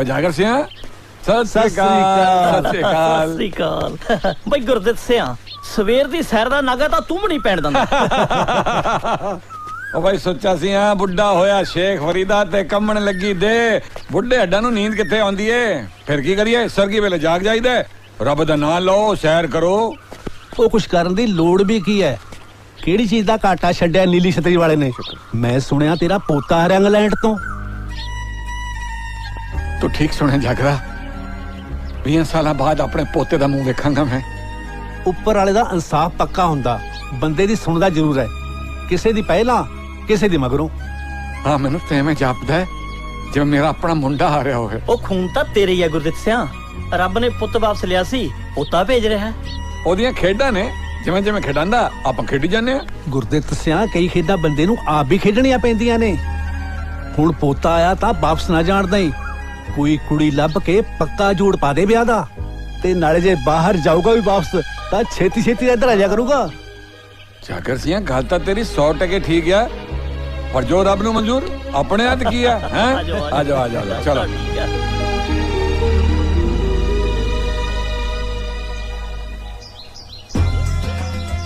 जागर सिंह सत श्री अकाल बई गुरदित सिंह सवेर दी सैर दा नागा तां तू भी नहीं पैण दिंदा ओ भाई सोचा सी हां बुढ़ा होया शेख फरीदा ते कम्मण लगी दे बुढ़े हड्डां नूं नींद कित्थे आउंदी ए फिर की करिए सरगी वेले जाग जाईदा रब दा नाम लो सैर करो ਉਹ ਕੁਛ ਕਰਨ ਦੀ ਲੋੜ ਵੀ ਕੀ ਹੈ ਕਿਹੜੀ ਚੀਜ਼ ਦਾ ਘਾਟਾ ਛੱਡਿਆ ਨੀਲੀ ਛਤਰੀ ਵਾਲੇ ਨੇ ਮੈਂ ਸੁਣਿਆ ਤੇਰਾ ਪੋਤਾ ਆ ਰਿਹਾ ਇੰਗਲੈਂਡ ਤੋਂ तू ठीक सुने जागरा 20 साल बाद अपने पोते दा मुंह वेखांगा मैं ਉੱਪਰ ਵਾਲੇ ਦਾ ਇਨਸਾਫ ਪੱਕਾ ਹੁੰਦਾ ਬੰਦੇ ਦੀ ਸੁਣਦਾ ਜ਼ਰੂਰ ਹੈ ਕਿਸੇ ਦੀ ਪਹਿਲਾਂ ਕਿਸੇ ਦੀ ਮਗਰੋਂ हाँ मैनू ते में जापदा है जिवें मेरा अपना मुंडा आ रहा होवे ਉਹ ਖੂਨ ਤਾਂ ਤੇਰੇ ਹੀ ਆ ਗੁਰਦਿਤ ਸਿਆ ਰੱਬ ਨੇ ਪੁੱਤ ਵਾਪਸ ਲਿਆ ਸੀ ਪੋਤਾ ਭੇਜ ਰਿਹਾ ਹੈ ਉਹਦੀਆਂ ਖੇਡਾਂ ਨੇ ਜਿਵੇਂ ਜਿਵੇਂ ਖੇਡਾਂਦਾ ਆਪਾਂ ਖੇਡੀ ਜਾਂਦੇ ਆ ਗੁਰਦਿੱਤ ਸਿਆਂ ਕਈ ਖੇਡਾਂ ਬੰਦੇ ਨੂੰ ਆਪ ਵੀ ਖੇਡਣੀਆਂ ਪੈਂਦੀਆਂ ਨੇ ਹੁਣ ਪੋਤਾ ਆਇਆ ਤਾਂ ਵਾਪਸ ਨਾ ਜਾਣਦਾ ਹੀ ਕੋਈ ਕੁੜੀ ਲੱਭ ਕੇ ਪੱਕਾ ਜੋੜ ਪਾ ਦੇ ਵਿਆਹ ਦਾ ਤੇ ਨਾਲੇ ਜੇ ਬਾਹਰ ਜਾਊਗਾ ਵੀ ਵਾਪਸ ਤਾਂ ਛੇਤੀ ਛੇਤੀ ਇੱਧਰ ਆ ਜਾ ਕਰੂਗਾ जागर सिंह गल तां तेरी 100% ठीक है पर जो रब नूं मंजूर अपने हाथ की है हैं आ जाओ चलो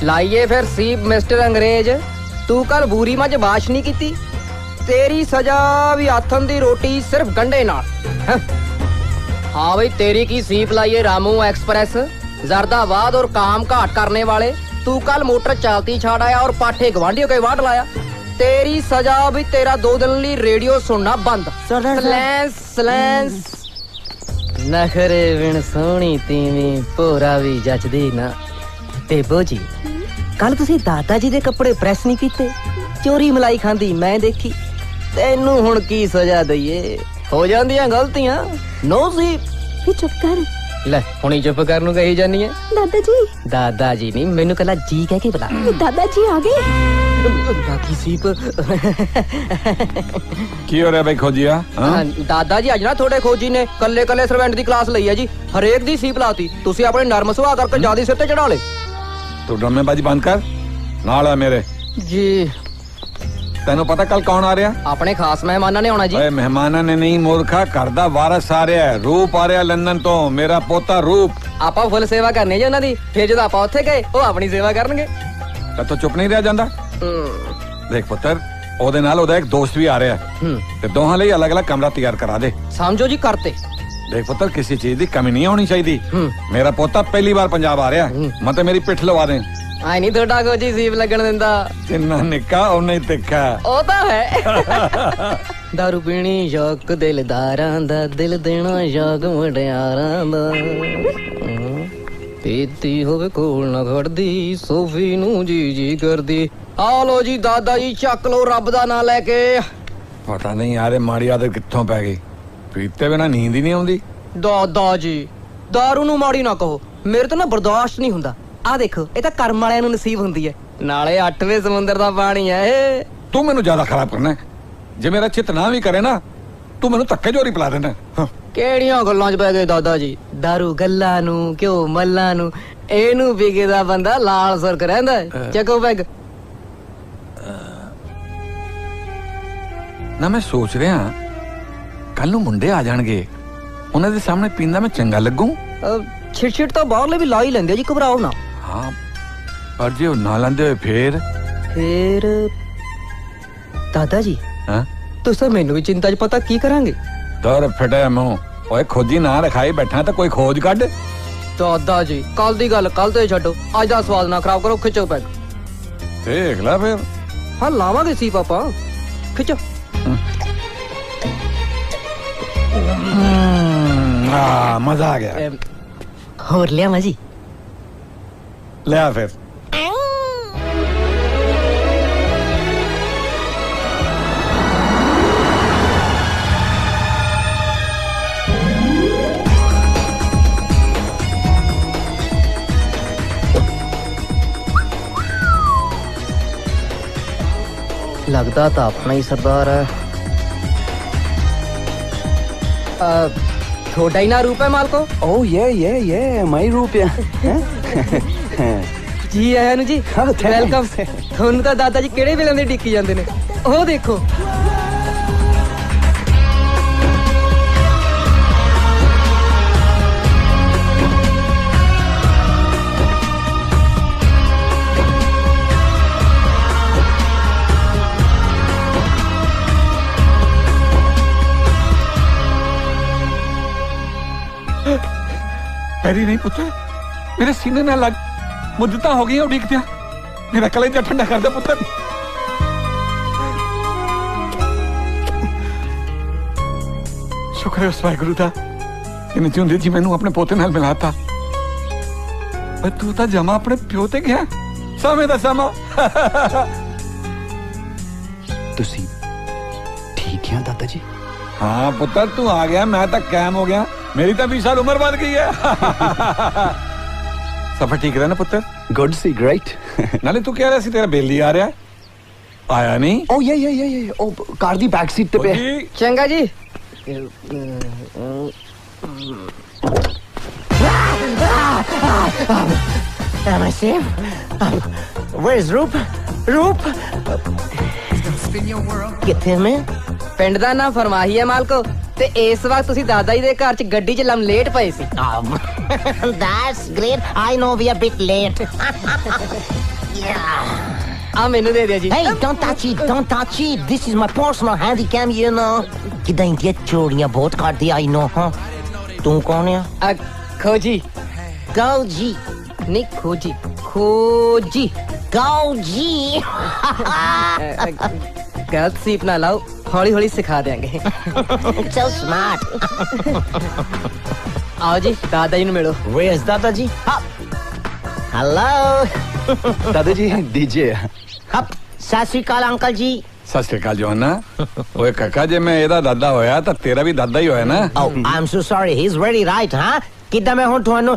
लाइए फिर सीप मिस्टर अंग्रेज तू कल बूरी मज बाश नहीं की तेरी सजा भी आथन दी रोटी सिर्फ गंढे नाल हाँ भाई तेरी की सीप लाइए रामू एक्सप्रेस जरदाबाद और काम घाट करने वाले तू कल मोटर चलती छाड़ आया और पाठे गवांढियों के वाट लाया तेरी सजा भी तेरा 2 दिन ली रेडियो सुनना बंद सलैंस सलैंस नखरे बिन सोहनी तीवी भोरा भी जचदी ना बेबो जी कल तुसी दादा जी दे कपड़े प्रेस नहीं कीते चोरी मलाई खांदी मैं देखी तेनू हुण की सजा दईए हो जांदियां गलतियां नो सी चुप कर ले हुणी चुप कर नू कही जानी है दादाजी नहीं मैनू कला जी कह के बुला दादाजी आ गए बाकी सीप की हो रहा भाई खोजिया दादाजी अज ना थोड़े खोजी ने कल्ले कल्ले सर्वेंट दी क्लास लई है जी हरेक दी सीप लाती तुसी अपने नरम सुभा करके ज्यादा सिर ते चढ़ा ले तू ड्रामेबाजी बंद कर नाल आ मेरे जी तेनू पता कल कौन आ रहा अपने खास मेहमाना ने आना जी मेहमाना ने नहीं मूर्खा घर दा वारस आ रहा है रूप आ रहा लंदन तो मेरा पोता रूप आपा फुल सेवा करनी जी उन्हां दी फिर जद आपा उत्थे गए ओ अपनी सेवा करनगे तो चुप नहीं रह जांदा देख पुत्र ओदे नाल ओदा एक दोस्त भी आ रहा है ते दोहां लई अलग अलग कमरा तैयार करा दे समझो जी करते देख पुत्र किसी चीज दी कमी नहीं होनी चाहिए मेरा पोता पहली बार पंजाब आ रहा है मैं ते मेरी पिठ लवा दे आई नहीं थोड़ा को जी सीप लगन दिंदा जिन्ना निक्का उन्ना ही तिखा ओ तां है दारू पीनी शौक दिलदारां दा दिल देना शौक मुटियारां दा पीती होवे कोल ना खड़दी सोफी नू जी जी करदी आ लो जी दादा जी चक लो रब दा नाम लेके पता नहीं यार माड़ी आदत कित्थों पै गई पीते बिना नींद ही नहीं आउंदी दादा जी दारू नू माड़ी ना कहो मेरे तो ना बर्दाश्त नहीं हुंदा आ देखो ये तो कर्म वालियां नू नसीब हुंदी है नाले 8वें समुंदर दा पानी है तू मैनू ज्यादा खराब करना है जे मेरा चित ना भी करे ना तू मैनू धक्के जोरी पिला देना केड़ियां गल्लां च पै गए दादा जी दारू गल्लां नू क्यों मल्लां नू एनू पीके दा बंदा लाल सुरख रहिंदा है चको पैग ना मैं सोच रहा कल नू मुंडे आ जाणगे उन्हां दे सामने पींदा मैं चंगा लगूं छिट तो बाहरले भी ला ही लेंदे जी घबराओ ना हाँ पर जे ना लांदे फिर दादा जी हां तुसां मैनू भी चिंता च पता की करांगे दर फटे मुंह ओए खोजी ना रखाई बैठा तो कोई खोज कढ दादा जी कल दी गल कल ते छड्डो अज दा स्वाद ना खराब करो खिचो पैग देख ला फिर हां लावांगे सी पापा खिचो मजा आ गया और लिया मजी ले आ फिर लगता तो अपना ही सरदार है छोटा ही ना रूप है माल को ओ ये माई रूप जी आया नु जी वेलकम थोनू तो दादा जी केड़े वेले दे डिक्की जांदे ने ओ देखो पैरी नहीं पुत्र, मेरे सीने में लग मुद्दता हो गई उड़ीक दिया, मेरा कलेजा ठंडा कर दे पुत्र। शुक्र है उस वाहिगुरु दा इन्हें जिंदगी जी मैनू अपने पोते नाल मिलाता। पर तू तो जमा अपने प्यो ते गया सामे दा सामा। तुसी ठीक है दादा जी? हाँ पुत्र, तू आ गया, मैं तक कैम हो गया, मेरी तो 20 साल उम्र बढ़ गई है। सफर ठीक रहा ना पुत्र? गुड सी ग्रेट। नाले तू कह रहा सी तेरा बेली आ रहा है, आया नहीं? ओ ये ओ कार दी बैक सीट पे। चंगा जी। Am I safe? Where is Roop? Roop? ਕਿੱਥੇ ਮੈਂ? ਪਿੰਡ ਦਾ ਨਾਮ ਫਰਮਾਹੀ ਹੈ ਮਾਲਕੋ, ਤੇ ਇਸ ਵਕਤ ਤੁਸੀਂ ਦਾਦਾ ਜੀ ਦੇ ਘਰ 'ਚ ਗੱਡੀ 'ਚ ਲਮਲੇਟ ਪਏ ਸੀ। That's great. I know we are a bit late. ਆ ਮੈਨੂੰ ਦੇ ਦਿਓ ਜੀ। Hey, don't touch it. Don't touch it. This is my personal handicap, you know. ਕਿਦਾਂ ਇੰਡੀਆ ਚੋਰੀਆਂ ਬਹੁਤ ਕਰਦੇ I know, ਹਾਂ? ਤੂੰ ਕੌਣ ਆ? ਖੋਜੀ ਗੌਜੀ। ਨਹੀਂ ਖੋਜੀ, ਖੋਜੀ। ਗੌਜੀ। ਗਲਤ ਸੀਪ ਨਾ ਲਾਓ, ਹੌਲੀ ਹੌਲੀ ਸਿਖਾ ਦਿਆਂਗੇ। So smart. ਆਓ ਜੀ, ਦਾਦਾ ਜੀ ਨੂੰ ਮਿਲੋ। Where is Dada ji? Hello. दादा जी डीजे। Up. ਸਤਿ ਸ਼੍ਰੀ ਅਕਾਲ ਅੰਕਲ ਜੀ। सत श्री अकाल जोहना। ओए काका, जे मैं एदा दादा होया तो तेरा भी दादा ही होया ना। Oh, I'm so sorry. He's very right, huh? ਕਿੱਦਾਂ ਮੈਂ ਹੁਣ ਤੁਹਾਨੂੰ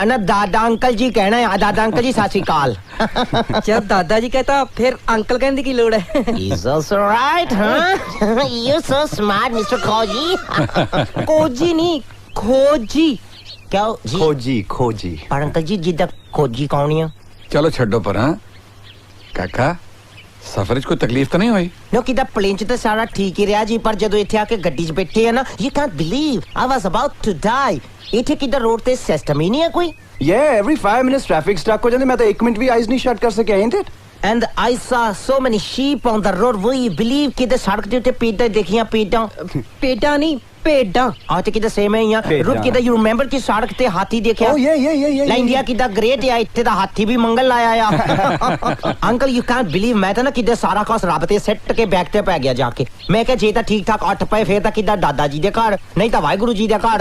ਨਾ ਦਾਦਾ ਅੰਕਲ ਜੀ ਕਹਿਣਾ ਹੈ? ਦਾਦਾ ਅੰਕਲ ਜੀ ਸਤਿ ਸ਼੍ਰੀ ਅਕਾਲ। ਜਦ ਦਾਦਾ ਜੀ ਕਹਤਾ ਫਿਰ ਅੰਕਲ ਕਹਿਣ ਦੀ ਕੀ ਲੋੜ ਹੈ? He's also right, huh? You're so smart, Mr. Koji. ਕੋਜੀ ਨਹੀਂ, ਖੋਜੀ। ਕਿਉਂ ਜੀ? खोजी खोजी। ਪਰ ਅੰਕਲ ਜੀ ਜਿੱਦਾਂ ਖੋਜੀ ਕੌਣ ਆ? चलो छड्डो पर। हाँ काका, सफर च कोई तकलीफ तो नहीं हुई? ਨੋ ਕਿਦਾਂ ਪਲੇਨ 'ਚ ਤਾਂ ਸਾਰਾ ਠੀਕ ਹੀ ਰਿਹਾ ਜੀ, ਪਰ ਜਦੋਂ ਇੱਥੇ ਆ ਕੇ ਗੱਡੀ 'ਚ ਬੈਠੇ ਆ ਨਾ, you can't believe I was about to die. ਇੱਥੇ ਕਿਦਾਂ ਰੋਡ ਤੇ ਸਿਸਟਮ ਹੀ ਨਹੀਂ ਹੈ ਕੋਈ। Yeah, every 5 minutes traffic stuck हो जाते, मैं तो 1 मिनट भी eyes नहीं shut कर सके, ain't it? And I saw so many sheep on the road. Will you believe ਕਿਤੇ ਸੜਕ ਦੇ ਉੱਤੇ ਪੇਡਾਂ ਦੇਖੀਆਂ? ਪੇਡਾਂ ਪੇਡਾਂ ਨਹੀਂ, ਭੇਡਾਂ। ਆ ਤੇ ਕਿਤੇ ਸੇਮ ਹੈ ਹੀ ਆ। ਭੇਡਾਂ। ਰੂਪ ਕਿਦਾਂ ਯੂ ਰਿਮੈਂਬਰ ਕਿ ਸੜਕ ਤੇ ਹਾਥੀ ਦੇਖਿਆ? Oh yeah. ਲੈ ਇੰਡੀਆ ਕਿਦਾਂ ਗ੍ਰੇਟ ਆ, ਇੱਥੇ ਦਾ ਹਾਥੀ ਵੀ ਮੰਗਲ ਲਾਇਆ ਆ। ਅੰਕਲ ਯੂ ਕੈਨਟ ਬਿਲੀਵ, ਮੈਂ ਤਾਂ ਨਾ ਕਿਦਾਂ ਸਾਰਾ ਕੁਝ ਰੱਬ ਤੇ ਸਿੱਟ ਕੇ ਬੈਕ ਤੇ ਪੈ ਗਿਆ ਜਾ ਕੇ। ਮੈਂ ਕਿਹਾ ਜੇ ਤਾਂ ਠੀਕ ਠਾਕ ਉੱਠ ਪਏ ਫੇਰ ਤਾਂ ਕਿਦਾਂ ਦਾਦਾ ਜੀ ਦੇ ਘਰ, ਨਹੀਂ ਤਾਂ ਵਾਹਿਗੁਰੂ ਜੀ ਦੇ ਘਰ।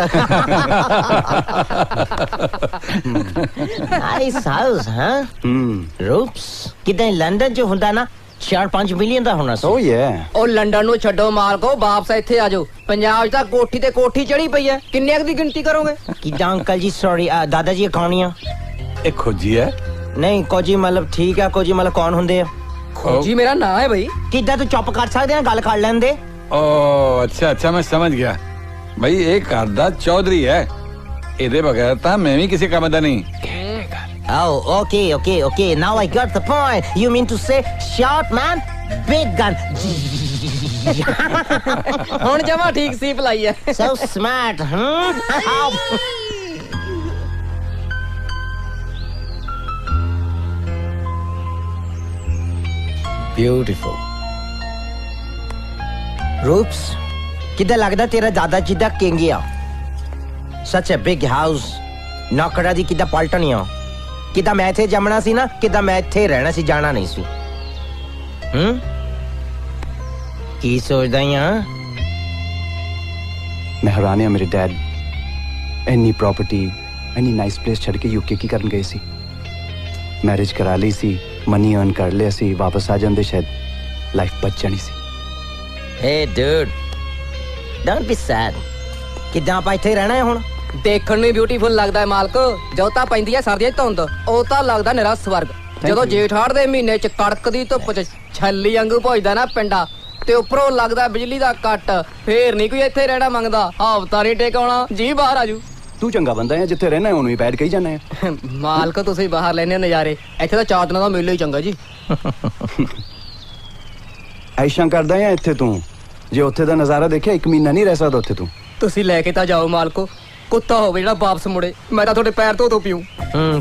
ਨਾਈਸ ਹਾਊਸ, ਹਾਂ? ਰੂਪਸ ਕਿਦਾਂ ਲੰਡਨ 'ਚ ਹੁੰਦਾ ਨਾ 4-5 ਮਿਲੀਅਨ ਦਾ ਹੋਣਾ ਸੀ। Oh yeah. ਉਹ ਲੰਡਨ ਨੂੰ ਛੱਡੋ ਮਾਲਕੋ, ਵਾਪਸ ਇੱਥੇ ਆ ਜਾਓ। ਪੰਜਾਬ 'ਚ ਤਾਂ ਕੋਠੀ ਤੇ ਕੋਠੀ ਚੜੀ ਪਈ ਹੈ, ਕਿੰਨੇ ਕੁ ਦੀ ਗਿਣਤੀ ਕਰੋਗੇ? ਕਿਦਾਂ ਅੰਕਲ ਜੀ? ਸੌਰੀ ਦਾਦਾ ਜੀ ਕੌਣ ਆ? एक खोजी है। ਨਹੀਂ ਕੋਜੀ ਮਤਲਬ ਠੀਕ ਆ, ਕੋਜੀ ਮਤਲਬ ਕੌਣ ਹੁੰਦੇ ਆ? ਖੋਜੀ ਮੇਰਾ ਨਾਂ ਹੈ ਬਈ। ਕਿੱਦਾਂ ਤੂੰ ਚੁੱਪ ਕਰ ਸਕਦੇ ਆ, ਗੱਲ ਕਰ ਲੈਂਦੇ। ओ अच्छा, मैं समझ गया भाई। एक आधा चौधरी है, इधे बगैर था मैं भी किसी का मदा नहीं। Oh, okay. Now I got the point. You mean to say short man, big gun. ਹੁਣ ਜਮਾ ਠੀਕ ਸੀਪ ਲਾਈ ਹੈ। So smart, huh? Beautiful. Roops, ਕਿੱਦਾਂ ਲੱਗਦਾ ਤੇਰਾ ਦਾਦਾ ਜੀ ਦਾ ਕਿੰਗ ਆ? Such a big house. ਨੌਕਰਾਂ ਦੀ ਕਿੱਦਾਂ ਪਲਟਣੀ ਆ? ਕਿੱਦਾਂ ਮੈਂ ਇੱਥੇ ਜੰਮਣਾ ਸੀ ਨਾ, ਕਿੱਦਾਂ ਮੈਂ ਇੱਥੇ ਰਹਿਣਾ ਸੀ, ਜਾਣਾ ਨਹੀਂ ਸੀ। ਕੀ ਸੋਚਦਾ ਆ? मैं हैरान मेरे डैड ਇੰਨੀ प्रॉपर्टी ਇੰਨੀ ਨਾਈਸ ਪਲੇਸ ਛੱਡ ਕੇ ਯੂਕੇ ਕੀ ਕਰਨ ਗਏ ਸੀ? ਮੈਰਿਜ ਕਰਾ ਲਈ ਸੀ, ਮਨੀ ਅਰਨ ਕਰ ਲਿਆ ਸੀ, ਵਾਪਸ ਆ ਜਾਂਦੇ ਸ਼ਾਇਦ ਲਾਈਫ ਬਚ ਜਾਣੀ ਸੀ। Hey dude, don't be sad. ਕਿੱਦਾਂ ਆਪਾਂ ਇੱਥੇ ਰਹਿਣਾ ਹੈ ਹੁਣ? ਦੇਖਣ ਨੂੰ ਬਿਊਟੀਫੁਲ ਲੱਗਦਾ ਹੈ ਮਾਲਕੋ। ਜਦੋਂ ਤਾਂ ਪੈਂਦੀ ਹੈ ਸਰਦੀਆਂ 'ਚ ਧੁੰਦ, ਉਹ ਤਾਂ ਲੱਗਦਾ ਨਿਰਾ ਸਵਰਗ। ਜਦੋਂ ਜੇਠ ਹਾੜ ਦੇ ਮਹੀਨੇ 'ਚ ਕੜਕਦੀ ਧੁੱਪ 'ਚ ਛੱਲੀ ਵਾਂਗੂ ਭੁੱਜਦਾ ਨਾ ਪਿੰਡਾ, ਤੇ ਉੱਪਰੋਂ ਲੱਗਦਾ ਬਿਜਲੀ ਦਾ ਕੱਟ, ਫੇਰ ਨਹੀਂ ਕੋਈ ਇੱਥੇ ਰਹਿਣਾ ਮੰਗਦਾ। ਹਫ਼ਤਾ ਨਹੀਂ ਟਿਕਾਉਣਾ ਜੀ, ਬਾਹਰ ਆਜੂ। ਤੂੰ ਚੰਗਾ ਬੰਦਾ ਹੈ, ਜਿੱਥੇ ਰਹਿਣਾ ਉਹਨੂੰ ਹੀ ਬੈਠ ਕੇ ਹੀ ਜਾਣਾ ਹੈ। ਮਾਲਕੋ ਤੁਸੀਂ ਬਾਹਰ ਲੈਣੇ ਨਜ਼ਾਰੇ, ਇੱਥੇ ਤਾਂ 4 ਦਿਨਾਂ ਦਾ ਮੇਲਾ ਹੀ ਚੰਗਾ ਜੀ। ਐਸ਼ਾਂ ਕਰਦਾ ਹੈ ਇੱਥੇ ਤੂੰ? ਜੇ ਉੱਥੇ ਦਾ ਨਜ਼ਾਰਾ ਦੇਖਿਆ 1 ਮਹੀਨਾ ਨਹੀਂ ਰਹਿ ਸਕਦਾ ਉੱਥੇ ਤੂੰ। ਤੁਸੀਂ ਲੈ ਕੇ ਤਾਂ ਜਾਓ ਮਾਲਕੋ, ਕੁੱਤਾ ਹੋਵੇ ਜਿਹੜਾ ਵਾਪਸ ਮੁੜੇ, ਮੈਂ ਤਾਂ ਤੁਹਾਡੇ ਪੈਰ ਧੋ ਪੀਊ।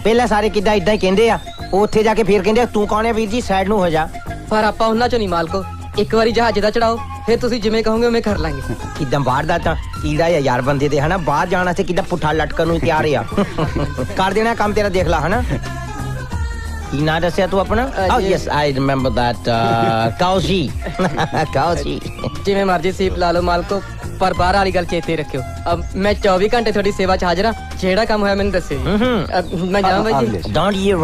ਪਹਿਲਾਂ ਸਾਰੇ ਕਿੱਦਾਂ ਇਦਾਂ ਹੀ ਕਹਿੰਦੇ ਆ, ਉੱਥੇ ਜਾ ਕੇ ਫੇਰ ਕਹਿੰਦੇ ਤੂੰ ਕੌਣ ਹੈ ਵੀਰ ਜੀ, ਸਾਈਡ ਨੂੰ ਹੋ ਜਾ। ਪਰ ਆਪਾਂ ਉਹਨਾਂ 'ਚ ਨਹੀਂ ਮਾਲਕੋ। ਇੱਕ ਵਾਰੀ ਜਹਾਜ਼ ਦਾ ਚੜਾਓ, ਫਿਰ ਤੁਸੀਂ ਜਿਵੇਂ ਕਹੋਗੇ ਉਵੇਂ ਕਰ ਲਾਂਗੇ। ਕਿੱਦਾਂ ਬਾਹਰ ਦਾ ਤਾਂ ਕੀੜਾ ਆ ਯਾਰ ਬੰਦੇ ਦੇ ਹਨਾ ਬਾਹਰ ਜਾਣਾ ਤੇ ਕਿੱਦਾਂ ਪੁੱਠਾ ਲਟਕਣ ਨੂੰ ਤਿਆਰ ਆ ਕਰ ਦੇਣਾ ਕੰਮ ਤੇਰਾ ਦੇਖ ਲੈ ਹਨਾ ਕੀ ਨਾਂ ਦੱਸਿਆ ਤੂੰ ਆਪਣਾ ਓ ਯੈਸ ਆਈ ਰਿਮੈਂਬਰ ਦੈਟ ਕਾਉਜੀ ਕਾਉਜੀ ਜਿਵੇਂ ਮਰਜ਼ੀ ਸੀਪ ਲਾ ਲਓ ਮਾਲਕੋ ਪਰ ਬਾਹਰ ਵਾਲੀ ਗੱਲ ਚੇਤੇ ਰੱਖਿਓ ਮੈਂ 24 ਘੰਟੇ ਤੁਹਾਡੀ ਸੇਵਾ 'ਚ ਹਾਜ਼ਰ ਹਾਂ ਜਿਹੜਾ ਕੰਮ ਹੋਇਆ ਮੈਨੂੰ ਦੱਸਿਓ ਜੀ ਮੈਂ ਜਾਵਾਂ ਬਾਈ ਜੀ don't you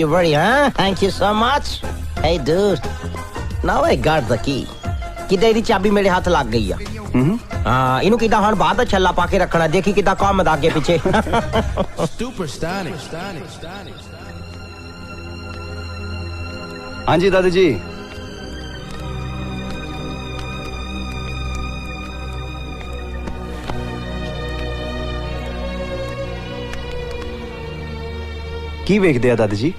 worry huh thank you so much hey dude now I got the key ਕਿੱਦਾਂ ਇਹਦੀ ਚਾਬੀ ਮੇਰੇ ਹੱਥ ਲੱਗ ਗਈ ਆ ਹਾਂ ਇਹਨੂੰ ਕਿੱਦਾਂ ਹੁਣ ਬਾਅਦ ਦਾ ਛੱਲਾ ਪਾ ਕੇ ਰੱਖਣਾ ਦੇਖੀ ਕਿੱਦਾਂ ਕੰਮ ਦਾ ਅੱਗੇ ਪਿੱਛੇ हाँ जी दादाजी की वेखदे आ दादाजी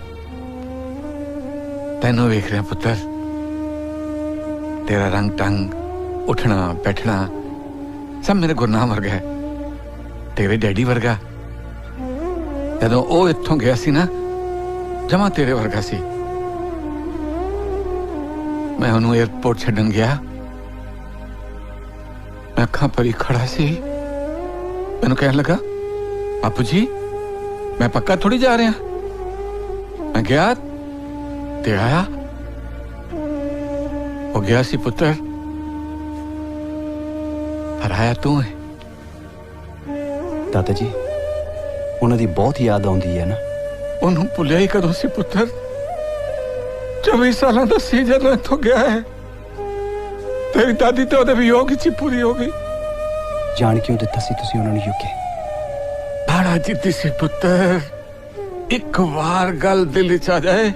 ਤੈਨੂੰ ਵੇਖ ਰਿਹਾ ਪੁੱਤਰ ਤੇਰਾ ਰੰਗ ਟੰਗ ਉੱਠਣਾ ਬੈਠਣਾ ਸਭ ਮੇਰੇ ਗੁਰਨਾਮ ਵਰਗਾ ਹੈ ਤੇਰੇ ਡੈਡੀ ਵਰਗਾ ਜਦੋਂ ਉਹ ਇੱਥੋਂ ਗਿਆ ਸੀ ਨਾ ਜਮਾ ਤੇਰੇ ਵਰਗਾ ਸੀ ਮੈਂ ਉਹਨੂੰ 에어ਪੋਰਟ ਛੱਡਣ ਗਿਆ ਮੈਂ ਅੱਖਾਂ ਭਰੀ ਖੜਾ ਸੀ ਮੈਨੂੰ ਕਹਿਣ ਲੱਗਾ ਬਾਪੂ ਜੀ ਮੈਂ ਪੱਕਾ ਥੋੜੀ ਜਾ ਰਿਹਾ ਮੈਂ ਗਿਆ ਤੇ ਆਇਆ ਹੋ ਗਿਆ ਸੀ ਪੁੱਤਰ ਪਰ ਆਇਆ ਤੂੰ ਹੈ दादाजी ਉਹਨਾਂ ਦੀ ਬਹੁਤ ਯਾਦ ਆਉਂਦੀ ਹੈ ਨਾ ਉਹਨੂੰ ਭੁੱਲਿਆ ਹੀ ਕਦੋਂ ਸੀ ਪੁੱਤਰ 24 ਸਾਲਾਂ ਦਾ ਸੀ ਜਦੋਂ ਇੱਥੋਂ ਗਿਆ ਹੈ ਤੇਰੀ ਦਾਦੀ ਤੇ ਉਹਦੇ ਵਿਯੋਗ ਵਿੱਚ ਪੂਰੀ ਹੋ ਗਈ ਜਾਣ ਕਿਉਂ ਦਿੱਤਾ ਸੀ ਤੁਸੀਂ ਉਹਨਾਂ ਨੂੰ ਯੂਕੇ ਬੜਾ ਜਿੱਦੀ ਸੀ ਪੁੱਤਰ ਇੱਕ ਵਾਰ ਗੱਲ ਦਿਲ ਵਿੱਚ ਆ ਜਾਏ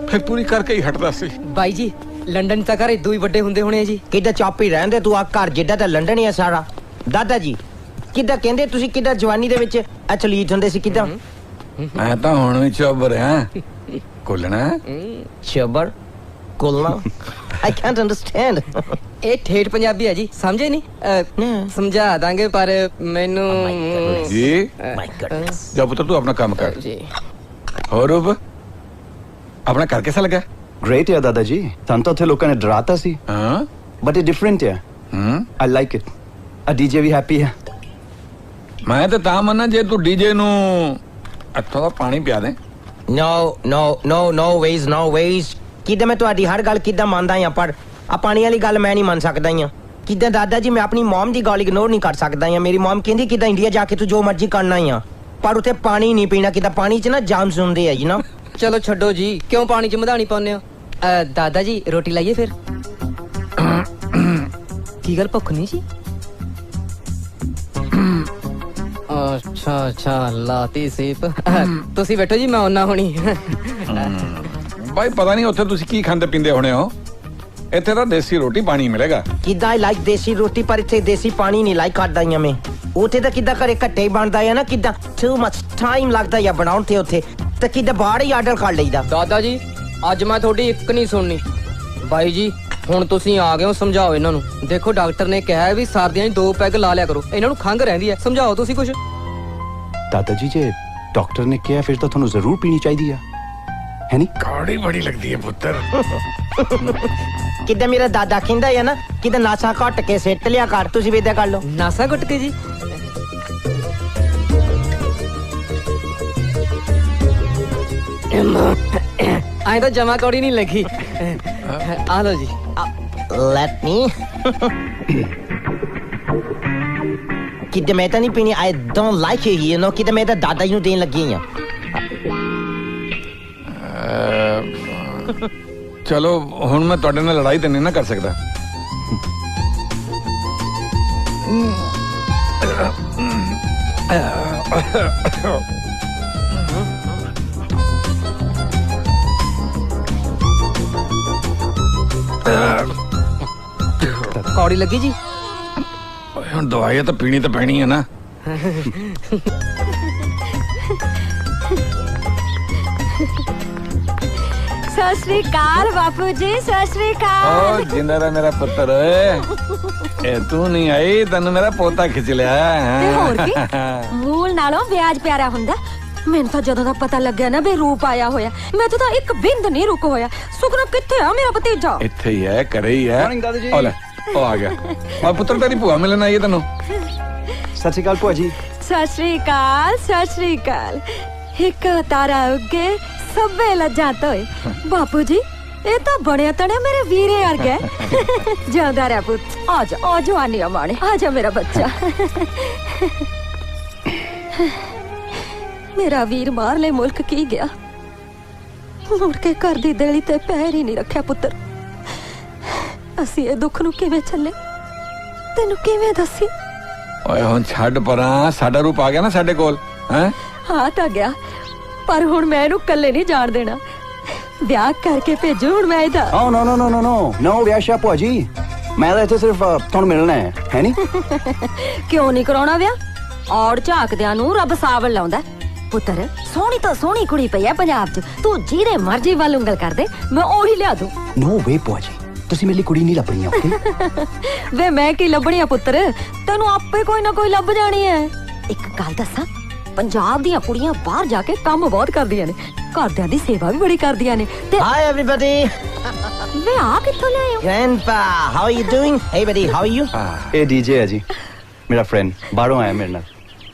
ਫਿਰ ਪੂਰੀ ਕਰਕੇ ਹੀ ਹਟਦਾ ਸੀ ਬਾਈ ਜੀ ਲੰਡਨ ਤਾਂ ਘਰ ਇਦੋਂ ਹੀ ਵੱਡੇ ਹੁੰਦੇ ਹੋਣੇ ਜੀ ਕਿੱਦਾਂ ਚੌਪੀ ਰਹਿੰਦੇ ਤੂੰ ਆ ਘਰ ਜਿੱਦਾਂ ਤਾਂ ਲੰਡਨ ਹੀ ਆ ਸਾਰਾ ਦਾਦਾ ਜੀ ਕਿੱਦਾਂ ਕਹਿੰਦੇ ਤੁਸੀਂ ਕਿੱਦਾਂ ਜਵਾਨੀ ਦੇ ਵਿੱਚ ਐਥਲੀਟ ਹੁੰਦੇ ਸੀ ਕਿੱਦਾਂ ਮੈਂ ਤਾਂ ਹੁਣ ਵੀ ਚੁੱਪ ਰਿਹਾ ਕੋਲਣਾ ਸ਼ਬਰ ਕੋਲਣਾ ਆਈ ਕੈਨਟ ਅੰਡਰਸਟੈਂਡ ਇਹ ਠੇਠ ਪੰਜਾਬੀ ਹੈ ਜੀ ਸਮਝੇ ਨਹੀਂ ਸਮਝਾ ਦਾਂਗੇ ਪਰ ਮੈਨੂੰ ਜੀ ਮਾਈ ਗॉडनेस ਜਾ ਪੁੱਤਰ ਤੂੰ ਆਪਣਾ ਕੰਮ ਕਰ ਜੀ ਹੋਰ ਰੂਪ ਆਪਣਾ ਕਰ ਕਿਸਾ ਲੱਗਾ ਗ੍ਰੇਟ ਹੈ दादाजी ਸਾਨੂੰ ਤਾਂ ਉੱਥੇ ਲੋਕਾਂ ਨੇ ਡਰਾਤਾ ਸੀ ਹਾਂ ਬਟ ਇਹ ਡਿਫਰੈਂਟ ਹੈ ਆਈ ਲਾਈਕ ਇਟ ਆ ਡੀਜੇ ਵੀ ਹੈਪੀ ਹੈ ਮੈਂ ਤਾਂ ਮੰਨਾ ਜੇ ਤੂੰ ਡੀਜੇ ਨੂੰ ਇੱਥੋਂ ਦਾ ਪਾਣੀ ਪਿਆ ਦੇ no ways ਕਿੱਦਾਂ ਮੈਂ ਤੁਹਾਡੀ ਹਰ ਗੱਲ ਕਿੱਦਾਂ ਮੰਨਦਾ ਆ ਪਰ ਆ ਪਾਣੀ ਵਾਲੀ ਗੱਲ ਮੈਂ ਨਹੀਂ ਮੰਨ ਸਕਦਾ ਆ ਕਿੱਦਾਂ ਦਾਦਾ ਜੀ ਮੈਂ ਆਪਣੀ ਮਮ ਦੀ ਗੱਲ ਇਗਨੋਰ ਨਹੀਂ ਕਰ ਸਕਦਾ ਆ ਮੇਰੀ ਮਮ ਕਹਿੰਦੀ ਕਿੱਦਾਂ ਇੰਡੀਆ ਜਾ ਕੇ ਤੂੰ ਜੋ ਮਰਜ਼ੀ ਕਰਨਾ ਆ ਪਰ ਉੱਥੇ ਪਾਣੀ ਨਹੀਂ ਪੀਣਾ ਕਿੱਦਾਂ ਪਾਣੀ 'ਚ ਨਾ ਜਾਮਸ ਹੁੰਦੇ ਆ ਨਾ ਚਲੋ ਛੱਡੋ ਜੀ ਕਿਉਂ ਪਾਣੀ 'ਚ ਮਧਾਣੀ ਪਾਉਂਦੇ ਹੋ ਦਾਦਾ ਜੀ ਰੋਟੀ ਲਾਈਏ ਫਿਰ ਕੀ ਗੱਲ ਭੁੱਖ ਨਹੀਂ ਜੀ ਅੱਛਾ ਲਾਤੀ ਸੀਪ ਤੁਸੀਂ ਬੈਠੋ ਜੀ ਮੈਂ ਆਉਣਾ ਹੁਣੀ ਭਾਈ ਪਤਾ ਨਹੀਂ ਉੱਥੇ ਤੁਸੀਂ ਕੀ ਖਾਂਦੇ ਪੀਂਦੇ ਹੋਣੇ ਹੋ ਇੱਥੇ ਤਾਂ ਦੇਸੀ ਰੋਟੀ ਪਾਣੀ ਮਿਲੇਗਾ ਕਿੱਦਾਂ ਆਈ ਲਾਈਕ ਦੇਸੀ ਰੋਟੀ ਪਰ ਇੱਥੇ ਦੇਸੀ ਪਾਣੀ ਨਹੀਂ ਲਾਈਕ ਕਰਦਾ ਆ ਮੈਂ ਉੱਥੇ ਤਾਂ ਕਿੱਦਾਂ ਘਰੇ ਘੱਟੇ ਹੀ ਬਣਦਾ ਆ ਨਾ ਕਿੱਦਾਂ ਟੂ ਮਚ ਟਾਈਮ ਲੱਗਦਾ ਆ ਬਣਾਉਣ ਤੇ ਉੱਥੇ ਤੇ ਕਿੱਦਾਂ ਬਾਹਰ ਹੀ ਆਰਡਰ ਕਰ ਲਈਦਾ ਦਾਦਾ ਜੀ ਅੱਜ ਮੈਂ ਤੁਹਾਡੀ ਇੱਕ ਨਹੀਂ ਸੁਣਨੀ ਬਾਈ ਜੀ ਹੁਣ ਤੁਸੀਂ ਆ ਗਏ ਹੋ ਸਮਝਾਓ ਇਹਨਾਂ ਨੂੰ ਦੇਖੋ ਡਾਕਟਰ ਨੇ ਕਿਹਾ ਵੀ ਸਰਦੀਆਂ 'ਚ 2 ਪੈਗ ਲਾ ਲਿਆ ਕਰੋ ਇਹਨਾਂ ਨੂੰ ਖੰਘ ਰਹਿੰਦੀ ਹੈ ਸਮਝਾਓ ਤੁਸੀਂ ਕੁਝ दादाजी ਜੇ ਡਾਕਟਰ ਨੇ ਕਿਹਾ ਫਿਰ ਤਾਂ ਤੁਹਾਨੂੰ ਜ਼ਰੂਰ ਪੀਣੀ ਚਾਹੀਦੀ ਆ ਹੈ ਨਹੀਂ ਕਾੜੀ ਬੜੀ ਲੱਗਦੀ ਹੈ ਪੁੱਤਰ ਕਿੱਦਾਂ ਮੇਰਾ ਦਾਦਾ ਕਹਿੰਦਾ ਆ ਨਾ ਕਿੱਦਾਂ ਨਾਸਾ ਘੱਟ ਕੇ ਸਿੱਟ ਲਿਆ ਕਰ ਤੁਸੀਂ ਵੀ ਏਦਾਂ ਕਰ ਲਓ ਨਾਸਾ ਘੁੱਟ ਕੇ ਜੀ ਆਏ ਤਾਂ ਜਮਾ ਕੌੜੀ ਨਹੀਂ ਲੱਗੀ ਆ ਲਓ ਜੀ ਲੈਟ ਮੀ ਕਿੱਦਾਂ ਮੈਂ ਤਾਂ ਨਹੀਂ ਪੀਣੀ I don't like it you know ਕਿੱਦਾਂ ਮੈਂ ਤਾਂ ਦਾਦਾ ਜੀ ਨੂੰ ਦੇਣ ਲੱਗੀ ਆ ਚਲੋ ਹੁਣ ਮੈਂ ਤੁਹਾਡੇ ਨਾਲ ਲੜਾਈ ਤਾਂ ਨਹੀਂ ਨਾ ਕਰ ਸਕਦਾ ਕੌੜੀ ਲੱਗੀ ਜੀ ਹੁਣ ਦਵਾਈ ਤਾਂ ਪੀਣੀ ਤਾਂ ਪੈਣੀ ਹੈ ਨਾ ਸਤਿ ਸ਼੍ਰੀ ਅਕਾਲ ਬਾਪੂ ਜੀ ਸਤਿ ਸ਼੍ਰੀ ਅਕਾਲ ਓ ਜਿੰਦਾ ਰਹਿ ਮੇਰਾ ਪੁੱਤਰ ਓਏ ਇਹ ਤੂੰ ਨਹੀਂ ਆਈ ਤੈਨੂੰ ਮੇਰਾ ਪੋਤਾ ਖਿੱਚ ਲਿਆ ਤੇ ਹੋਰ ਕੀ ਮੂਲ ਨਾਲੋਂ ਵਿਆਜ ਪਿਆਰਾ ਹੁੰਦਾ ਮੈਨੂੰ ਤਾਂ ਜਦੋਂ ਦਾ ਪਤਾ ਲੱਗਿਆ ਨਾ ਵੀ ਰੂਪ ਆਇਆ ਹੋਇਆ ਮੈਂ ਤਾਂ ਇੱਕ ਬਿੰਦ ਨਹੀਂ ਰੁਕ ਹੋਇਆ ਸੁਖਨਾ ਕਿੱਥੇ ਆ ਮੇਰਾ ਭਤੀਜਾ ਇੱਥੇ ਹੀ ਹੈ ਘਰੇ ਹੀ ਹੈ Morning, ਦਾਦਾ ਜੀ। ਓ ਲੈ ਉਹ ਆ ਗਿਆ ਔਰ ਪੁੱਤਰ ਤੇਰੀ ਭੂਆ ਮਿਲਣ ਆਈ ਹੈ ਤੈਨੂੰ सत श्री अकाल भूआ जी। ਸਤਿ ਸ਼੍ਰੀ ਅਕਾਲ ਸਤਿ ਸ਼੍ਰੀ ਅਕਾਲ ਇੱਕ ਤਾਰਾ ਉੱਗੇ ਸਭੇ ਲੱਜਾਂ ਤੋਏ ਬਾਪੂ ਜੀ ਇਹ ਤਾਂ ਬਣਿਆ ਤਣਿਆ ਮੇਰੇ ਵੀਰੇ ਵਰਗਾ ਜਿਉਂਦਾ ਰਹਿ ਪੁੱਤ ਆ ਜਾ ਜਵਾਨੀ ਮਾਣੇ ਆ ਜਾ ਮੇਰਾ ਬੱਚਾ ਮੇਰਾ ਵੀਰ ਬਾਹਰਲੇ ਮੁਲਕ ਕੀ ਗਿਆ ਮੁੜ ਕੇ ਘਰ ਦੀ ਦੇਲੀ ਤੇ ਪੈਰ ਹੀ ਨਹੀਂ ਰੱਖਿਆ ਪੁੱਤਰ ਅਸੀਂ ਇਹ ਦੁੱਖ ਨੂੰ ਕਿਵੇਂ ਚੱਲੇ ਤੈਨੂੰ ਕਿਵੇਂ ਦੱਸੀ ਓਏ ਹੁਣ ਛੱਡ ਪਰਾਂ ਸਾਡਾ ਰੂਪ ਆ ਗਿਆ ਨਾ ਸਾਡੇ ਕੋਲ ਹੈ ਆ ਤਾਂ ਗਿਆ ਪਰ ਹੁਣ ਮੈਂ ਇਹਨੂੰ ਇਕੱਲੇ ਨਹੀਂ ਜਾਣ ਦੇਣਾ ਵਿਆਹ ਕਰਕੇ ਭੇਜੋ ਹੁਣ ਮੈਂ ਇਹਦਾ Oh no no no no no no ਵਿਆਹ ਭੂਆ ਜੀ ਮੈਂ ਤਾਂ ਇੱਥੇ ਸਿਰਫ ਤੁਹਾਨੂੰ ਮਿਲਣਾ ਹੈ ਨਹੀਂ? ਕਿਉਂ ਨਹੀਂ ਕਰਾਉਣਾ ਵਿਆਹ ਔੜ ਝਾਕਦਿਆਂ ਨੂੰ ਰੱਬ ਸਾਵਲ ਲਾਉਂਦਾ ਪੁੱਤਰ ਸੋਹਣੀ ਤਾਂ ਸੋਹਣੀ ਕੁੜੀ ਪਈ ਆ ਪੰਜਾਬ 'ਚ ਤੂੰ ਜਿਹਦੇ ਮਰਜ਼ੀ ਵੱਲ ਉਂਗਲ ਕਰ ਦੇ ਮੈਂ ਉਹੀ ਲਿਆ ਦੂੰ No way ਭੂਆ ਜੀ ਤੁਸੀਂ ਮੇਰੇ ਲਈ ਕੁੜੀ ਨਹੀਂ ਲੱਭਣੀ ਓਕੇ ਵੇ ਮੈਂ ਕੀ ਲੱਭਣੀ ਆ ਪੁੱਤਰ ਤੈਨੂੰ ਆਪੇ ਕੋਈ ਨਾ ਕੋਈ ਲੱਭ ਜਾਣੀ ਐ ਇੱਕ ਗੱਲ ਦੱਸਾਂ ਪੰਜਾਬ ਦੀਆਂ ਕੁੜੀਆਂ ਬਾਹਰ ਜਾ ਕੇ ਕੰਮ ਬਹੁਤ ਕਰਦੀਆਂ ਨੇ ਘਰਦਿਆਂ ਦੀ ਸੇਵਾ ਵੀ ਬੜੀ ਕਰਦੀਆਂ ਨੇ ਤੇ Hi everybody. ਵੇ ਆ ਕਿੱਥੋਂ ਲਿਆਏ ਹੋ Grandpa, how are you doing? Hey buddy, how are you? ਇਹ ਡੀਜੇ ਹੈ ਜੀ ਮੇਰਾ ਫਰੈਂਡ ਬਾਹਰੋਂ ਆਇਆ ਮੇਰੇ ਨਾਲ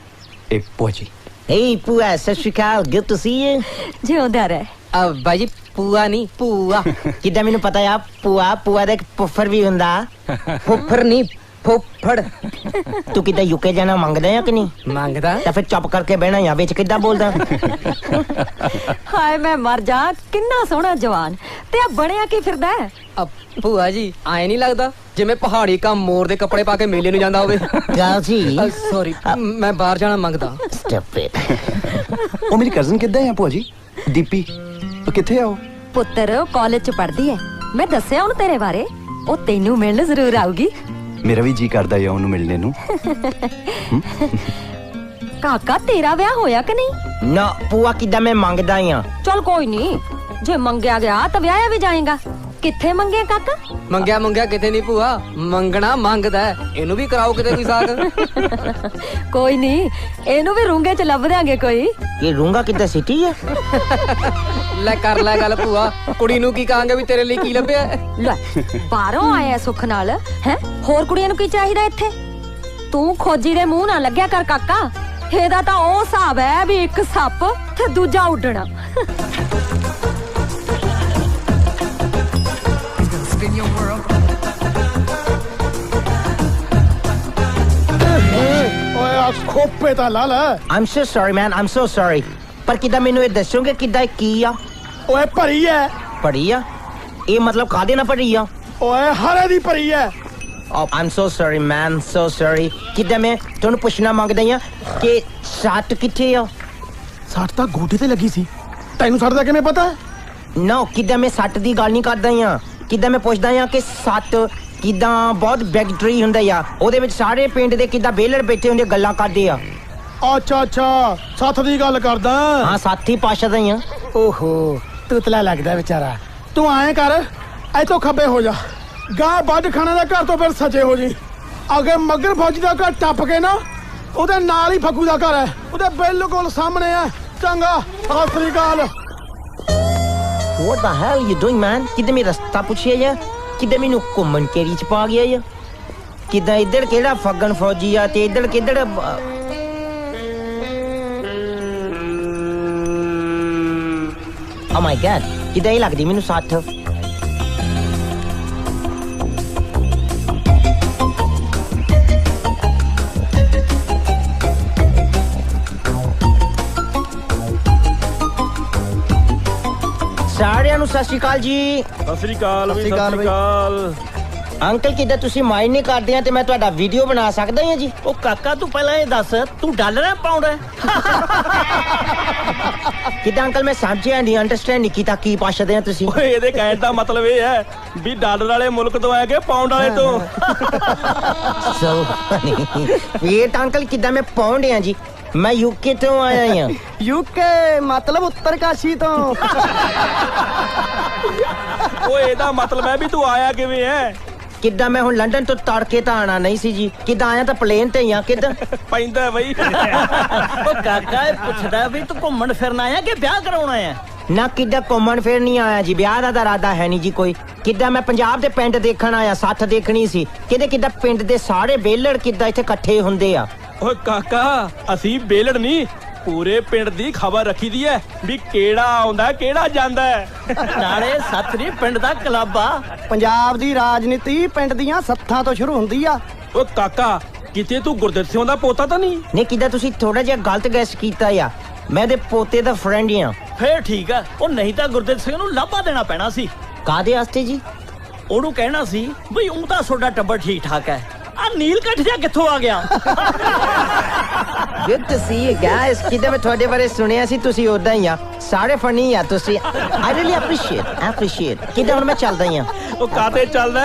ਇਹ ਭੂਆ ਜੀ Hey Pua, ਸਤਿ ਸ਼੍ਰੀ ਅਕਾਲ. Good to see you. ਜਿਉਂਦਾ ਰਹਿ ਬਾਈ ਜੀ ਪੂਆ ਨਹੀਂ ਪੂਆ ਕਿੱਦਾਂ ਮੈਨੂੰ ਪਤਾ ਆ ਪੂਆ ਦਾ ਇੱਕ ਪੁੱਫਰ ਵੀ ਹੁੰਦਾ ਫੁੱਫੜ ਨਹੀਂ ਫੁੱਫੜ ਤੂੰ ਕਿੱਦਾਂ ਯੂਕੇ ਜਾਣਾ ਮੰਗਦਾ ਆ ਕਿ ਨਹੀਂ ਮੰਗਦਾ ਤਾਂ ਫਿਰ ਚੁੱਪ ਕਰਕੇ ਬਹਿਣਾ ਜਾਂ ਵਿੱਚ ਕਿੱਦਾਂ ਬੋਲਦਾ ਹਾਏ ਮੈਂ ਮਰ ਜਾ ਕਿੰਨਾ ਸੋਹਣਾ ਜਵਾਨ ਤੇ ਆ ਬਣਿਆ ਕੀ ਫਿਰਦਾ ਹੈ ਭੂਆ ਜੀ ਆਏ ਨਹੀਂ ਲੱਗਦਾ ਜਿਵੇਂ ਪਹਾੜੀ ਕਾ ਮੋਰ ਦੇ ਕੱਪੜੇ ਪਾ ਕੇ ਮੇਲੇ ਨੂੰ ਜਾਂਦਾ ਹੋਵੇ ਗੱਲ ਜੀ ਸੌਰੀ ਮੈਂ ਬਾਹਰ ਜਾਣਾ ਮੰਗਦਾ ਸਟੂਪਿਡ ਉਹ ਮੇਰੀ ਕਜ਼ਨ ਕਿੱਦਾਂ ਹੈ ਭੂਆ ਜੀ ਦੀਪੀ ਉਹ ਕਿੱਥੇ ਆ ਉਹ ਪੁੱਤਰ ਕਾਲਜ ਚ ਪੜ੍ਹਦੀ ਹੈ ਮੈਂ ਦੱਸਿਆ ਉਹਨੂੰ ਤੇਰੇ ਬਾਰੇ ਉਹ ਤੈਨੂੰ ਮਿਲਣ ਜ਼ਰੂਰ ਆਊਗੀ ਮੇਰਾ ਵੀ ਜੀ ਕਰਦਾ ਹੈ ਉਹਨੂੰ ਮਿਲਣੇ ਨੂੰ ਕਾਕਾ ਤੇਰਾ ਵਿਆਹ ਹੋਇਆ ਕਿ ਨਹੀਂ ਨਾ ਪੂਆ ਕਿੱਦਾਂ ਮੈਂ ਮੰਗਦਾ ਆ ਚਲ ਕੋਈ ਨਹੀਂ ਜੇ ਮੰਗਿਆ ਗਿਆ ਤਾਂ ਵਿਆਹਿਆ ਵੀ ਜਾਏਗਾ ਕਿੱਥੇ ਮੰਗਿਆ ਕਾਕਾ ਮੰਗਿਆ ਕਿਤੇ ਨਹੀਂ ਭੂਆ ਮੰਗਣਾ ਮੰਗਦਾ ਇਹਨੂੰ ਵੀ ਕਰਾਓ ਕਿਤੇ ਕੋਈ ਸਾਗ ਕੋਈ ਨਹੀਂ ਇਹਨੂੰ ਵੀ ਰੂੰਗੇ ਚ ਲੱਭ ਦਿਆਂਗੇ ਕੋਈ ਇਹ ਰੂੰਗਾ ਕਿੱਦਾਂ ਸਿਟੀ ਆ ਲੈ ਕਰ ਲੈ ਗੱਲ ਭੂਆ ਕੁੜੀ ਨੂੰ ਕੀ ਕਹਾਂਗੇ ਵੀ ਤੇਰੇ ਲਈ ਕੀ ਲੱਭਿਆ ਲੈ ਬਾਹਰੋਂ ਆਇਆ ਸੁੱਖ ਨਾਲ ਹੈ ਹੋਰ ਕੁੜੀਆਂ ਨੂੰ ਕੀ ਚਾਹੀਦਾ ਇੱਥੇ ਤੂੰ ਖੋਜੀ ਦੇ ਮੂੰਹ ਨਾਲ ਲੱਗਿਆ ਕਰ ਕਾਕਾ ਇਹਦਾ ਤਾਂ ਉਹ ਹਿਸਾਬ ਹੈ ਵੀ ਇੱਕ ਸੱਪ ਤੇ ਦੂਜਾ ਉੱਡਣਾ ਓਏ ਆ ਖੋਪੇ ਤਾਂ ਲਾ ਲੈ I'm so sorry man, I'm so sorry. ਪਰ ਕਿੱਦਾਂ ਮੈਨੂੰ ਇਹ ਦੱਸੋਗੇ ਕਿੱਦਾਂ ਇਹ ਕੀ ਆ ਓਏ ਭਰੀ ਐ ਪੜੀ ਆ ਇਹ ਮਤਲਬ ਕਾਹਦੇ ਨਾਲ ਪੜੀ ਆ ਓਏ ਹਰੇ ਦੀ ਭਰੀ ਐ Oh, I'm so sorry man, so sorry. ਕਿੱਦਾਂ ਮੈਂ ਤੁਹਾਨੂੰ ਪੁੱਛਣਾ ਮੰਗਦਾ ਆ ਕਿ ਸੱਟ ਕਿੱਥੇ ਆ ਸੱਟ ਤਾਂ ਗੋਡੇ ਤੇ ਲੱਗੀ ਸੀ ਤੈਨੂੰ ਸੱਟ ਦਾ ਕਿਵੇਂ ਪਤਾ ਨਾ ਕਿੱਦਾਂ ਮੈਂ ਸੱਟ ਦੀ ਗੱਲ ਨਹੀਂ ਕਰਦਾ ਆ ਕਿੱਦਾਂ ਮੈਂ ਪੁੱਛਦਾ ਆ ਕਿ ਸੱਟ ਕਿੱਦਾਂ ਬਹੁਤ ਬੈਕਟਰੀ ਹੁੰਦਾ ਆ ਉਹਦੇ ਵਿੱਚ ਸਾਰੇ ਪਿੰਡ ਦੇ ਕਿੱਦਾਂ ਬੇਲੜ ਬੈਠੇ ਹੁੰਦੇ ਗੱਲਾਂ ਕਰਦੇ ਆ ਅੱਛਾ ਸੱਤ ਦੀ ਗੱਲ ਕਰਦਾ ਹਾਂ ਸਾਥੀ ਪਾਸ਼ਾ ਦਾ ਆ ਓਹੋ ਤੁਤਲਾ ਲੱਗਦਾ ਵਿਚਾਰਾ ਤੂੰ ਐਂ ਕਰ ਇੱਥੋਂ ਖੱਬੇ ਹੋ ਜਾ ਗਾਂ ਵੱਢ ਖਾਣਾ ਦਾ ਘਰ ਤੋਂ ਫਿਰ ਸੱਜੇ ਹੋ ਜੀ ਅੱਗੇ ਮੱਗਰ ਫੌਜੀ ਦਾ ਘਰ ਟੱਪ ਕੇ ਨਾ ਉਹਦੇ ਨਾਲ ਹੀ ਫੱਗੂ ਦਾ ਘਰ ਹੈ ਉਹਦੇ ਬਿਲਕੁਲ ਸਾਹਮਣੇ ਹੈ ਚੰਗਾ ਸਤਿ ਸ੍ਰੀ ਅਕਾਲ What the hell you doing man? ਕਿੱਦਾਂ ਮੈਂ ਰਸਤਾ ਪੁੱਛਿਆ ਜਾਂ ਕਿੱਦਾਂ ਮੈਨੂੰ ਘੁੰਮਣ ਕੇਰੀ ਚ ਪਾ ਗਿਆ ਜਾਂ ਕਿੱਦਾਂ ਇੱਧਰ ਕਿਹੜਾ ਫੱਗਣ ਫੌਜੀ ਆ ਤੇ ਇੱਧਰ ਕਿੱਧਰ Oh my god ਕਿੱਦਾਂ ਹੀ ਲੱਗਦੀ ਮੈਨੂੰ ਸੱਠ ਸਾਰਿਆਂ ਨੂੰ ਸਤਿ ਸ਼੍ਰੀ ਅਕਾਲ ਜੀ ਸਤਿ ਸ੍ਰੀ ਅਕਾਲ ਵੀ ਸਤਿ ਸ੍ਰੀ ਅਕਾਲ ਅੰਕਲ ਕਿੱਦਾਂ ਤੁਸੀਂ ਮਾਈਂਡ ਨਹੀਂ ਕਰਦੇ ਆ ਤੇ ਮੈਂ ਤੁਹਾਡਾ ਵੀਡੀਓ ਬਣਾ ਸਕਦਾ ਹਾਂ ਜੀ ਉਹ ਕਾਕਾ ਤੂੰ ਪਹਿਲਾਂ ਇਹ ਦੱਸ ਤੂੰ ਡਾਲਰ ਹੈ ਪਾਉਂਡ ਹੈ ਕਿੱਦਾਂ ਅੰਕਲ ਮੈਂ ਸਮਝਿਆ ਨਹੀਂ ਅੰਡਰਸਟੈਂਡ ਨਹੀਂ ਕੀਤਾ ਕੀ ਪੁੱਛਦੇ ਆ ਤੁਸੀਂ ਓਏ ਇਹਦੇ ਕਹਿਣ ਦਾ ਮਤਲਬ ਇਹ ਹੈ ਵੀ ਡਾਲਰ ਵਾਲੇ ਮੁਲਕ ਤੋਂ ਆਇਆ ਕਿ ਪਾਉਂਡ ਵਾਲੇ ਤੋਂ ਸੋ ਇਹ ਤਾਂ ਅੰਕਲ ਕਿੱਦਾਂ ਮੈਂ ਪਾਉਂਡ ਆ ਜੀ ਮੈਂ ਯੂਕੇ ਤੋਂ ਆਇਆ ਹਾਂ ਯੂਕੇ ਮਤਲਬ ਉੱਤਰਕਾਸ਼ੀ ਤੋਂ ਓਏ ਇਹਦਾ ਮਤਲਬ ਹੈ ਵੀ ਤੂੰ ਆਇਆ ਕਿਵੇਂ ਹੈ ਕਿੱਦਾਂ ਮੈਂ ਹੁਣ ਲੰਡਨ ਤੋਂ ਤੜਕੇ ਤਾਂ ਆਣਾ ਨਹੀਂ ਸੀ ਜੀ ਕਿੱਦਾਂ ਆਇਆ ਤਾਂ ਪਲੇਨ ਤੇ ਹੀ ਆ ਕਿੱਦਾਂ ਪੈਂਦਾ ਬਈ ਉਹ ਕਾਕਾ ਇਹ ਪੁੱਛਦਾ ਵੀ ਤੂੰ ਘੁੰਮਣ ਫਿਰਨ ਆਇਆ ਕਿ ਵਿਆਹ ਕਰਾਉਣਾ ਹੈ ਨਾ ਕਿੱਦਾਂ ਘੁੰਮਣ ਫਿਰ ਨਹੀਂ ਆਇਆ ਜੀ, ਵਿਆਹ ਦਾ ਤਾਂ ਇਰਾਦਾ ਹੈ ਨਹੀਂ ਜੀ ਕੋਈ। ਕਿੱਦਾਂ ਮੈਂ ਪੰਜਾਬ ਦੇ ਪਿੰਡ ਦੇਖਣ ਆਇਆ, ਸੱਥ ਦੇਖਣੀ ਸੀ। ਕਿੱਦਾਂ ਪਿੰਡ ਦੇ ਸਾਰੇ ਬੇਲੜ ਕਿੱਦਾਂ ਇੱਥੇ ਇਕੱਠੇ ਹੁੰਦੇ ਆ। ਓਏ ਕਾਕਾ ਅਸੀਂ ਬੇਲੜ ਨਹੀਂ, ਪੂਰੇ ਪਿੰਡ ਦੀ ਖਬਰ ਰੱਖੀ ਦੀ ਐ ਵੀ ਕਿਹੜਾ ਆਉਂਦਾ ਕਿਹੜਾ ਜਾਂਦਾ ਹੈ। ਨਾਲੇ ਸੱਤ ਨਹੀਂ ਪਿੰਡ ਦਾ ਕਲੱਬ ਆ। ਪੰਜਾਬ ਦੀ ਰਾਜਨੀਤੀ ਪਿੰਡ ਦੀਆਂ ਸੱਥਾਂ ਤੋਂ ਸ਼ੁਰੂ ਹੁੰਦੀ ਆ। ਓ ਕਾਕਾ ਕਿਤੇ ਤੂੰ ਗੁਰਦਿੱਤ ਸਿੰਘ ਦਾ ਪੋਤਾ ਤਾਂ ਨਹੀਂ? ਨਹੀਂ ਕਿੱਦਾਂ ਤੁਸੀਂ ਥੋੜਾ ਜਿਹਾ ਗਲਤ ਗੈਸ ਕੀਤਾ ਆ, ਮੈਂ ਦੇ ਪੋਤੇ ਦਾ ਫਰੈਂਡ ਆ। ਫੇਰ ਠੀਕ ਆ, ਉਹ ਨਹੀਂ ਤਾਂ ਗੁਰਦਿੱਤ ਸਿੰਘ ਨੂੰ ਲਾਭਾ ਦੇਣਾ ਪੈਣਾ ਸੀ। ਕਾਦੇ ਵਾਸਤੇ ਜੀ? ਉਹਨੂੰ ਕਹਿਣਾ ਸੀ ਬਈ ਉਹ ਤਾਂ ਤੁਹਾਡਾ ਟੱਬਰ ਠੀਕ ਠਾਕ ਹੈ, ਆ ਨੀਲਕੰਠ ਜਿਹਾ ਕਿੱਥੋਂ ਆ ਗਿਆ। Good to see you guys. ਕਿੱਦਾਂ ਮੈਂ ਤੁਹਾਡੇ ਬਾਰੇ ਸੁਣਿਆ ਸੀ, ਤੁਸੀਂ ਉਦਾਂ ਹੀ ਆ, ਸਾਰੇ ਫਨੀ ਆ ਤੁਸੀਂ। I really appreciate. ਕਿੱਦਾਂ ਹੁਣ ਮੈਂ ਚੱਲਦਾ ਹੀ ਆ। ਉਹ ਕਾਤੇ ਚੱਲਦਾ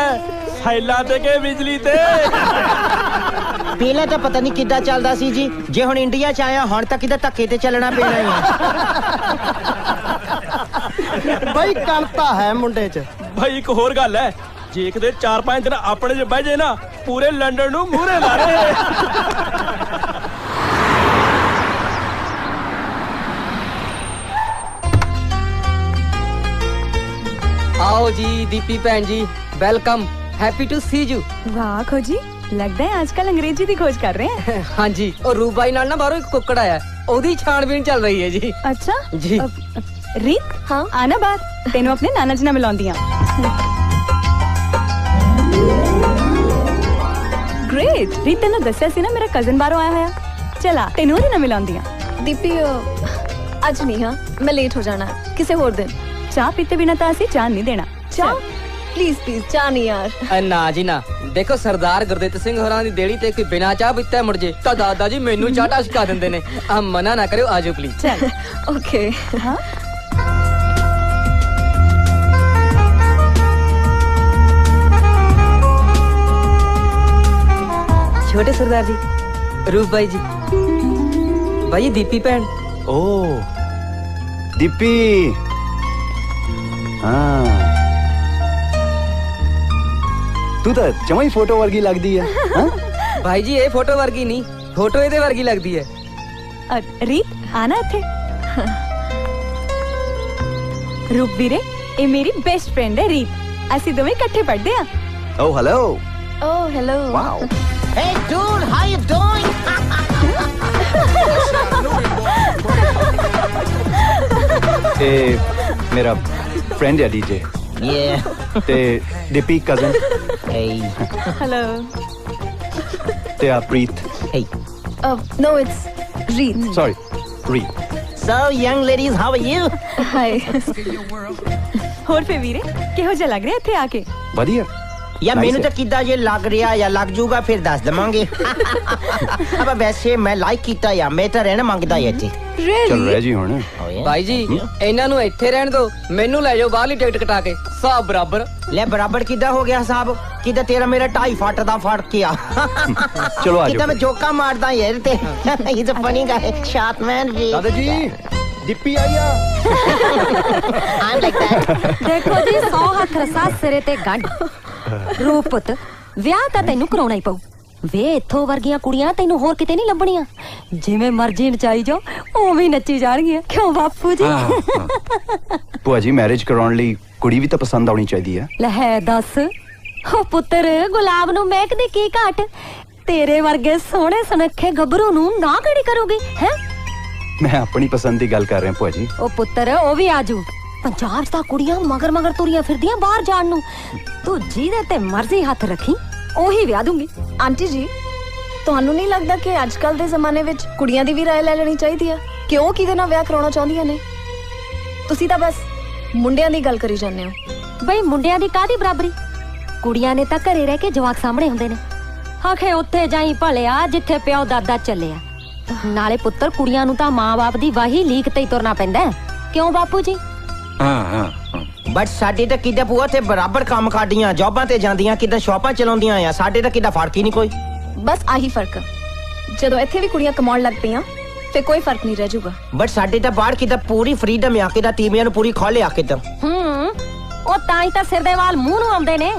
ਸਾਈਲਾਂ ਤੇ ਕਿ ਬਿਜਲੀ ਤੇ? ਪਹਿਲਾਂ ਤਾਂ ਪਤਾ ਨਹੀਂ ਕਿੱਦਾਂ ਚੱਲਦਾ ਸੀ ਜੀ, ਜੇ ਹੁਣ ਇੰਡੀਆ ਚ ਆਇਆ ਹੁਣ ਤਾਂ ਕਿੱਦਾਂ ਧੱਕੇ ਤੇ ਚੱਲਣਾ ਪੈਣਾ ਹੀ ਆ। ਬਈ ਕਣਤਾ ਹੈ ਮੁੰਡੇ 'ਚ। ਭਾਈ ਇੱਕ ਹੋਰ ਗੱਲ ਐ, ਜੇ ਕਿਤੇ 4-5 ਦਿਨ ਆਪਣੇ ਚ ਬਹਿ ਜੇ ਨਾ, ਪੂਰੇ ਲੰਡਨ ਨੂੰ ਮੂਹਰੇ ਲਾ ਰਹੇ। आओ जी दीपी भैन जी, welcome, happy to see you. वाह खोजी, लगता है आजकल अंग्रेजी की खोज कर रहे हैं। हाँ जी, और रूप भाई नाल ना बाहरों एक कुक्कड़ आया, ओदी छानबीन चल रही है जी। अच्छा जी। रीत, हाँ आना बात, तेनों अपने नाना जी नाल मिलाउंदियां। ग्रेट, रीत तेनों दस्सिया सी ना मेरा कजन बाहरों आया होया, चला तेनों ओदे नाल मिलाउंदियां। दीपी आज नहीं, हाँ मैं लेट हो जाना है, किसी और दिन। चाह पीते बिना तो असी जान नहीं देना। चाह प्लीज प्लीज, चाह नहीं यार। ना जी ना, देखो सरदार गुरदित सिंह होरां दी देड़ी ते कोई बिना चाह पीता मुड़ जे तो दादा जी मैनू चाह टसका दिंदे ने। आप मना ना करियो, आजो प्लीज। चल ओके। हाँ छोटे सरदार जी, रूप भाई जी, भाई दीपी भैन। ओ दीपी, हाँ तू तो जमा ही फोटो वर्गी लगदी है। हाँ? भाई जी ये फोटो वर्गी नहीं, फोटो ਇਹਦੇ वर्गी लगदी है। रीत आना इत्थे। रूप वीरे, ये मेरी बेस्ट फ्रेंड है रीत, असी दोवें इकट्ठे पढ़दे आ। Oh hello, oh hello. wow. Hey dude, how you doing? ए मेरा फ्रेंड है डीजे। Yeah. ते दीपी कजन Hey. हेलो। ते आ प्रीत, Hey. नो इट्स रीत। Sorry Preet. So young ladies, how are you? हाय। ਹੋਰ ਫੇ ਵੀਰੇ ਕਿਹੋ ਜਿਹਾ ਲੱਗ ਰਿਹਾ ਇੱਥੇ ਆ ਕੇ? ਵਧੀਆ या Nice मेनू है। तो किदा ये लग रहा या लग जूगा फिर दस दवांगे। अब वैसे मैं लाइक कीता या मैं तो रहना मंगदा है इत्थे। चल रहा जी हुण। Oh, yeah. भाई जी ਇਹਨਾਂ ਨੂੰ ਇੱਥੇ ਰਹਿਣ ਦਿਓ, ਮੈਨੂੰ ਲੈ ਜਾਓ ਬਾਹਰਲੀ ਟਿਕਟ ਕਟਾ ਕੇ, ਹਿਸਾਬ ਬਰਾਬਰ। ले बराबर किदा हो गया साहब, किदा तेरा मेरा 2.5 फट दा फर्क किया। चलो आ किदा जाओ। मैं जोका मारदा यार ते। He's a funny guy, shot man भी। दादाजी दीपी आई आ। I'm like that। ਦੇਖੋ ਜੀ 100 ਹੱਥ ਰਸਾ ਸਿਰੇ ਤੇ ਗੰਢ। ਰੂਪ ਪੁੱਤ, ਵਿਆਹ ਤਾਂ ਤੈਨੂੰ ਕਰਾਉਣਾ ਹੀ ਪਊ। ਵੇ ਇੱਥੋਂ ਵਰਗੀਆਂ ਕੁੜੀਆਂ ਤੈਨੂੰ ਹੋਰ ਕਿਤੇ ਨਹੀਂ ਲੱਭਣੀਆਂ, ਜਿਵੇਂ ਮਰਜ਼ੀ ਨਚਾਈ ਜਾਓ ਉਵੇਂ ਹੀ ਨੱਚੀ ਜਾਣਗੀਆਂ। ਕਿਉਂ ਬਾਪੂ ਜੀ? ਭੂਆ ਜੀ ਮੈਰਿਜ ਕਰਾਉਣ ਲਈ ਕੁੜੀ ਵੀ ਤਾਂ ਪਸੰਦ ਆਉਣੀ ਚਾਹੀਦੀ ਹੈ। ਲੈ ਹੈ ਦੱਸ, ਹੋ ਪੁੱਤਰ ਗੁਲਾਬ ਨੂੰ ਮਹਿਕਦੀ ਕੀ ਘਾਟ, ਤੇਰੇ ਵਰਗੇ ਸੋਹਣੇ ਸੁਨੱਖੇ ਗੱਭਰੂ ਨੂੰ ਨਾ ਕਿਹੜੀ ਕਰੋਗੀ ਹੈ? ਮੈਂ ਆਪਣੀ ਪਸੰਦ ਦੀ ਗੱਲ ਕਰ ਰਿਹਾ ਭੂਆ ਜੀ। ਉਹ ਪੁੱਤਰ ਉਹ ਵੀ ਆਜੂ। ਪੰਜਾਬ 'ਚ ਤਾਂ ਕੁੜੀਆਂ ਮਗਰ ਮਗਰ ਤੁਰੀਆਂ ਫਿਰਦੀਆਂ ਬਾਹਰ ਜਾਣ ਨੂੰ, ਤੂੰ ਜਿਹਦੇ ਤੇ ਮਰਜ਼ੀ ਹੱਥ ਰੱਖੀ ਉਹੀ ਵਿਆਹ ਦੂੰਗੀ। ਆਂਟੀ ਜੀ, ਤੁਹਾਨੂੰ ਨਹੀਂ ਲੱਗਦਾ ਕਿ ਅੱਜ ਕੱਲ ਦੇ ਜ਼ਮਾਨੇ ਵਿੱਚ ਕੁੜੀਆਂ ਦੀ ਵੀ ਰਾਏ ਲੈ ਲੈਣੀ ਚਾਹੀਦੀ ਆ? ਕਿਉਂ ਕਿਹਦੇ ਨਾਲ ਵਿਆਹ ਕਰਾਉਣਾ ਚਾਹੁੰਦੀਆਂ ਨੇ? ਤੁਸੀਂ ਤਾਂ ਬਸ ਮੁੰਡਿਆਂ ਦੀ ਗੱਲ ਕਰੀ ਜਾਂਦੇ ਹੋ। ਬਈ ਮੁੰਡਿਆਂ ਦੀ ਕਾਹਦੀ ਬਰਾਬਰੀ, ਕੁੜੀਆਂ ਨੇ ਤਾਂ ਘਰੇ ਰਹਿ ਕੇ ਜਵਾਕ ਸਾਹਮਣੇ ਹੁੰਦੇ ਨੇ। ਆਖੇ ਉੱਥੇ ਜਾਈ ਭਲਿਆ ਜਿੱਥੇ ਪਿਓ ਦਾਦਾ ਚੱਲਿਆ। ਨਾਲੇ ਪੁੱਤਰ ਕੁੜੀਆਂ ਨੂੰ ਤਾਂ ਮਾਂ-ਬਾਪ ਦੀ ਵਾਹੀ ਲੀਕ ਤੇ ਹੀ ਤੁਰਨਾ ਪੈਂਦਾ। ਕਿਉਂ ਬਾਪੂ ਜੀ? ਹਾਂ बट साडे तो किदा पूरा थे बराबर काम करदियां, जॉबां ते जांदियां, किदा शॉपां चलाउंदियां आ। साडे तो किदा फर्क ही नहीं कोई। ਬਸ ਆਹੀ ਫਰਕ ਆ, ਜਦੋਂ ਇੱਥੇ ਵੀ ਕੁੜੀਆਂ ਕਮਾਉਣ ਲੱਗ ਪਈਆਂ ਤੇ ਕੋਈ ਫਰਕ ਨਹੀਂ ਰਹਿ ਜਾਊਗਾ। बट साडे तो बाहर किदा पूरी फ्रीडम आ, किदा तीमियां ਨੂੰ पूरी खोले आ किदा। ਉਹ ਤਾਂ ਹੀ ਤਾਂ ਸਿਰ ਦੇ ਵਾਲ ਮੂੰਹ ਨੂੰ ਆਉਂਦੇ ਨੇ,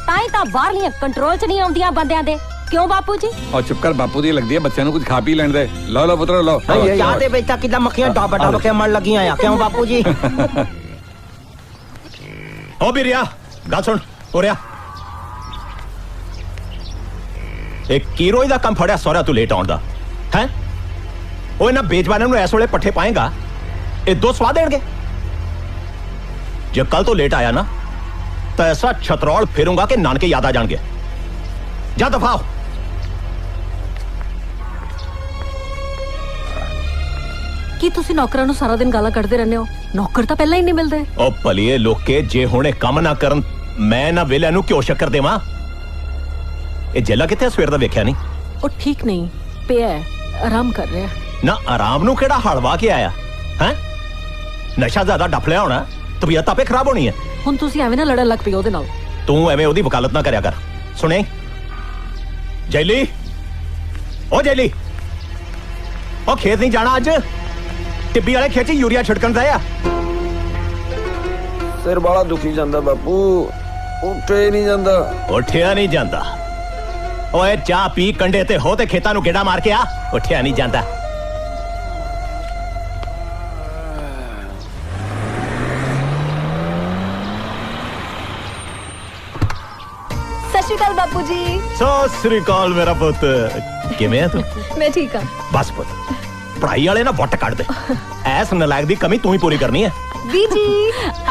ਤਾਂ ਹੀ ਤਾਂ ਬਾਹਰਲੀਆਂ ਕੰਟਰੋਲ 'ਚ ਨਹੀਂ ਆਉਂਦੀਆਂ ਬੰਦਿਆਂ ਦੇ। क्यों बापू जी? और चुप कर, बापू दी लगदी है, बच्चे नु कुछ खा पी लेने दे। लो लो पुत्र लो। क्या दे बेटा किदा मक्खियां डब डब के मर लगी आया क्यों बापू जी? ओ बिरिया गल सुन ओरिया एक कीरोई दा कम फड़िया सोहरा तू लेट आउंदा हैं ओ इना बेजबानां नु इस वेले पट्ठे पाएगा ए दो सवा देणगे जे कल तो लेट आया ना तो ऐसा छतरौल फेरूंगा कि नानके याद आ जाएंगे जा दफा हो। ਕੀ ਤੁਸੀਂ ਨੌਕਰਾਂ ਨੂੰ ਸਾਰਾ ਦਿਨ ਗਾਲਾਂ ਕੱਢਦੇ ਰਹਿੰਦੇ ਹੋ? ਨੌਕਰ ਤਾਂ ਪਹਿਲਾਂ ਹੀ ਨਹੀਂ ਮਿਲਦੇ। ओ भलिए लोके जे हुणे कम ना करन मैं ना वेले नु क्यों शक्कर देवां ए जेला किथे सवेर दा वेख्या नहीं ਉਹ ਠੀਕ ਨਹੀਂ ਪਿਆ ਹੈ, ਆਰਾਮ ਕਰ ਰਿਹਾ। ना आराम नु केड़ा हलवा के आया हैं नशा ज्यादा डफ लिया होना तबीयत आपे खराब होनी है। ਹੁਣ ਤੁਸੀਂ ਐਵੇਂ ਨਾ ਲੜਨ ਲੱਗ ਪਈ ਉਹਦੇ ਨਾਲ। तू एवें ओदी वकालत ना करया कर सुने जैली ओ जैली ओ खेत नहीं जाना अज टिब्बी वाले खेत यूरिया छिड़कन दे आ सिर बाला दुखी जांदा बापू उठे नहीं जांदा उठिया नहीं जांदा ओए चाह पी कंडे ते हो ते खेतां नु गेड़ा मार के आ उठिया नहीं जांदा। सत श्री अकाल बापू जी। सत श्री अकाल मेरा पुत किवें है तू? मैं ठीक हाँ। बस पुत पढ़ाई वाले ना वट कट दे ऐस नलायक दी कमी तू ही पूरी करनी है। बीजी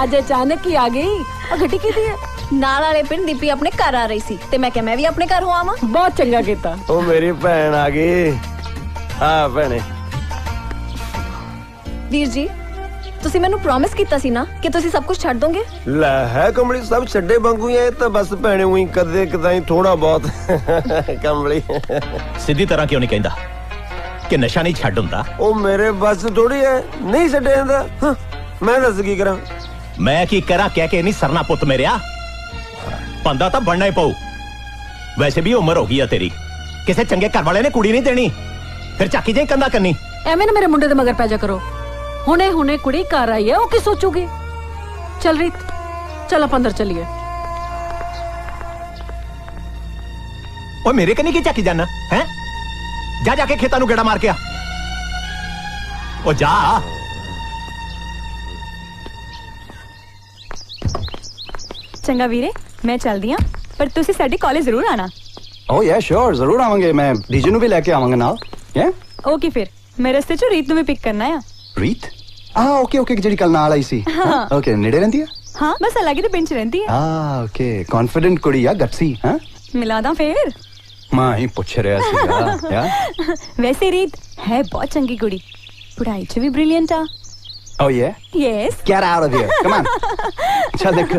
ਅੱਜ ਅਚਾਨਕ ਹੀ ਆ ਗਈ। ਉਹ ਗੱਡੀ ਕਿਹਦੀ ਹੈ? ਨਾਲ ਵਾਲੇ ਪਿੰਡ ਦੀਪੀ ਆਪਣੇ ਘਰ ਆ ਰਹੀ ਸੀ ਤੇ ਮੈਂ ਕਿਹਾ ਮੈਂ ਵੀ ਆਪਣੇ ਘਰ ਹੋ ਆਵਾਂ। ਬਹੁਤ ਚੰਗਾ ਕੀਤਾ। ओ मेरी भैन आ गई हाँ भैने ਵੀਰ ਜੀ ਤੁਸੀਂ ਮੈਨੂੰ ਪ੍ਰੋਮਿਸ ਕੀਤਾ ਸੀ ਨਾ ਕਿ ਤੁਸੀਂ ਸਭ ਕੁਝ ਛੱਡ ਦੋਗੇ। ਲੈ ਹੈ ਕਮਲੀ ਸਭ ਛੱਡੇ ਵਾਂਗੂ ਹੀ ਇਹ ਤਾਂ ਬਸ ਭੈਣੇ ਉਹੀ ਕਦੇ ਕਦਾਈ ਥੋੜਾ ਬਹੁਤ ਕਮਲੀ सीधी तरह क्यों नहीं कहंदा कि नशा नहीं छड्ड हुंदा? ਉਹ ਮੇਰੇ ਬਸ ਥੋੜੀ ਹੈ ਨਹੀਂ ਛੱਡਿਆ ਜਾਂਦਾ ਮੈਂ ਦੱਸ ਕੀ ਕਰਾਂ। मैं की करा कह के नहीं सरना पुत मेरिया बंदा तो बनना ही पऊ वैसे भी उम्र हो गई है तेरी किसे चंगे घर वाले ने कुड़ी नहीं देनी फिर चाकी जाई कंधा करनी। ਐਵੇਂ ਨਾ ਮੇਰੇ ਮੁੰਡੇ ਦੇ ਮਗਰ ਪੈ ਜਾ ਕਰੋ। ਹੁਣੇ ਹੁਣੇ ਕੁੜੀ ਘਰ ਆਈ ਹੈ, ਉਹ ਕੀ ਸੋਚੂਗੀ? ਚੱਲ ਰੀਤ ਚੱਲ ਆਪਾਂ ਅੰਦਰ ਚੱਲੀਏ। ओए मेरे कनी की चाकी जाना है जा जाके खेतां नु गेड़ा मार के आ ओ जा। ਚੰਗਾ ਵੀਰੇ ਮੈਂ ਚੱਲਦੀ ਆਂ ਪਰ ਤੁਸੀਂ ਸਾਡੇ ਕਾਲਜ ਜ਼ਰੂਰ ਆਣਾ। ਓ ਯਾ ਸ਼ੋਰ ਜ਼ਰੂਰ ਆਵਾਂਗੇ ਮੈਂ ਡੀਜੇ ਨੂੰ ਵੀ ਲੈ ਕੇ ਆਵਾਂਗਾ ਨਾਲ ਯਾ ਓਕੇ ਫਿਰ ਮੈਂ ਰਸਤੇ 'ਚ ਰੀਤ ਨੂੰ ਵੀ ਪਿਕ ਕਰਨਾ ਆ। ਰੀਤ ਓਕੇ ਓਕੇ ਜਿਹੜੀ ਕੱਲ ਨਾਲ ਆਈ ਸੀ ਓਕੇ ਨੇੜੇ ਰਹਿੰਦੀ ਆ ਹਾਂ ਬਸ ਅਲੱਗ ਦੇ ਪਿੰਡ 'ਚ ਰਹਿੰਦੀ ਆ। ਓਕੇ ਕੌਨਫੀਡੈਂਟ ਕੁੜੀ ਆ ਗੱਟਸੀ ਹਾਂ ਮਿਲਾਦਾ ਫਿਰ ਮੈਂ ਹੀ ਪੁੱਛ ਰਿਹਾ ਸੀਗਾ ਯਾ ਵੈਸੇ ਰੀਤ ਹੈ ਬਹੁਤ ਚੰਗੀ ਕੁੜੀ ਪੜ੍ਹਾਈ 'ਚ ਵੀ ਬ੍ਰਿਲੀਅੰਟ ਆ। Oh yeah? Yes. Get out of here. Come on. Chal dekh.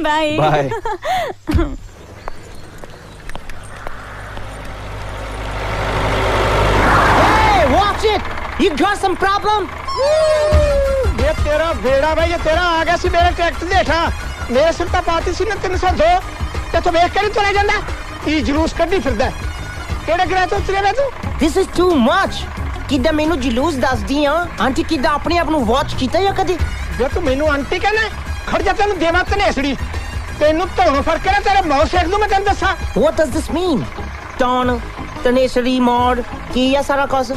Bye. Bye. Hey, watch it. You got some problem? ये तेरा बेड़ा भाई ये तेरा आ गया सी मेरे ट्रैक्टर दे ठा मेरे सिर ता पाती सी ना 302 ते तू वेख के नहीं तुला जांदा ई जुलूस कड्डी फिरदा केड़े ग्रह तो उतरे तू? This is too much. किदा मेनू जुलूस दसदी आ आंटी किदा अपने आप नु वॉच कीता या कदी? ਜੇ ਤੂੰ ਮੈਨੂੰ ਆਂਟੀ ਕਹਿੰਦਾ ਖੜ ਜਾ ਤੈਨੂੰ ਦੇਵਾਂ ਤਨੇਸੜੀ ਤੈਨੂੰ ਧੌਣ ਫਰਕ ਹੈ ਤੇਰੇ ਮੌਤ ਸੇਕ ਦੂੰ ਮੈਂ ਤੈਨੂੰ ਦੱਸਾਂ। What does this mean? ਟੌਣ ਤਨੇਸੜੀ ਮੋੜ ਕੀ ਆ ਸਾਰਾ ਕੁਝ?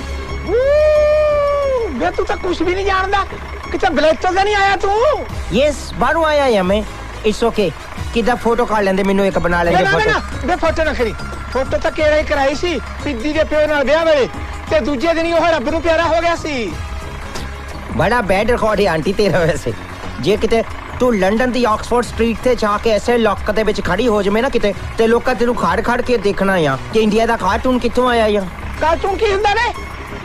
ਵੇ ਤੂੰ ਤਾਂ ਕੁਝ ਵੀ ਨਹੀਂ ਜਾਣਦਾ ਕਿਤੇ ਗਲੇਟਰ ਤੇ ਨਹੀਂ ਆਇਆ ਤੂੰ। Yes ਬਾਹਰੋਂ ਆਇਆ ਆ ਮੈਂ ਇਟਸ ਓਕੇ ਕਿਦਾ ਫੋਟੋ ਕਾਢ ਲੈਂਦੇ ਮੈਨੂੰ ਇੱਕ ਬਣਾ ਲੈਂਦੇ ਫੋਟੋ। ਵੇ ਫੋਟੋ ਨਾ ਖੜੀ ਫੋਟੋ ਤਾਂ ਕਿਹੜਾ ਹੀ ਕਰਾਈ ਸੀ ਪਿੱਦੀ ਦੇ ਪਿਓ ਨਾਲ ਵਿਆਹ ਵੇਲੇ ਤੇ ਦੂਜੇ ਦਿਨ ਹੀ ਉਹ ਰੱਬ ਨੂੰ ਪਿਆਰਾ ਹੋ ਗਿਆ ਸੀ। ਬੜਾ ਬੈਡ ਰਿਕਾਰਡ ਹੈ ਆਂਟੀ ਤੇਰਾ ਵੈਸੇ ਜੇ ਕਿਤੇ ਤੂੰ ਲੰਡਨ ਦੀ ਆਕਸਫੋਰਡ ਸਟਰੀਟ ਤੇ ਜਾ ਕੇ ਐਸੇ ਲੋਕ ਦੇ ਵਿੱਚ ਖੜੀ ਹੋ ਜਵੇਂ ਨਾ ਕਿਤੇ ਤੇ ਲੋਕਾਂ ਤੈਨੂੰ ਖੜ ਖੜ ਕੇ ਦੇਖਣਾ ਆ ਕਿ ਇੰਡੀਆ ਦਾ ਕਾਰਟੂਨ ਕਿੱਥੋਂ ਆਇਆ ਆ। ਕਾਰਟੂਨ ਕੀ ਹੁੰਦਾ ਵੇ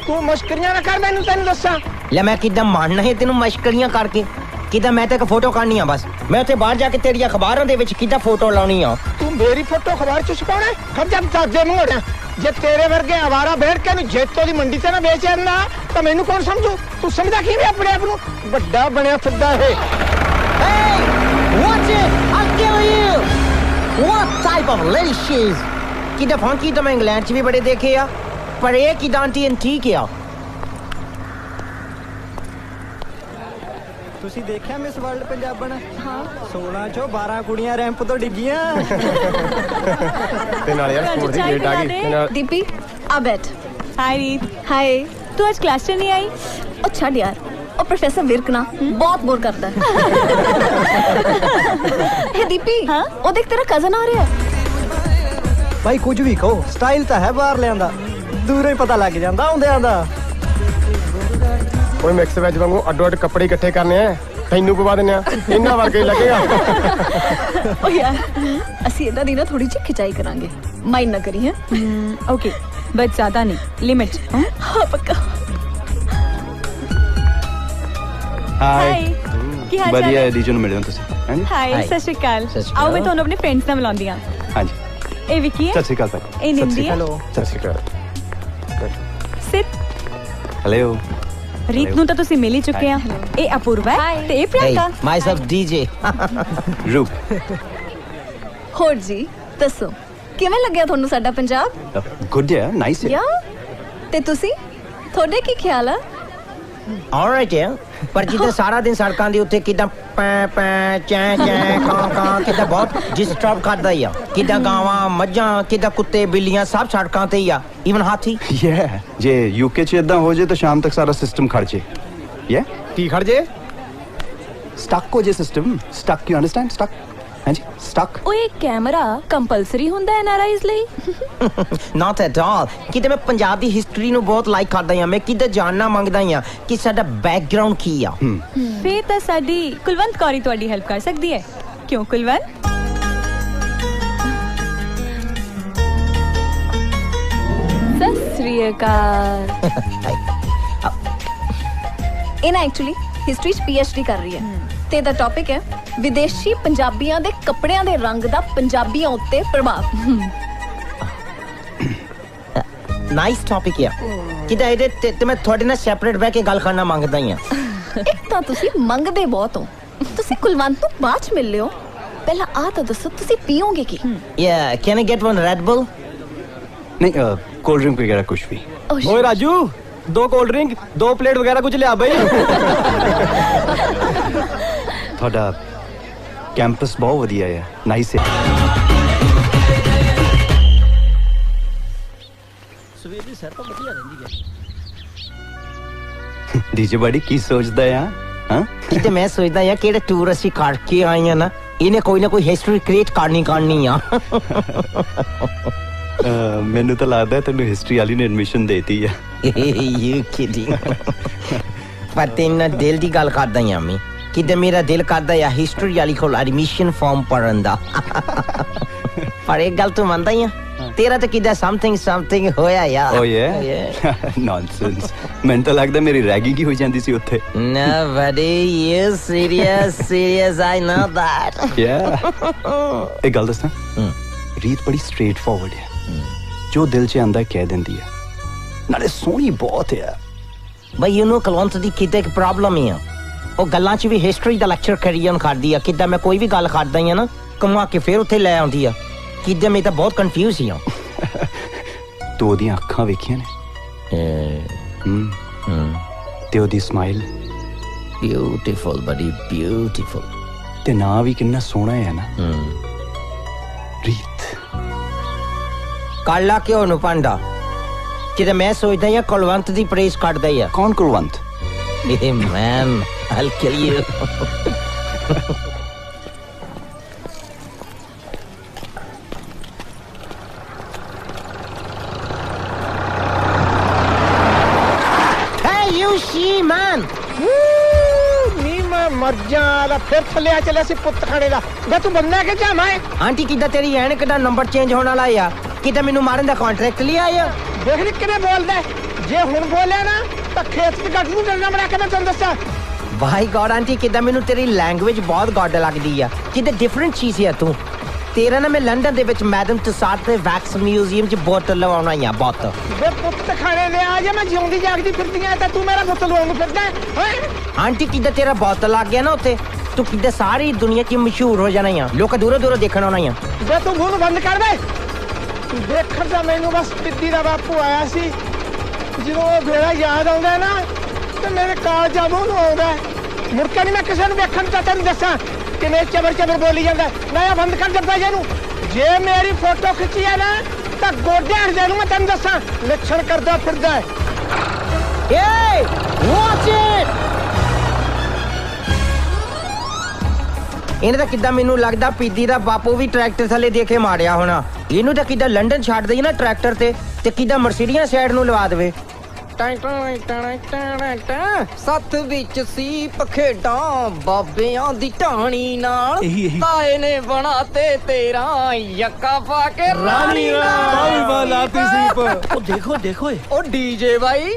ਤੂੰ ਮਸ਼ਕਰੀਆਂ ਨਾ ਕਰ ਮੈਨੂੰ ਤੈਨੂੰ ਦੱਸਾਂ। ਲੈ ਮੈਂ ਕਿਦਾਂ ਮੰਨਣਾ ਹੈ ਤੈਨੂੰ ਮਸ਼ਕਰੀਆਂ ਕਰਕੇ ਕਿਦਾਂ ਮੈਂ ਤੇ ਇੱਕ ਫੋਟੋ ਕਾਢਣੀ ਆ ਬਸ ਮੈਂ ਉੱਥੇ ਬਾਹਰ ਜਾ ਕੇ ਤੇਰੀਆਂ ਅਖਬਾਰਾਂ ਦੇ ਵਿੱਚ ਕਿਦਾਂ ਫੋਟੋ ਲਾਉਣੀ ਆ। ਤੂੰ ਮੇਰੀ ਫੋਟੋ ਅਖਬਾਰ 'ਚ ਛਪਾਉਣਾ ਖੜ ਜਾ ਦੱਸਦੇ ਮੂੰਹ ਹੋਣਾ ਜੇ ਤੇਰੇ ਵਰਗੇ ਆਵਾਰਾ ਬੈਠ ਕੇ ਨੂੰ ਜੇਤੋ ਦੀ ਮੰਡੀ ਤੇ ਨਾ ਵੇਚ ਆਂਦਾ ਤਾਂ ਮੈਨੂੰ ਕੌਣ ਸਮਝੂ ਤੂੰ ਸਮਝਦਾ ਕਿਵੇਂ ਆਪਣੇ ਆਪ ਨੂੰ ਵੱਡਾ ਬਣਿਆ ਫਿਰਦਾ ਹੈ। Hey watch it I'll kill you what type of lady she is ਕਿਦਾਂ ਫੰਕੀ ਤਾਂ ਮੈਂ ਇੰਗਲੈਂਡ 'ਚ ਵੀ ਬੜੇ ਦੇਖੇ ਆ ਪਰ ਇਹ ਕਿਦਾਂ ਆਂਟੀ ਐਂਟੀਕ ਆ। ਤੁਸੀਂ ਦੇਖਿਆ ਮਿਸ ਵਰਲਡ ਪੰਜਾਬਣ? ਹਾਂ 16 ਚੋਂ 12 ਕੁੜੀਆਂ ਰੈਂਪ ਤੋਂ ਡਿੱਗੀਆਂ। ਤੇ ਨਾਲ ਯਾਰ ਸਕੂਲ ਦੀ ਡੇਟ ਆ ਗਈ ਤੇ ਨਾਲ दीपी आ बैठ। हाय रीत, हाय। तू आज क्लास से नहीं आई? ओ छड़ यार, ओ प्रोफेसर विर्क ना बहुत बोर करता है। हे दीपी, हाँ? ओ देख तेरा कजन आ रहा है। ਭਾਈ ਕੁਝ ਵੀ ਕਹੋ, ਸਟਾਈਲ ਤਾਂ ਹੈ ਬਾਹਰ ਲਿਆਂਦਾ, ਦੂਰੋਂ ਹੀ ਪਤਾ ਲੱਗ ਜਾਂਦਾ ਆਉਂਦਿਆਂ ਦਾ। ਓਏ ਮਿਕਸ ਵੈਜ ਵਾਂਗੂ ਅੱਡੋ ਅੱਡ ਕੱਪੜੇ ਇਕੱਠੇ ਕਰਨੇ ਆ, ਤੈਨੂੰ ਪਵਾ ਦਿੰਨੇ ਆ, ਇਹਨਾਂ ਵਰਗੇ ਹੀ ਲੱਗੇਗਾ। ओ यार, ਅਸੀਂ ਇਹਦਾ ਦੀ ਨਾ ਥੋੜੀ ਜਿਹੀ ਖਿਚਾਈ ਕਰਾਂਗੇ, ਮਾਈਂਡ ਨਾ ਕਰੀ ਹੈ। ओके, बट ज्यादा नहीं, लिमिट। हाँ पक्का। हाय, ਕੀ ਹਾਲ ਚਾਲ ਵਧੀਆ ਹੈ? ਹੈ ਡੀਜੇ ਨੂੰ ਮਿਲਿਓ ਤੁਸੀਂ ਹਾਂਜੀ ਹਾਈ, ਸਤਿ ਸ਼੍ਰੀ ਅਕਾਲ। ਆਓ ਮੈਂ ਤੁਹਾਨੂੰ ਆਪਣੇ ਫਰੈਂਡਸ ਨਾਲ ਮਿਲਾਉਂਦੀ ਹਾਂ। ਹਾਂਜੀ ਇਹ ਵਿੱਕੀ ਹੈ। ਸਤਿ ਸ਼੍ਰੀ ਅਕਾਲ ਭਾਈ। ਇਹ ਨਿੰਦੀ ਹੈ। ਸਤਿ ਸ਼੍ਰੀ ਅਕਾਲ। ਸਿਤ। ਹੈਲੋ। ਰੀਤ ਨੂੰ ਤਾਂ ਤੁਸੀਂ ਮਿਲ ਹੀ ਚੁੱਕੇ ਆ। ਇਹ ਅਪੂਰਵਾ ਹੈ ਤੇ ਇਹ ਪ੍ਰਿਯੰਕਾ। myself DJ ਰੂਪ। ਹੋਰ ਜੀ ਦੱਸੋ ਕਿਵੇਂ ਲੱਗਿਆ ਤੁਹਾਨੂੰ ਸਾਡਾ ਪੰਜਾਬ? ਗੁੱਡ ਹੈ, ਨਾਈਸ ਹੈ। ਯਾ ਤੇ ਤੁਸੀਂ ਤੁਹਾਡੇ ਕੀ ਖਿਆਲ ਆ? alright ਹੈ, ਪਰ ਜਿੱਦਾਂ ਸਾਰਾ ਦਿਨ ਸੜਕਾਂ ਦੇ ਉੱਤੇ ਕਿਦਾਂ ਪੈ ਪੈ ਚੈ ਚੈ ਕਾਂ ਕਾਂ ਕਿਦਾਂ ਬਹੁਤ ਡਿਸਟਰਬ ਕਰਦਾ ਹੀ ਆ, ਕਿਦਾਂ ਗਾਵਾਂ ਮੱਝਾਂ ਕਿਦਾਂ ਕੁੱਤੇ ਬਿੱਲੀਆਂ ਸਭ ਸੜਕਾਂ ਤੇ ਹੀ ਆ, ਈਵਨ ਹਾਥੀ। ਯਾ ਜੇ ਯੂਕੇ ਚ ਇਦਾਂ ਹੋ ਜੇ ਤਾਂ ਸ਼ਾਮ ਤੱਕ ਸਾਰਾ ਸਿਸਟਮ ਖੜ ਜੇ। ਯਾ ਕੀ ਖੜ ਜੇ? ਸਟਕ ਹੋ ਜੇ system. Stuck, you understand? Stuck. ਹਾਂਜੀ ਸਟਕ। ਓਏ ਕੈਮਰਾ ਕੰਪਲਸਰੀ ਹੁੰਦਾ ਐਨਆਰਆਈਜ਼ ਲਈ? not at all। ਕਿਤੇ ਮੈਂ ਪੰਜਾਬ ਦੀ ਹਿਸਟਰੀ ਨੂੰ ਬਹੁਤ ਲਾਈਕ ਕਰਦਾ ਹਾਂ, ਮੈਂ ਕਿਤੇ ਜਾਣਨਾ ਮੰਗਦਾ ਹਾਂ ਕਿ ਸਾਡਾ ਬੈਕਗ੍ਰਾਉਂਡ ਕੀ ਆ। ਫੇਰ ਤਾਂ ਸਾਡੀ ਕੁਲਵੰਤ ਕੌਰੀ ਤੁਹਾਡੀ ਹੈਲਪ ਕਰ ਸਕਦੀ ਹੈ। ਕਿਉਂ ਕੁਲਵੰਤ? ਸਤਿ ਸ੍ਰੀ ਅਕਾਲ। ਇਹ ਨਾ ਐਕਚੁਅਲੀ ਹਿਸਟਰੀ 'ਚ PhD ਕਰ ਰਹੀ ਹੈ ਤੇ ਇਹਦਾ ਟੌਪਿਕ ਹੈ ਵਿਦੇਸ਼ੀ ਪੰਜਾਬੀਆਂ ਦੇ ਕੱਪੜਿਆਂ ਦੇ ਰੰਗ ਦਾ ਪੰਜਾਬੀਆਂ ਉੱਤੇ ਪ੍ਰਭਾਵ। ਨਾਈਸ ਟੌਪਿਕ ਆ। ਕਿਤੇ ਇਹਦੇ ਤੇ ਮੈਂ ਤੁਹਾਡੇ ਨਾਲ ਸੈਪਰੇਟ ਬਹਿ ਕੇ ਗੱਲ ਕਰਨਾ ਮੰਗਦਾ ਹਾਂ। ਇੱਕ ਤਾਂ ਤੁਸੀਂ ਮੰਗਦੇ ਬਹੁਤ ਹੋ, ਤੁਸੀਂ ਕੁਲਵੰਤ ਨੂੰ ਬਾਅਦ 'ਚ ਮਿਲ ਲਿਓ, ਪਹਿਲਾਂ ਆ ਤਾਂ ਦੱਸੋ ਤੁਸੀਂ ਪੀਓਗੇ ਕੀ? Yeah, can I get one Red Bull? ਨਹੀਂ ਕੋਲਡ ਡਰਿੰਕ ਵਗੈਰਾ ਕੁਝ ਵੀ। ਓਏ ਰਾਜੂ 2 ਕੋਲਡ ਡਰਿੰਕ 2 ਪਲੇਟ ਵਗੈਰਾ ਕੁਝ ਲਿਆ ਬਈ। ਤੁਹਾਡਾ ਕੈਂਪਸ ਬਹੁਤ ਵਧੀਆ ਹੈ, ਨਾਈਸ ਹੈ। ਸਵੇਰ ਦੀ ਸੈਰ ਤਾਂ ਵਧੀਆ ਰਹਿੰਦੀ ਹੈ। ਡੀਜੇ ਬਾਡੀ ਕੀ ਸੋਚਦਾ ਆ? ਹਾਂ ਕਿਤੇ ਮੈਂ ਸੋਚਦਾ ਹਾਂ ਕਿਹੜੇ ਟੂਰ ਅਸੀਂ ਕਰਕੇ ਆਏ ਆ ਨਾ, ਇਹਨੇ ਕੋਈ ਨਾ ਕੋਈ ਹਿਸਟਰੀ ਕ੍ਰੀਏਟ ਕਰਨੀ ਆ। ਮੈਨੂੰ ਤਾਂ ਲੱਗਦਾ ਤੈਨੂੰ ਹਿਸਟਰੀ ਵਾਲੀ ਨੇ ਐਡਮਿਸ਼ਨ ਦੇਤੀ ਆ। You kidding. ਪਰ ਤੈਨੂੰ ਦਿਲ ਦੀ ਗੱਲ ਕਰਦਾ ਹਾਂ ਮੈਂ, ਕਿਤੇ ਮੇਰਾ ਦਿਲ ਕਰਦਾ ਆ ਹਿਸਟਰੀ ਵਾਲੀ ਕੋਲ ਐਡਮਿਸ਼ਨ ਫਾਰਮ ਭਰਨ ਦਾ। ਪਰ ਇੱਕ ਗੱਲ ਤੂੰ ਮੰਨਦਾ ਹੀ ਆ, ਤੇਰਾ ਤਾਂ ਕਿਦਾ ਸਮਥਿੰਗ ਹੋਇਆ ਯਾਰ। ਓ ਯਾ ਨੌਨਸੈਂਸ। ਮੈਨੂੰ ਤਾਂ ਲੱਗਦਾ ਮੇਰੀ ਰੈਗਿੰਗ ਹੀ ਹੋਈ ਜਾਂਦੀ ਸੀ ਉੱਥੇ। No buddy, you serious I know that। ਯਾ ਇੱਕ ਗੱਲ ਦੱਸਾਂ, ਰੀਤ ਬੜੀ ਸਟ੍ਰੇਟ ਫਾਰਵਰਡ ਹੈ, ਜੋ ਦਿਲ 'ਚ ਆਂਦਾ ਕਹਿ ਦਿੰਦੀ ਹੈ, ਨਾਲੇ ਸੋਹਣੀ ਬਹੁਤ ਹੈ। ਬਈ ਯੂ ਨੋ ਕੁਲਵੰਤ ਦੀ ਕਿਤੇ ਇੱਕ ਪ੍ਰੋਬਲਮ ਹੈ, ਉਹ ਗੱਲਾਂ 'ਚ ਵੀ ਹਿਸਟਰੀ ਦਾ ਲੈਕਚਰ ਕਰੀਅਨ ਕਰਦੀ ਆ। ਕਿੱਦਾਂ ਮੈਂ ਕੋਈ ਵੀ ਗੱਲ ਕਰਦਾ ਹਾਂ ਨਾ, ਕਮਾ ਕੇ ਫੇਰ ਉੱਥੇ ਲੈ ਆਉਂਦੀ ਆ। ਕਿੱਦਾਂ ਮੈਂ ਤਾਂ ਬਹੁਤ ਕਨਫਿਊਜ਼ ਹਾਂ। ਤੂੰ ਉਹਦੀਆਂ ਅੱਖਾਂ ਵੇਖੀਆਂ ਨੇ? ਤੇ ਉਹਦੀ ਸਮਾਈਲ ਬਿਊਟੀਫੁਲ ਬੜੀ ਬਿਊਟੀਫੁਲ, ਤੇ ਨਾਂ ਵੀ ਕਿੰਨਾ ਸੋਹਣਾ ਹੈ ਨਾ, ਰੀਤ। ਕਾਲਾ ਕਿਉਂ ਨੂੰ ਪਾਂਡਾ? ਕਿਤੇ ਮੈਂ ਸੋਚਦਾ ਹਾਂ ਕੁਲਵੰਤ ਦੀ ਪ੍ਰੇਸ ਕਰਦਾ ਆ। ਕੌਣ Kulwant? Hey man, I'll kill you। Hey you she man। ਨੀ ਮੈਂ ਮਰ ਜਾ, ਫਿਰ ਥੱਲੇ ਆ ਚੱਲਿਆ ਸੀ ਪੁੱਤ ਖਾਣੇ ਦਾ। ਵੇ ਤੂੰ ਬੰਦਾ ਕਿ ਜਾਵਾਂ? ਆਂਟੀ ਕਿੱਦਾਂ ਤੇਰੀ ਐਨਕ ਦਾ ਨੰਬਰ ਚੇਂਜ ਹੋਣ ਵਾਲਾ ਆ? ਕਿੱਦਾਂ ਮੈਨੂੰ ਮਾਰਨ ਦਾ ਕੰਟਰੈਕਟ ਲਿਆ ਆ? ਦੇਖ ਨੀ ਕਿਵੇਂ ਬੋਲਦਾ, ਜੇ ਹੁਣ ਬੋਲਿਆ ਨਾ ਤਾਂ ਖੇਤ 'ਚ ਗੱਡ ਨੂੰ ਡਰਨਾ ਬਣਾ ਕੇ ਮੈਂ ਤੁਹਾਨੂੰ ਦੱਸਾਂ। ਭਾਈ ਗॉड ਆਂਟੀ ਕਿੱਦਾਂ ਮੈਨੂੰ ਤੇਰੀ ਲੈਂਗੁਏਜ ਬਹੁਤ ਗॉड ਲੱਗਦੀ ਆ। ਕਿੱਦਾਂ ਡਿਫਰੈਂਟ ਚੀਜ਼ ਆ ਤੂੰ। ਤੇਰਾ ਨਾ ਮੈਂ ਲੰਡਨ ਦੇ ਵਿੱਚ ਮੈਡਮ ਤੁਸਾਦ ਦੇ ਵੈਕਸ ਮਿਊਜ਼ੀਅਮ 'ਚ ਬੋਤਲ ਲਵਾਉਣਾ ਆ ਬੋਤਲ। ਵੇ ਪੁੱਤ ਖਾਣੇ ਲੈ ਆ, ਜੇ ਮੈਂ ਜਿਉਂਦੀ ਜਾਗਦੀ ਫਿਰਦੀ ਆ ਤਾਂ ਤੂੰ ਮੇਰਾ ਬੋਤਲ ਲਵਾਉਣ ਫਿਰਦਾ ਓਏ। ਆਂਟੀ ਕਿੱਦਾਂ ਤੇਰਾ ਬੋਤਲ ਲੱਗ ਗਿਆ ਨਾ ਉੱਥੇ, ਤੂੰ ਕਿੱਦਾਂ ਸਾਰੀ ਦੁਨੀਆ 'ਚ ਮਸ਼ਹੂਰ ਹੋ ਜਾਣਾ ਆ, ਲੋਕ ਦੂਰੋਂ ਦੇਖਣ ਆਉਣਾ ਆ। ਵੇ ਤੂੰ ਮੂੰਹ ਬੰਦ ਕਰ ਵੇ। ਦੇਖਣ ਦਾ ਮੈਨੂੰ ਬਸ ਪਿੱਦੀ ਦਾ ਬਾਪੂ ਆਇਆ ਸੀ, ਜਦੋਂ ਉਹ ਵੇਲਾ ਯਾਦ ਆਉਂਦਾ ਨਾ ਤੇ ਮੇਰੇ ਕਾਲਜਾ ਮੂੰਹ ਨੂੰ ਆਉਂਦਾ। ਮੁੜ ਕੇ ਨਹੀਂ ਮੈਂ ਕਿਸੇ ਨੂੰ ਵੇਖਣ ਤਾਂ ਤੈਨੂੰ ਦੱਸਾਂ ਕਿਵੇਂ ਚਬਰ ਚਬਰ ਬੋਲੀ ਜਾਂਦਾ ਨया ਬੰਦ ਕਰ ਜੱਬਾ ਜੀ ਨੂੰ ਜੇ ਮੇਰੀ ਫੋਟੋ ਖਿੱਚੀ ਹੈ ਨਾ ਤਾਂ ਗੋਡਿਆਂ ਹੱਥ ਦੇ ਨੂੰ ਮੈਂ ਤੈਨੂੰ ਦੱਸਾਂ ਲੱਛਣ ਕਰਦਾ ਫਿਰਦਾ ਏ ਵਾਚ ਇਟ ਇਹਨੇ ਤਾਂ ਕਿੱਦਾਂ ਮੈਨੂੰ ਲੱਗਦਾ ਪੀਦੀ ਦਾ ਬਾਪੂ ਵੀ ਟਰੈਕਟਰ ਥੱਲੇ ਦੇ ਕੇ ਮਾਰਿਆ ਹੋਣਾ ਇਹਨੂੰ ਤਾਂ ਕਿੱਦਾਂ ਲੰਡਨ ਛੱਡ ਦੇਈ ਨਾ ਟਰੈਕਟਰ ਤੇ ਕਿੱਦਾਂ ਮਰਸੀਡੀਆਂ ਸਾਈਡ ਨੂੰ ਲਵਾ ਦੇਵੇ ਸੱਤ ਵਿੱਚ ਸੀ ਪਖੇਡਾਂ ਬਾਬਿਆਂ ਦੀ ਢਾਣੀ ਨਾਲ ਤਾਏ ਨੇ ਬਣਾਤੇ ਤੇਰਾ ਯੱਕਾ ਪਾ ਕੇ ਰਾਣੀ ਨਾਲ ਉਹ ਦੇਖੋ ਦੇਖੋ ਉਹ ਡੀਜੇ ਬਾਈ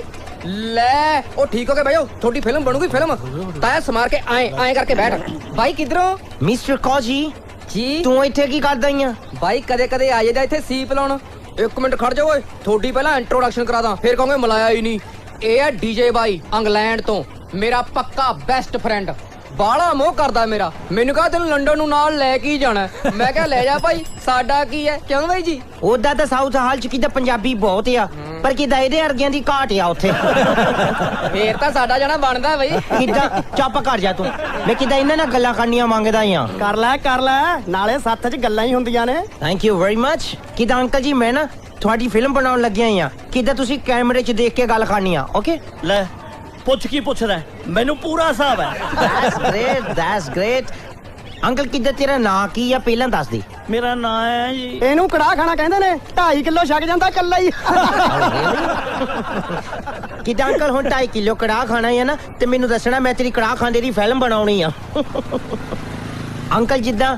ਲੈ ਉਹ ਠੀਕ ਹੋ ਗਿਆ ਭਾਈਓ ਤੁਹਾਡੀ ਫਿਲਮ ਬਣੂਗੀ ਫਿਲਮ ਤਾਇਆ ਸਮਾਰ ਕੇ ਆਏ ਕਰਕੇ ਬੈਠ ਬਾਈ ਕਿਧਰੋਂ ਮਿਸਟਰ ਕੌਜੀ ਜੀ ਤੂੰ ਇੱਥੇ ਕੀ ਕਰਦਾ ਈ ਆ ਬਾਈ ਕਦੇ ਕਦੇ ਆ ਜਾਂਦਾ ਇੱਥੇ ਸੀਪ ਲਾਉਣ ਇੱਕ ਮਿੰਟ ਖੜ ਜਾ ਓਏ ਥੋੜੀ ਪਹਿਲਾਂ ਇੰਟਰੋਡਕਸ਼ਨ ਕਰਾ ਦਾਂ ਫਿਰ ਕਹੋਗੇ ਮਲਾਇਆ ਹੀ ਨਹੀਂ ਇਹ ਹੈ ਡੀਜੇ ਬਾਈ ਇੰਗਲੈਂਡ ਤੋਂ ਮੇਰਾ ਪੱਕਾ ਬੈਸਟ ਫਰੈਂਡ ਬਾਲਾ ਮੋਹ ਕਰਦਾ ਮੇਰਾ ਮੈਨੂੰ ਕਹਾ ਤੈਨੂੰ ਲੰਡਨ ਨੂੰ ਨਾਲ ਲੈ ਕੇ ਹੀ ਜਾਣਾ ਮੈਂ ਕਿਹਾ ਲੈ ਜਾ ਭਾਈ ਸਾਡਾ ਕੀ ਹੈ ਕਿਉਂ ਬਾਈ ਜੀ ਉਹਦਾ ਤਾਂ ਸਾਊਥ ਹਾਲ ਚ ਕਿਦਾਂ ਪੰਜਾਬੀ ਬਹੁਤ ਆ ਪਰ ਕਿਦਾਂ ਇਹਦੇ ਅਰਗਿਆਂ ਦੀ ਘਾਟ ਆ ਉੱਥੇ ਫੇਰ ਤਾਂ ਸਾਡਾ ਜਾਣਾ ਬਣਦਾ ਬਈ ਕਿਦਾਂ ਚੱਪ ਕਰ ਜਾ ਤੂੰ ਮੈਂ ਕਿਦਾਂ ਇਹਨਾਂ ਨਾਲ ਗੱਲਾਂ ਕਰਨੀਆਂ ਮੰਗਦਾ ਆ ਕਰ ਲੈ ਨਾਲੇ ਸੱਥ 'ਚ ਗੱਲਾਂ ਹੀ ਹੁੰਦੀਆਂ ਨੇ ਥੈਂਕ ਯੂ ਵੈਰੀ ਮੱਚ ਕਿਦਾਂ ਅੰਕਲ ਜੀ ਮੈਂ ਨਾ ਤੁਹਾਡੀ ਫਿਲਮ ਬਣਾਉਣ ਲੱਗਿਆ ਆ ਕਿਦਾਂ ਤੁਸੀਂ ਕੈਮਰੇ 'ਚ ਦੇਖ ਕੇ ਗੱਲ ਕਰਨੀ ਆ ਓਕੇ ਲੈ ਪੁੱਛ ਕੀ ਪੁੱਛਦਾ ਮੈਨੂੰ ਪੂਰਾ ਹਿਸਾਬ ਹੈ that's great ਅੰਕਲ ਕਿਦਾਂ ਤੇਰਾ ਨਾਂ ਕੀ ਆ ਪਹਿਲਾਂ ਦੱਸ ਦੇ ਮੇਰਾ ਨਾਂ ਹੈ ਜੀ ਇਹਨੂੰ ਕੜਾਹ ਖਾਣਾ ਕਹਿੰਦੇ ਨੇ 2.5 ਕਿਲੋ ਛਕ ਜਾਂਦਾ ਕੱਲਾ ਹੀ ਕਿਦਾਂ ਅੰਕਲ ਹੁਣ 2.5 ਕਿਲੋ ਕੜਾਹ ਖਾਣਾ ਹੈ ਨਾ ਤੇ ਮੈਨੂੰ ਦੱਸਣਾ ਮੈਂ ਤੇਰੀ ਕੜਾਹ ਖਾਂਦੇ ਦੀ ਫਿਲਮ ਬਣਾਉਣੀ ਆ ਅੰਕਲ ਜਿੱਦਾਂ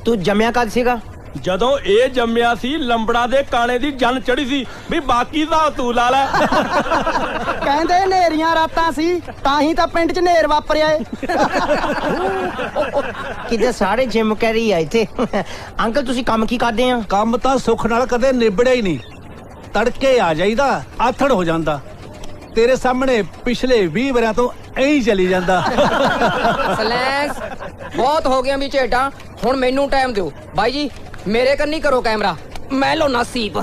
ਤੂੰ ਜੰਮਿਆ ਕਦ ਸੀਗਾ ਜਦੋਂ ਇਹ ਜੰਮਿਆ ਸੀ ਲੰਬੜਾ ਦੇ ਕਾਣੇ ਦੀ ਜਨ ਚੜੀ ਸੀ ਵੀ ਬਾਕੀ ਦਾ ਤੂੰ ਲਾ ਲੈ ਕਹਿੰਦੇ ਨੇਰੀਆਂ ਰਾਤਾਂ ਸੀ ਤਾਂ ਹੀ ਤਾਂ ਪਿੰਡ 'ਚ ਨੇਰ ਵਾਪਰਿਆ ਏ ਕਿਤੇ ਸਾਰੇ ਜਿਮ ਕਰੀ ਆ ਇੱਥੇ ਅੰਕਲ ਤੁਸੀਂ ਕੰਮ ਕੀ ਕਰਦੇ ਆ ਕੰਮ ਤਾਂ ਸੁੱਖ ਨਾਲ ਕਦੇ ਨਿਬੜਿਆ ਹੀ ਨਹੀਂ ਤੜਕੇ ਆ ਜਾਈਦਾ ਆਥੜ ਹੋ ਜਾਂਦਾ ਤੇਰੇ ਸਾਹਮਣੇ ਪਿਛਲੇ 20 ਵਰਿਆਂ ਤੋਂ ਐਂ ਹੀ ਚੱਲੀ ਜਾਂਦਾ ਸਲੈਂਸ ਬਹੁਤ ਹੋ ਗਿਆ ਵੀ ਝੇਡਾਂ ਹੁਣ ਮੈਨੂੰ ਟਾਈਮ ਦਿਓ ਬਾਈ ਜੀ ਮੇਰੇ ਕੰਨੀ ਕਰੋ ਕੈਮਰਾ ਮੈਂ ਲੋਨਾ ਸੀਪ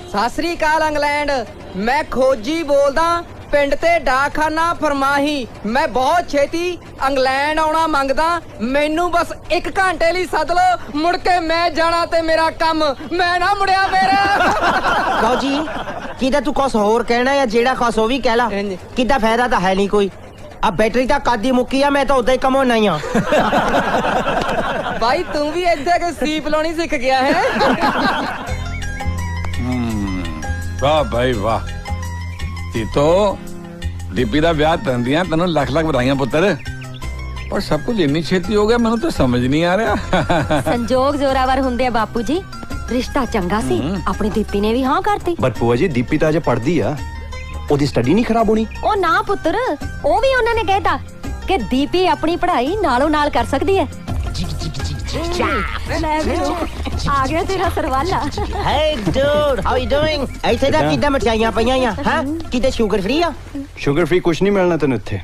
ਸਤਿ ਸ੍ਰੀ ਅਕਾਲ ਇੰਗਲੈਂਡ ਮੈਂ ਖੋਜੀ ਬੋਲਦਾ ਪਿੰਡ ਤੇ ਡਾਕਖਾਨਾ ਫਰਮਾਹੀ ਮੈਂ ਬਹੁਤ ਛੇਤੀ ਇੰਗਲੈਂਡ ਆਉਣਾ ਮੰਗਦਾ ਮੈਨੂੰ ਬਸ 1 ਘੰਟੇ ਲਈ ਸੱਦ ਲਓ ਮੁੜ ਕੇ ਮੈਂ ਜਾਣਾ ਤੇ ਮੇਰਾ ਕੰਮ ਮੈਂ ਨਾ ਮੁੜਿਆ ਮੇਰਾ ਕਹੋ ਜੀ ਕਿਦਾਂ ਤੂੰ ਕੁਛ ਹੋਰ ਕਹਿਣਾ ਜਾਂ ਜਿਹੜਾ ਕੁਛ ਉਹ ਵੀ ਕਹਿ ਲਾ ਕਿਦਾਂ ਫਾਇਦਾ ਤਾਂ ਹੈ ਨਹੀਂ ਕੋਈ ਆ ਬੈਟਰੀ ਤਾਂ ਕਾਦੀ ਮੁੱਕੀ ਆ ਮੈਂ ਤਾਂ ਉਦਾਂ ਹੀ ਕਮਾਉਣਾ ਹੀ ਆ ਭਾਈ ਤੂੰ ਵੀ ਇੱਥੇ ਕਿ ਸੀਪ ਲਾਉਣੀ ਸਿੱਖ ਗਿਆ ਹੈ ਵਾਹ ਭਾਈ ਵਾਹ ਤੀਤੋ ਦੀਪੀ ਦਾ ਵਿਆਹ ਤੰਦੀਆਂ ਤੈਨੂੰ ਲੱਖ ਲੱਖ ਵਧਾਈਆਂ ਪੁੱਤਰ ਪਰ ਸਭ ਕੁਝ ਇੰਨੀ ਛੇਤੀ ਹੋ ਗਿਆ ਮੈਨੂੰ ਤਾਂ ਸਮਝ ਨਹੀਂ ਆ ਰਿਹਾ ਸੰਜੋਗ ਜ਼ੋਰਾਵਰ ਹੁੰਦੇ ਆ ਬਾਪੂ ਜੀ ਰਿਸ਼ਤਾ ਚੰਗਾ ਸੀ ਆਪਣੀ ਦੀਪੀ ਨੇ ਵੀ ਹਾਂ ਕਰਤੀ ਬਟ ਭੂਆ ਜੀ ਦੀਪੀ ਤਾਂ ਅਜੇ ਪੜ੍ਹਦੀ ਆ ਉਹਦੀ ਸਟੱਡੀ ਨਹੀਂ ਖਰਾਬ ਹੋਣੀ ਉਹ ਨਾ ਪੁੱਤਰ ਉਹ ਵੀ ਉਹਨਾਂ ਨੇ ਕਹਿਤਾ ਕਿ ਦੀਪੀ ਆਪਣੀ ਪੜ੍ਹਾਈ ਨਾਲੋਂ ਨਾਲ ਕਰ ਸਕਦੀ ਹੈ ਆ ਗਿਆ ਤੇਰਾ ਸਰਵਾਲਾ Hey dude, how you doing? ਇੱਥੇ ਤਾਂ ਕਿੱਦਾਂ ਮਠਿਆਈਆਂ ਪਈਆਂ ਆ ਹਾਂ ਕਿਤੇ ਸ਼ੂਗਰ ਫ੍ਰੀ ਆ ਸ਼ੂਗਰ ਫ੍ਰੀ ਕੁਝ ਨਹੀਂ ਮਿਲਣਾ ਤੈਨੂੰ ਇੱਥੇ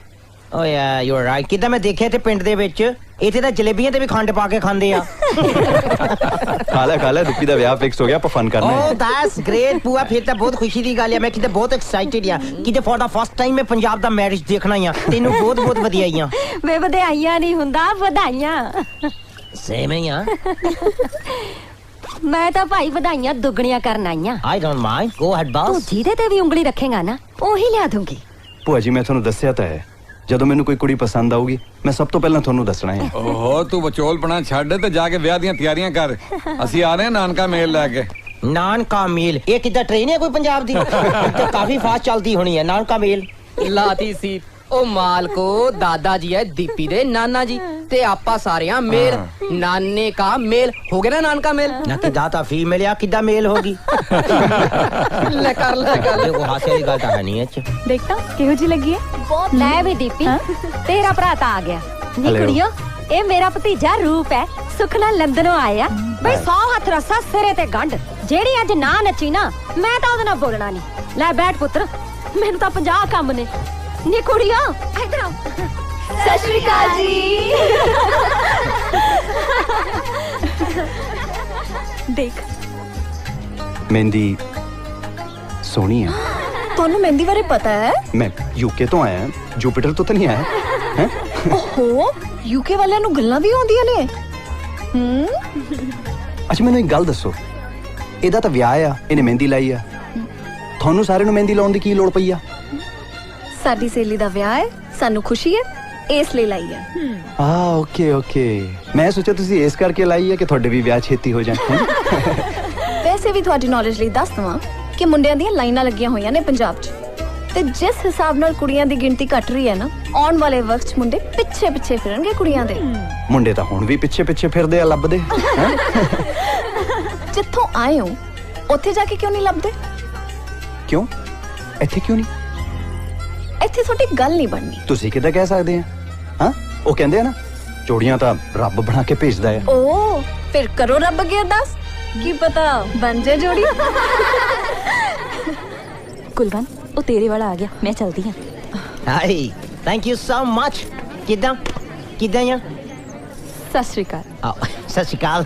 ਓ ਯਾ ਯੂ ਆਰ ਰਾਈਟ ਕਿੱਦਾਂ ਮੈਂ ਦੇਖਿਆ ਤੇ ਪਿੰਡ ਦੇ ਵਿੱਚ ਇੱਥੇ ਤਾਂ ਜਲੇਬੀਆਂ ਤੇ ਵੀ ਖੰਡ ਪਾ ਕੇ ਖਾਂਦੇ ਆ ਖਾ ਲੈ ਦੀਪੀ ਦਾ ਵਿਆਹ ਫਿਕਸ ਹੋ ਗਿਆ ਆਪਾਂ ਫਨ ਕਰਨਾ ਓ ਦੈਟਸ ਗ੍ਰੇਟ ਪੂਆ ਫਿਰ ਤਾਂ ਬਹੁਤ ਖੁਸ਼ੀ ਦੀ ਗੱਲ ਆ ਮੈਂ ਕਿਤੇ ਬਹੁਤ ਐਕਸਾਈਟਿਡ ਆ ਕਿਤੇ ਫॉर ਦਾ ਫਸਟ ਟਾਈਮ ਮੈਂ ਪੰਜਾਬ ਦਾ ਮੈਰਿਜ ਦੇਖਣਾ ਆ ਤੈਨੂੰ ਬਹੁਤ ਬਹੁਤ ਵਧਾਈਆਂ ਵੇ ਵਧਾਈਆਂ ਨਹੀਂ ਹੁੰਦਾ ਵਧਾਈਆਂ ਸੇਮ ਹੀ ਆ ਮੈਂ ਤਾਂ ਭਾਈ ਵਧਾਈਆਂ ਦੁੱਗਣੀਆਂ ਕਰਨ ਆਈਆਂ I don't mind go ahead boss ਤੂੰ ਜਿਹਦੇ ਤੇ ਵੀ ਉਂਗਲੀ ਰੱਖੇਗਾ ਨਾ ਉਹੀ ਲਿਆ ਦੂੰਗੀ ਭੂਆ ਜੀ ਮੈਂ ਤੁਹਾਨੂੰ ਦੱਸਿਆ ਤਾਂ ਹੈ ਜਦੋਂ ਮੈਨੂੰ ਕੋਈ ਕੁੜੀ ਪਸੰਦ ਆਊਗੀ ਮੈਂ ਸਭ ਤੋਂ ਪਹਿਲਾਂ ਤੁਹਾਨੂੰ ਦੱਸਣਾ ਹੈ ਓਹੋ ਤੂੰ ਵਿਚੋਲਪਣਾ ਛੱਡ ਤੇ ਜਾ ਕੇ ਵਿਆਹ ਦੀਆਂ ਤਿਆਰੀਆਂ ਕਰ ਅਸੀਂ ਆ ਰਹੇ ਹਾਂ ਨਾਨਕਾ ਮੇਲ ਲੈ ਕੇ ਨਾਨਕਾ ਮੇਲ ਇਹ ਕਿੱਦਾਂ ਟ੍ਰੇਨ ਹੈ ਕੋਈ ਪੰਜਾਬ ਦੀ ਤੇ ਕਾਫੀ ਫਾਸਟ ਚੱਲਦੀ ਹੋਣੀ ਹੈ ਨਾਨਕਾ ਮੇਲ ਲਾਤੀ ਸੀ ਉਹ ਮਾਲਕੋ ਦਾਦਾ ਜੀ ਹੈ ਦੀਪੀ ਦੇ ਨਾਨਾ ਜੀ ਤੇ ਆਪਾਂ ਸਾਰਿਆਂ ਮੇਲ ਨਾਨੇ ਕਾ ਮੇਲ ਹੋ ਗਿਆ ਨਾ ਨਾਨਕਾ ਮੇਲ ਨਾ ਕਿ ਦਾਤਾ ਫੀਮੇਲ ਆ ਕਿੱਦਾਂ ਮੇਲ ਹੋਗੀ ਲੈ ਕਰ ਉਹ ਹਾਸੇ ਵਾਲੀ ਗੱਲ ਤਾਂ ਹੈ ਨਹੀਂ ਇਹ ਦੇਖਤਾ ਕਿਹੋ ਜੀ ਲੱਗੀ ਹੈ ਬਹੁਤ ਲੈ ਵੀ ਦੀਪੀ ਤੇਰਾ ਭਰਾ ਤਾਂ ਆ ਗਿਆ ਨੀ ਕੁੜੀਓ ਇਹ ਮੇਰਾ ਭਤੀਜਾ ਰੂਪ ਹੈ ਸੁਖ ਨਾਲ ਲੰਦਨੋਂ ਆਇਆ ਬਈ 100 ਹੱਥ ਰਸਾ ਸਿਰੇ ਤੇ ਗੰਢ ਜਿਹੜੀ ਅੱਜ ਨਾ ਨੱਚੀ ਨਾ ਮੈਂ ਤਾਂ ਉਹਦੇ ਨਾਲ ਬੋਲਣਾ ਨਹੀਂ ਲੈ ਬੈਠ ਪੁੱਤਰ ਮੈਨੂੰ ਤਾਂ 50 ਕੰਮ ਨੇ ਨੀ ਕੁੜੀਓ ਇੱਧਰ ਆ ਸਤਿ ਸ਼੍ਰੀ ਅਕਾਲ ਜੀ ਦੇਖ ਮਹਿੰਦੀ ਸੋਹਣੀ ਆ ਤੁਹਾਨੂੰ ਮਹਿੰਦੀ ਬਾਰੇ ਪਤਾ ਹੈ? मैं यूके तो आया जुपिटर तो नहीं आया हैं? ਓਹੋ ਯੂਕੇ ਵਾਲਿਆਂ ਨੂੰ ਗੱਲਾਂ ਵੀ ਆਉਂਦੀਆਂ ਨੇ। ਅੱਛਾ ਮੈਨੂੰ ਇੱਕ ਗੱਲ ਦੱਸੋ, ਇਹਦਾ ਤਾਂ ਵਿਆਹ ਆ, ਇਹਨੇ ਮਹਿੰਦੀ ਲਾਈ ਆ, ਤੁਹਾਨੂੰ ਸਾਰਿਆਂ ਨੂੰ ਮਹਿੰਦੀ ਲਾਉਣ ਦੀ ਕੀ ਲੋੜ ਪਈ ਆ? ਸਾਡੀ ਸਹੇਲੀ ਦਾ ਵਿਆਹ ਹੈ, ਸਾਨੂੰ ਖੁਸ਼ੀ ਹੈ, ਇਸ ਲਈ ਲਾਈ ਹੈ। ਓਕੇ ਓਕੇ, ਮੈਂ ਸੋਚਿਆ ਤੁਸੀਂ ਇਸ ਕਰਕੇ ਲਾਈ ਹੈ ਕਿ ਤੁਹਾਡੇ ਵੀ ਵਿਆਹ ਛੇਤੀ ਹੋ ਜਾਣ। ਵੈਸੇ ਵੀ ਤੁਹਾਡੀ ਨੌਲੇਜ ਲਈ ਦੱਸ ਦਵਾਂ ਕਿ ਮੁੰਡਿਆਂ ਦੀਆਂ ਲਾਈਨਾਂ ਲੱਗੀਆਂ ਹੋਈਆਂ ਨੇ ਪੰਜਾਬ 'ਚ, ਤੇ ਜਿਸ ਹਿਸਾਬ ਨਾਲ ਕੁੜੀਆਂ ਦੀ ਗਿਣਤੀ ਘਟ ਰਹੀ ਹੈ ਨਾ, ਆਉਣ ਵਾਲੇ ਵਕਤ 'ਚ ਮੁੰਡੇ ਪਿੱਛੇ ਪਿੱਛੇ ਫਿਰਨਗੇ ਕੁੜੀਆਂ ਦੇ। ਮੁੰਡੇ ਤਾਂ ਹੁਣ ਵੀ ਪਿੱਛੇ ਪਿੱਛੇ ਫਿਰਦੇ ਆ, ਲੱਭਦੇ। ਜਿੱਥੋਂ ਆਏ ਹੋ ਉੱਥੇ ਜਾ ਕੇ ਕਿਉਂ ਨਹੀਂ ਲੱਭਦੇ? ਕਿਉਂ ਇੱਥੇ ਕਿਉਂ ਨਹੀਂ? ਇੱਥੇ ਤੁਹਾਡੀ ਗੱਲ ਨਹੀਂ ਬਣਨੀ। ਤੁਸੀਂ ਕਿੱਦਾਂ ਕਹਿ ਸਕਦੇ ਆ? ਹਾਂ, ਉਹ ਕਹਿੰਦੇ ਆ ਨਾ, ਜੋੜੀਆਂ ਤਾਂ ਰੱਬ ਬਣਾ ਕੇ ਭੇਜਦਾ ਆ। ਓ ਫਿਰ ਕਰੋ ਰੱਬ ਅੱਗੇ ਅਰਦਾਸ, ਕੀ ਪਤਾ ਬਣ ਜਾਏ ਜੋੜੀ। ਕੁਲਵੰਤ, ਉਹ ਤੇਰੇ ਵਾਲਾ ਆ ਗਿਆ, ਮੈਂ ਚਲਦੀ ਹਾਂ। High, thank you so much. ਕਿੱਦਾਂ ਆ? ਸਤਿ ਸ਼੍ਰੀ ਅਕਾਲ। ਸਤਿ ਸ਼੍ਰੀ ਅਕਾਲ।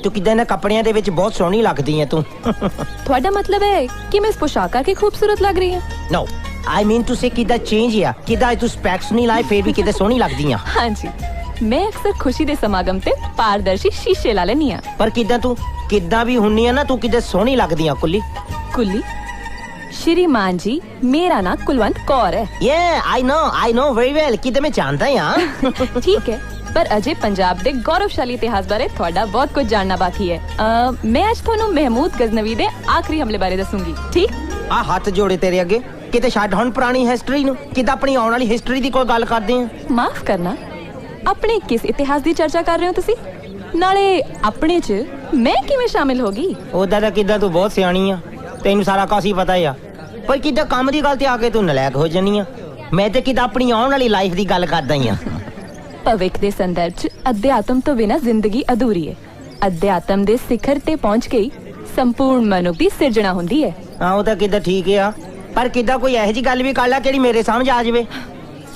ਤੂੰ ਕਿੱਦਾਂ ਨਾ ਕੱਪੜਿਆਂ ਦੇ ਵਿੱਚ ਬਹੁਤ ਸੋਹਣੀ ਲੱਗਦੀ ਹੈ ਤੂੰ। ਤੁਹਾਡਾ ਮਤਲਬ ਹੈ ਕਿ ਮੈਂ ਇਸ ਪੋਸ਼ਾਕ ਕਰਕੇ ਖੂਬਸੂਰਤ ਲੱਗ ਰਹੀ ਹਾਂ? ਨੋ, ਆਈ ਮੀਨ ਟੂ ਸੇ ਕਿੱਦਾਂ ਚੇਂਜ ਆ, ਕਿੱਦਾਂ ਤੂੰ ਸਪੈਕਸ ਨਹੀਂ ਲਾਏ ਫਿਰ ਵੀ ਕਿੱਦਾਂ ਸੋਹਣੀ ਲੱਗਦੀ ਆ। ਹਾਂਜੀ, ਮੈਂ ਅਕਸਰ ਖੁਸ਼ੀ ਦੇ ਸਮਾਗਮ ਤੇ ਪਾਰਦਰਸ਼ੀ ਸ਼ੀਸ਼ੇ ਲਾ ਲੈਣੀ ਆ। ਪਰ ਕਿੱਦਾਂ ਵੀ ਹੁੰਨੀ ਆ ਨਾ, ਤੂੰ ਕਿੱਦਾਂ ਸੋਹਣੀ ਲੱਗਦੀ ਆ ਕੁੱਲੀ। ਕੁੱਲੀ? श्रीमान जी, मेरा नाम कुलवंत कौर है। I know very well. किते मैं जानता हां। ठीक है, पर अजय पंजाब दे गौरवशाली इतिहास बारे थोड़ा बहुत कुछ जानना बाकी है। मैं आज थानू महमूद गजनवी दे आखिरी हमले बारे दसूंगी, ठीक? आ हाथ जोड़े तेरे अगे, किते छड्ड हुण पुरानी हिस्ट्री नू, किते अपनी आउण वाली हिस्ट्री दी कोई गल करदे हां। माफ करना, अपने किस इतिहास दी चर्चा कर रहे हो तुसी? नाले अपने च मैं किवें शामिल होगी? ओदा दा किदां तू बहुत सियाणी आ, तैनू सारा कुछ ही पता है। पर किदां काम दी गल ते आके तू नलायक हो जानी आ। मैं ते किदां अपनी आउण वाली लाइफ दी गल करदा ही आ। भविख दे संदर्भ च अध्यात्म तो बिना जिंदगी अधूरी है। अध्यात्म दे शिखर ते पहुंच के ही संपूर्ण मनुख दी सिरजना हुंदी है। हां, ओ तां किदां ठीक है आ, पर किदां कोई एहो जी गल भी कर ला जेहड़ी मेरे समझ आ जावे।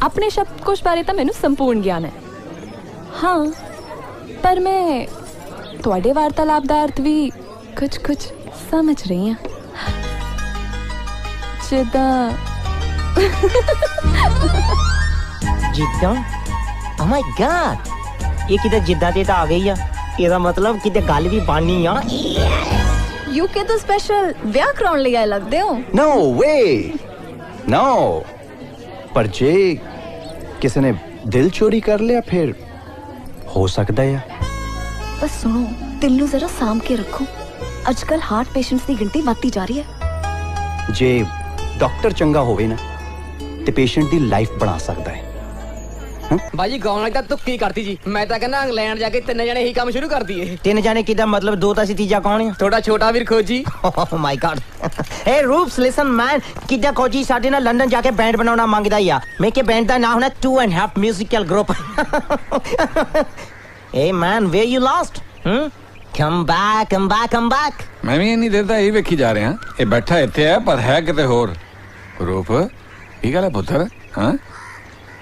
अपने शब्दकोश बारे तां मैनू संपूर्ण ज्ञान है। हाँ, पर मैं तुहाडे वार्तालाप दा अर्थ भी कुछ समझ रही हां। जिद्दां? ओह माय गॉड, ये किते जिद्दां ते आ गई आ। ਇਹਦਾ ਮਤਲਬ ਕਿਤੇ ਗੱਲ ਵੀ ਬਾਨੀ ਆ। ਯੂਕੇ ਤੋਂ ਸਪੈਸ਼ਲ ਵਿਆਹ ਕਰਾਉਣ ਲਈ ਆਏ ਲੱਗਦੇ ਹੋ। नो वे, नो। पर जे किसी ने दिल चोरी कर लिया फिर हो सकता है। बस सुनो, दिल ਨੂੰ ਜ਼ਰਾ ਸਾਂਭ ਕੇ ਰੱਖੋ। ਅੱਜਕੱਲ ਹਾਰਟ ਪੇਸ਼ੈਂਟਸ ਦੀ ਗਿਣਤੀ ਵੱਧਦੀ ਜਾ ਰਹੀ ਹੈ। जे डॉक्टर चंगा होवे ना ते पेशेंट दी लाइफ बना सकता है। ਬਾਜੀ ਗਾਉਣ ਵਾਲੀ ਤਾਂ ਤੁੱਕੀ ਕਰਤੀ ਜੀ। ਮੈਂ ਤਾਂ ਕਹਿੰਦਾ ਇੰਗਲੈਂਡ ਜਾ ਕੇ 3 ਜਣੇ ਹੀ ਕੰਮ ਸ਼ੁਰੂ ਕਰ ਦਈਏ। 3 ਜਣੇ ਕਿਦਾਂ? ਮਤਲਬ 2 ਤਾਂ ਸੀ, ਤੀਜਾ ਕੌਣ ਹੈ? ਥੋੜਾ ਛੋਟਾ ਵੀਰ ਖੋਜੀ। ਓ ਮਾਈ ਗॉड। ਏ ਰੂਪਸ, ਲਿਸਨ ਮੈਨ, ਕਿਦਾਂ ਖੋਜੀ ਸਾਡੇ ਨਾਲ ਲੰਡਨ ਜਾ ਕੇ ਬੈਂਡ ਬਣਾਉਣਾ ਮੰਗਦਾ ਹੀ ਆ। ਮੈਂ ਕਿ ਬੈਂਡ ਦਾ ਨਾਮ ਹੋਣਾ 2.5 musical group. A man, where you last? Come back. ਮੈਂ ਵੀ ਇੰਨੀ ਦੇਰ ਦਾ ਇਹ ਵੇਖੀ ਜਾ ਰਿਹਾ। ਇਹ ਬੈਠਾ ਇੱਥੇ ਹੈ ਪਰ ਹੈ ਕਿਤੇ ਹੋਰ। ਰੂਪ, ਕੀ ਗੱਲ ਹੈ ਪੁੱਤਰ? ਹਾਂ,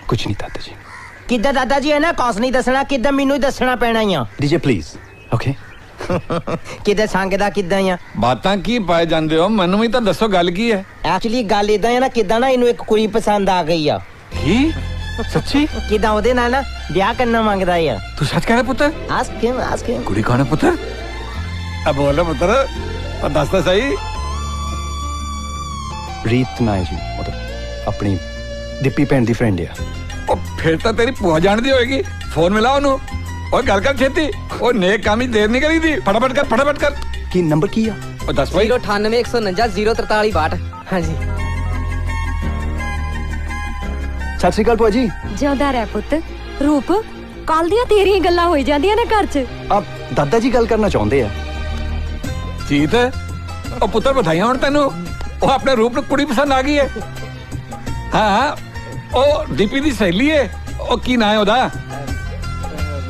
कुछ नहीं दादा जी। ਕਿੱਦਾਂ ਦਾਦਾ ਜੀ? ਇਹਨਾਂ ਕੁਛ ਨਹੀਂ ਦੱਸਣਾ, ਕਿੱਦਾਂ ਮੈਨੂੰ ਹੀ ਦੱਸਣਾ ਪੈਣਾ ਹੀ ਆ। DJ please. ओके। ਕਿੱਦਾਂ ਸੰਗਦਾ ਕਿੱਦਾਂ ਆ? ਬਾਤਾਂ ਕੀ ਪਾਏ ਜਾਂਦੇ ਹੋ? ਮੈਨੂੰ ਵੀ ਤਾਂ ਦੱਸੋ ਗੱਲ ਕੀ ਹੈ? ਐਕਚੁਅਲੀ ਗੱਲ ਇਦਾਂ ਆ ਨਾ, ਕਿੱਦਾਂ ਨਾ ਇਹਨੂੰ ਇੱਕ ਕੁੜੀ ਪਸੰਦ ਆ ਗਈ ਆ। ਕੀ? ਸੱਚੀ? ਕਿੱਦਾਂ ਉਹਦੇ ਨਾਲ ਨਾ ਵਿਆਹ ਕਰਨਾ ਮੰਗਦਾ ਆ। ਤੂੰ ਸੱਚ ਕਹਿ ਰਿਹਾ ਪੁੱਤਰ? ਆਸਕ ਹਿਮ। ਕੁੜੀ ਕੌਣ ਹੈ ਪੁੱਤਰ? ਆ ਬੋਲ ਪੁੱਤਰ, ਦੱਸ ਤਾਂ ਸਹੀ। ਰੀਤ ਨਾ ਹੈ ਜੀ, मतलब अपनी दीपी भैन दी फ्रेंड है। ਉਹ ਫਿਰ ਤਾਂ ਤੇਰੀ ਭੂਆ ਜਾਣਦੀ ਹੋਏਗੀ। ਫੋਨ ਮਿਲਾ ਉਹਨੂੰ। ਓਏ ਗੱਲ ਕਰ ਛੇਤੀ। ਉਹ ਨੇਕ ਕੰਮ ਹੀ ਦੇਰ ਨਹੀਂ ਕਰੀਦੀ। ਫਟਾਫਟ ਕਰ। ਕੀ ਨੰਬਰ ਕੀ ਆ? ਉਹ ਦੱਸ ਭਾਈ। 98199043 62। ਹਾਂਜੀ। ਸਤਿ ਸ਼੍ਰੀ ਅਕਾਲ ਭੂਆ ਜੀ। ਜਿਉਂਦਾ ਰਹਿ ਪੁੱਤ। ਰੂਪ, ਕੱਲ ਦੀਆਂ ਤੇਰੀਆਂ ਗੱਲਾਂ ਹੋਈ ਜਾਂਦੀਆਂ ਨੇ ਘਰ 'ਚ। ਆ ਦਾਦਾ ਜੀ ਗੱਲ ਕਰਨਾ ਚਾਹੁੰਦੇ ਆ। ਜੀਤ, ਉਹ ਪੁੱਤਰ ਵਧਾਈਆਂ ਹੁਣ ਤੈਨੂੰ। ਉਹ ਆਪਣੇ ਰੂਪ ਨੂੰ ਕੁੜੀ ਪਸੰਦ ਆ ਗਈ ਹੈ। ਹਾਂ, ਉਹ ਦੀਪੀ ਦੀ ਸਹੇਲੀ ਹੈ। ਉਹ ਕੀ ਨਾਂ ਹੈ ਉਹਦਾ?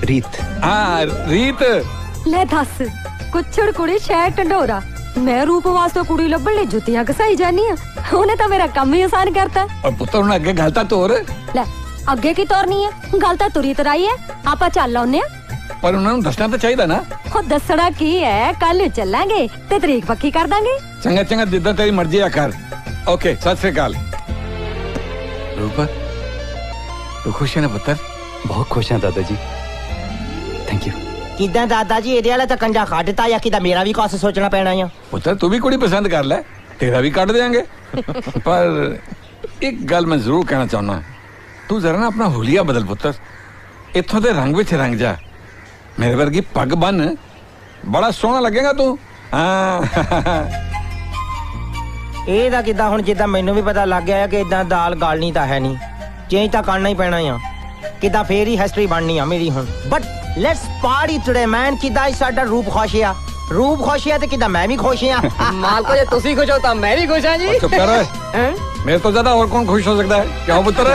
ਰੀਤ। ਹਾਂ, ਰੀਤ। ਲੈ ਦੱਸ, ਕੁੱਛੜ ਕੁੜੀ ਸ਼ਹਿਰ ਢੰਡੋਰਾ। ਮੈਂ ਰੂਪ ਵਾਸਤੇ ਕੁੜੀ ਲੱਭਣ ਲਈ ਜੁੱਤੀਆਂ ਘਸਾਈ ਜਾਨੀ ਆ। ਉਹਨੇ ਤਾਂ ਮੇਰਾ ਕੰਮ ਹੀ ਆਸਾਨ ਕਰਤਾ। ਔਰ ਪੁੱਤਰ ਹੁਣ ਅੱਗੇ ਗੱਲ ਤਾਂ ਤੋਰ। ਲੈ, ਅੱਗੇ ਕੀ ਤੋਰਨੀ ਹੈ? ਗੱਲ ਤਾਂ ਤੁਰੀ ਤਰਾਈ ਹੈ। ਆਪਾਂ ਚੱਲ ਆਉਨੇ ਆ। ਪਰ ਉਹਨਾਂ ਨੂੰ ਦੱਸਣਾ ਤਾਂ ਚਾਹੀਦਾ ਨਾ। ਉਹ ਦੱਸਣਾ ਕੀ ਹੈ? ਕੱਲ ਚੱਲਾਂਗੇ ਤੇ ਤਰੀਕ ਪੱਕੀ ਕਰ ਦਾਂਗੇ। ਚੰਗਾ ਜਿੱਦਾਂ ਤੇਰੀ ਮਰਜ਼ੀ ਆ ਕਰ। ओके सत श्री अकाल। रूप तू खुश है ना पुत्र? बहुत खुश हैं दादाजी, थैंक यू। किदा दादाजी ਇਹਦੇ ਵਾਲਾ ਤਾਂ ਕੰਜਾ ਕੱਢ ਦਿੱਤਾ ਜਾਂ ਕਿਦਾ ਮੇਰਾ ਵੀ ਕੁਛ ਸੋਚਣਾ ਪੈਣਾ ਆ। पुत्र तू भी कुड़ी पसंद कर ले, तेरा भी काट देंगे। पर एक गल मैं जरूर कहना चाहना, तू जरा ना अपना हुलिया बदल पुत्र, इत्थों दे रंग विच रंग जा, मेरे वर्गी पग बन, बड़ा सोहना लगेगा तू। ਇਹ ਤਾਂ ਕਿਦਾਂ ਹੁਣ ਜਿੱਦਾਂ ਮੈਨੂੰ ਵੀ ਪਤਾ ਲੱਗ ਗਿਆ ਕਿ ਇਦਾਂ ਦਾਲ ਗਾਲਣੀ ਤਾਂ ਹੈ ਨਹੀਂ, ਚੇਂਜ ਤਾਂ ਕਰਨਾ ਹੀ ਪੈਣਾ ਆ। ਕਿਦਾਂ ਫੇਰ ਹੀ ਹਿਸਟਰੀ ਬਣਨੀ ਆ ਮੇਰੀ ਹੁਣ। ਬਟ ਲੈਟਸ ਪਾਰਟੀ ਟੁਡੇ ਮੈਨ। ਕਿਦਾਂ ਸਾਡਾ ਰੂਪ ਖੁਸ਼ ਆ, ਰੂਪ ਖੁਸ਼ ਆ ਤੇ ਕਿਦਾਂ ਮੈਂ ਵੀ ਖੁਸ਼ ਆ। ਮਾਲਕੋ ਜੇ ਤੁਸੀਂ ਖੁਸ਼ ਹੋ ਤਾਂ ਮੈਂ ਵੀ ਖੁਸ਼ ਹਾਂ ਜੀ। चुप कर रहे, मेरे तो ज्यादा और कौन खुश हो सकता है? क्यों पुत्र?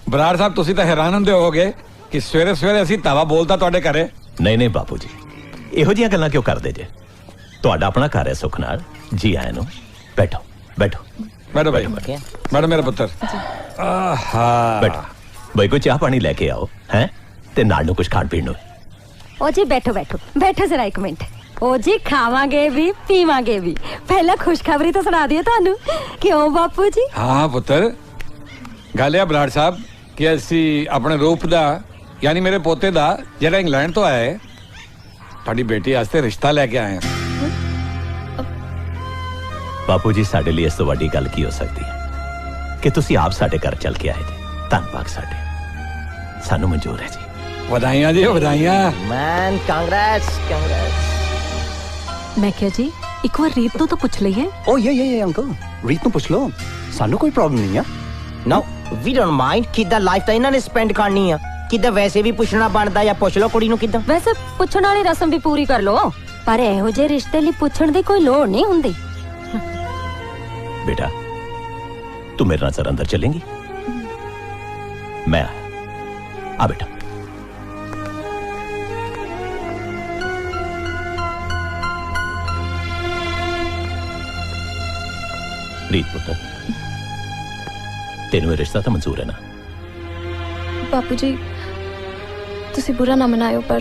बराड़ साहब तुसी तो हैरान ਹੁੰਦੇ ਹੋਗੇ ਕਿ ਸਵੇਰੇ ਸਵੇਰੇ ਅਸੀਂ ਤਾਵਾ ਬੋਲਦਾ ਤੁਹਾਡੇ ਘਰੇ। ਨਹੀਂ ਨਹੀਂ ਬਾਪੂ ਜੀ, ਇਹੋ ਜਿਹੀਆਂ ਗੱਲਾਂ ਕਿਉਂ ਕਰਦੇ ਜੇ? ਤੁਹਾਡਾ ਆਪਣਾ ਘਰ ਹੈ ਸੁੱਖ ਨਾਲ। ਜੀ ਆਇਆਂ ਨੂੰ। ਬੈਠੋ ਬੈਠੋ बैठो भाई, बैठो मेरा पुत्र। ਬੈਠੋ ਬਈ, ਕੋਈ ਚਾਹ ਪਾਣੀ ਲੈ ਕੇ ਆਓ ਹੈ ਤੇ ਨਾਲ ਨੂੰ ਕੁਝ ਖਾਣ ਪੀਣ ਨੂੰ। ओ जी बैठो बैठो बैठो जरा एक मिनट। ओ जी खावांगे भी पीवांगे भी, पहला खुशखबरी तो सुना दिए थानू। क्यों बापू जी? हाँ पुत्र, गल है बराड़ साहब कि ਅਸੀਂ ਆਪਣੇ ਰੂਪ ਦਾ ਯਾਨੀ ਮੇਰੇ ਪੋਤੇ ਦਾ ਜਿਹੜਾ ਇੰਗਲੈਂਡ ਤੋਂ ਆਇਆ ਹੈ, ਤੁਹਾਡੀ ਬੇਟੀ ਵਾਸਤੇ ਰਿਸ਼ਤਾ ਲੈ ਕੇ ਆਏ ਹਾਂ। ਬਾਪੂ ਜੀ, ਸਾਡੇ ਲਈ ਇਸ ਤੋਂ ਵੱਡੀ ਗੱਲ ਕੀ ਹੋ ਸਕਦੀ ਹੈ ਕਿ ਤੁਸੀਂ ਆਪ ਸਾਡੇ ਘਰ ਚੱਲ ਕੇ ਆਏ ਜੀ। ਧੰਨਵਾਦ, ਸਾਡੇ ਸਾਨੂੰ ਮਨਜ਼ੂਰ ਹੈ ਜੀ। ਵਧਾਈਆਂ ਜੀ, ਵਧਾਈਆਂ। ਮੈਨ ਕਾਂਗਰੈਟਸ ਕਾਂਗਰੈਟਸ। मैं क्या जी एक बार रीत तो पूछ ली है। ओ ये अंकल, रीत ਨੂੰ ਪੁੱਛ ਲਓ, ਸਾਨੂੰ ਕੋਈ ਪ੍ਰੋਬਲਮ ਨਹੀਂ ਆ। No we don't mind. किदा लाइफ ਤਾਂ ਇਹਨਾਂ ਨੇ ਸਪੈਂਡ ਕਰਨੀ ਆ, ਕਿਦਾ ਵੈਸੇ ਵੀ ਪੁੱਛਣਾ ਬਣਦਾ ਜਾਂ ਪੁੱਛ ਲਓ ਕੁੜੀ ਨੂੰ ਕਿਦਾਂ। वैसे ਪੁੱਛਣ ਵਾਲੀ ਰਸਮ ਵੀ ਪੂਰੀ ਕਰ ਲੋ, ਪਰ ਇਹੋ ਜਿਹੇ ਰਿਸ਼ਤੇ ਲਈ ਪੁੱਛਣ ਦੀ ਕੋਈ ਲੋੜ ਨਹੀਂ ਹੁੰਦੀ। बेटा, तू मेरे नाल सर अंदर चलेंगी? मैं आ बेटा। रीत पुत्र, तेनू ये रिश्ता तो मंजूर है ना? ਬਾਪੂ ਜੀ ਤੁਸੀਂ ਬੁਰਾ ਨਾ ਮਨਾਇਓ, ਪਰ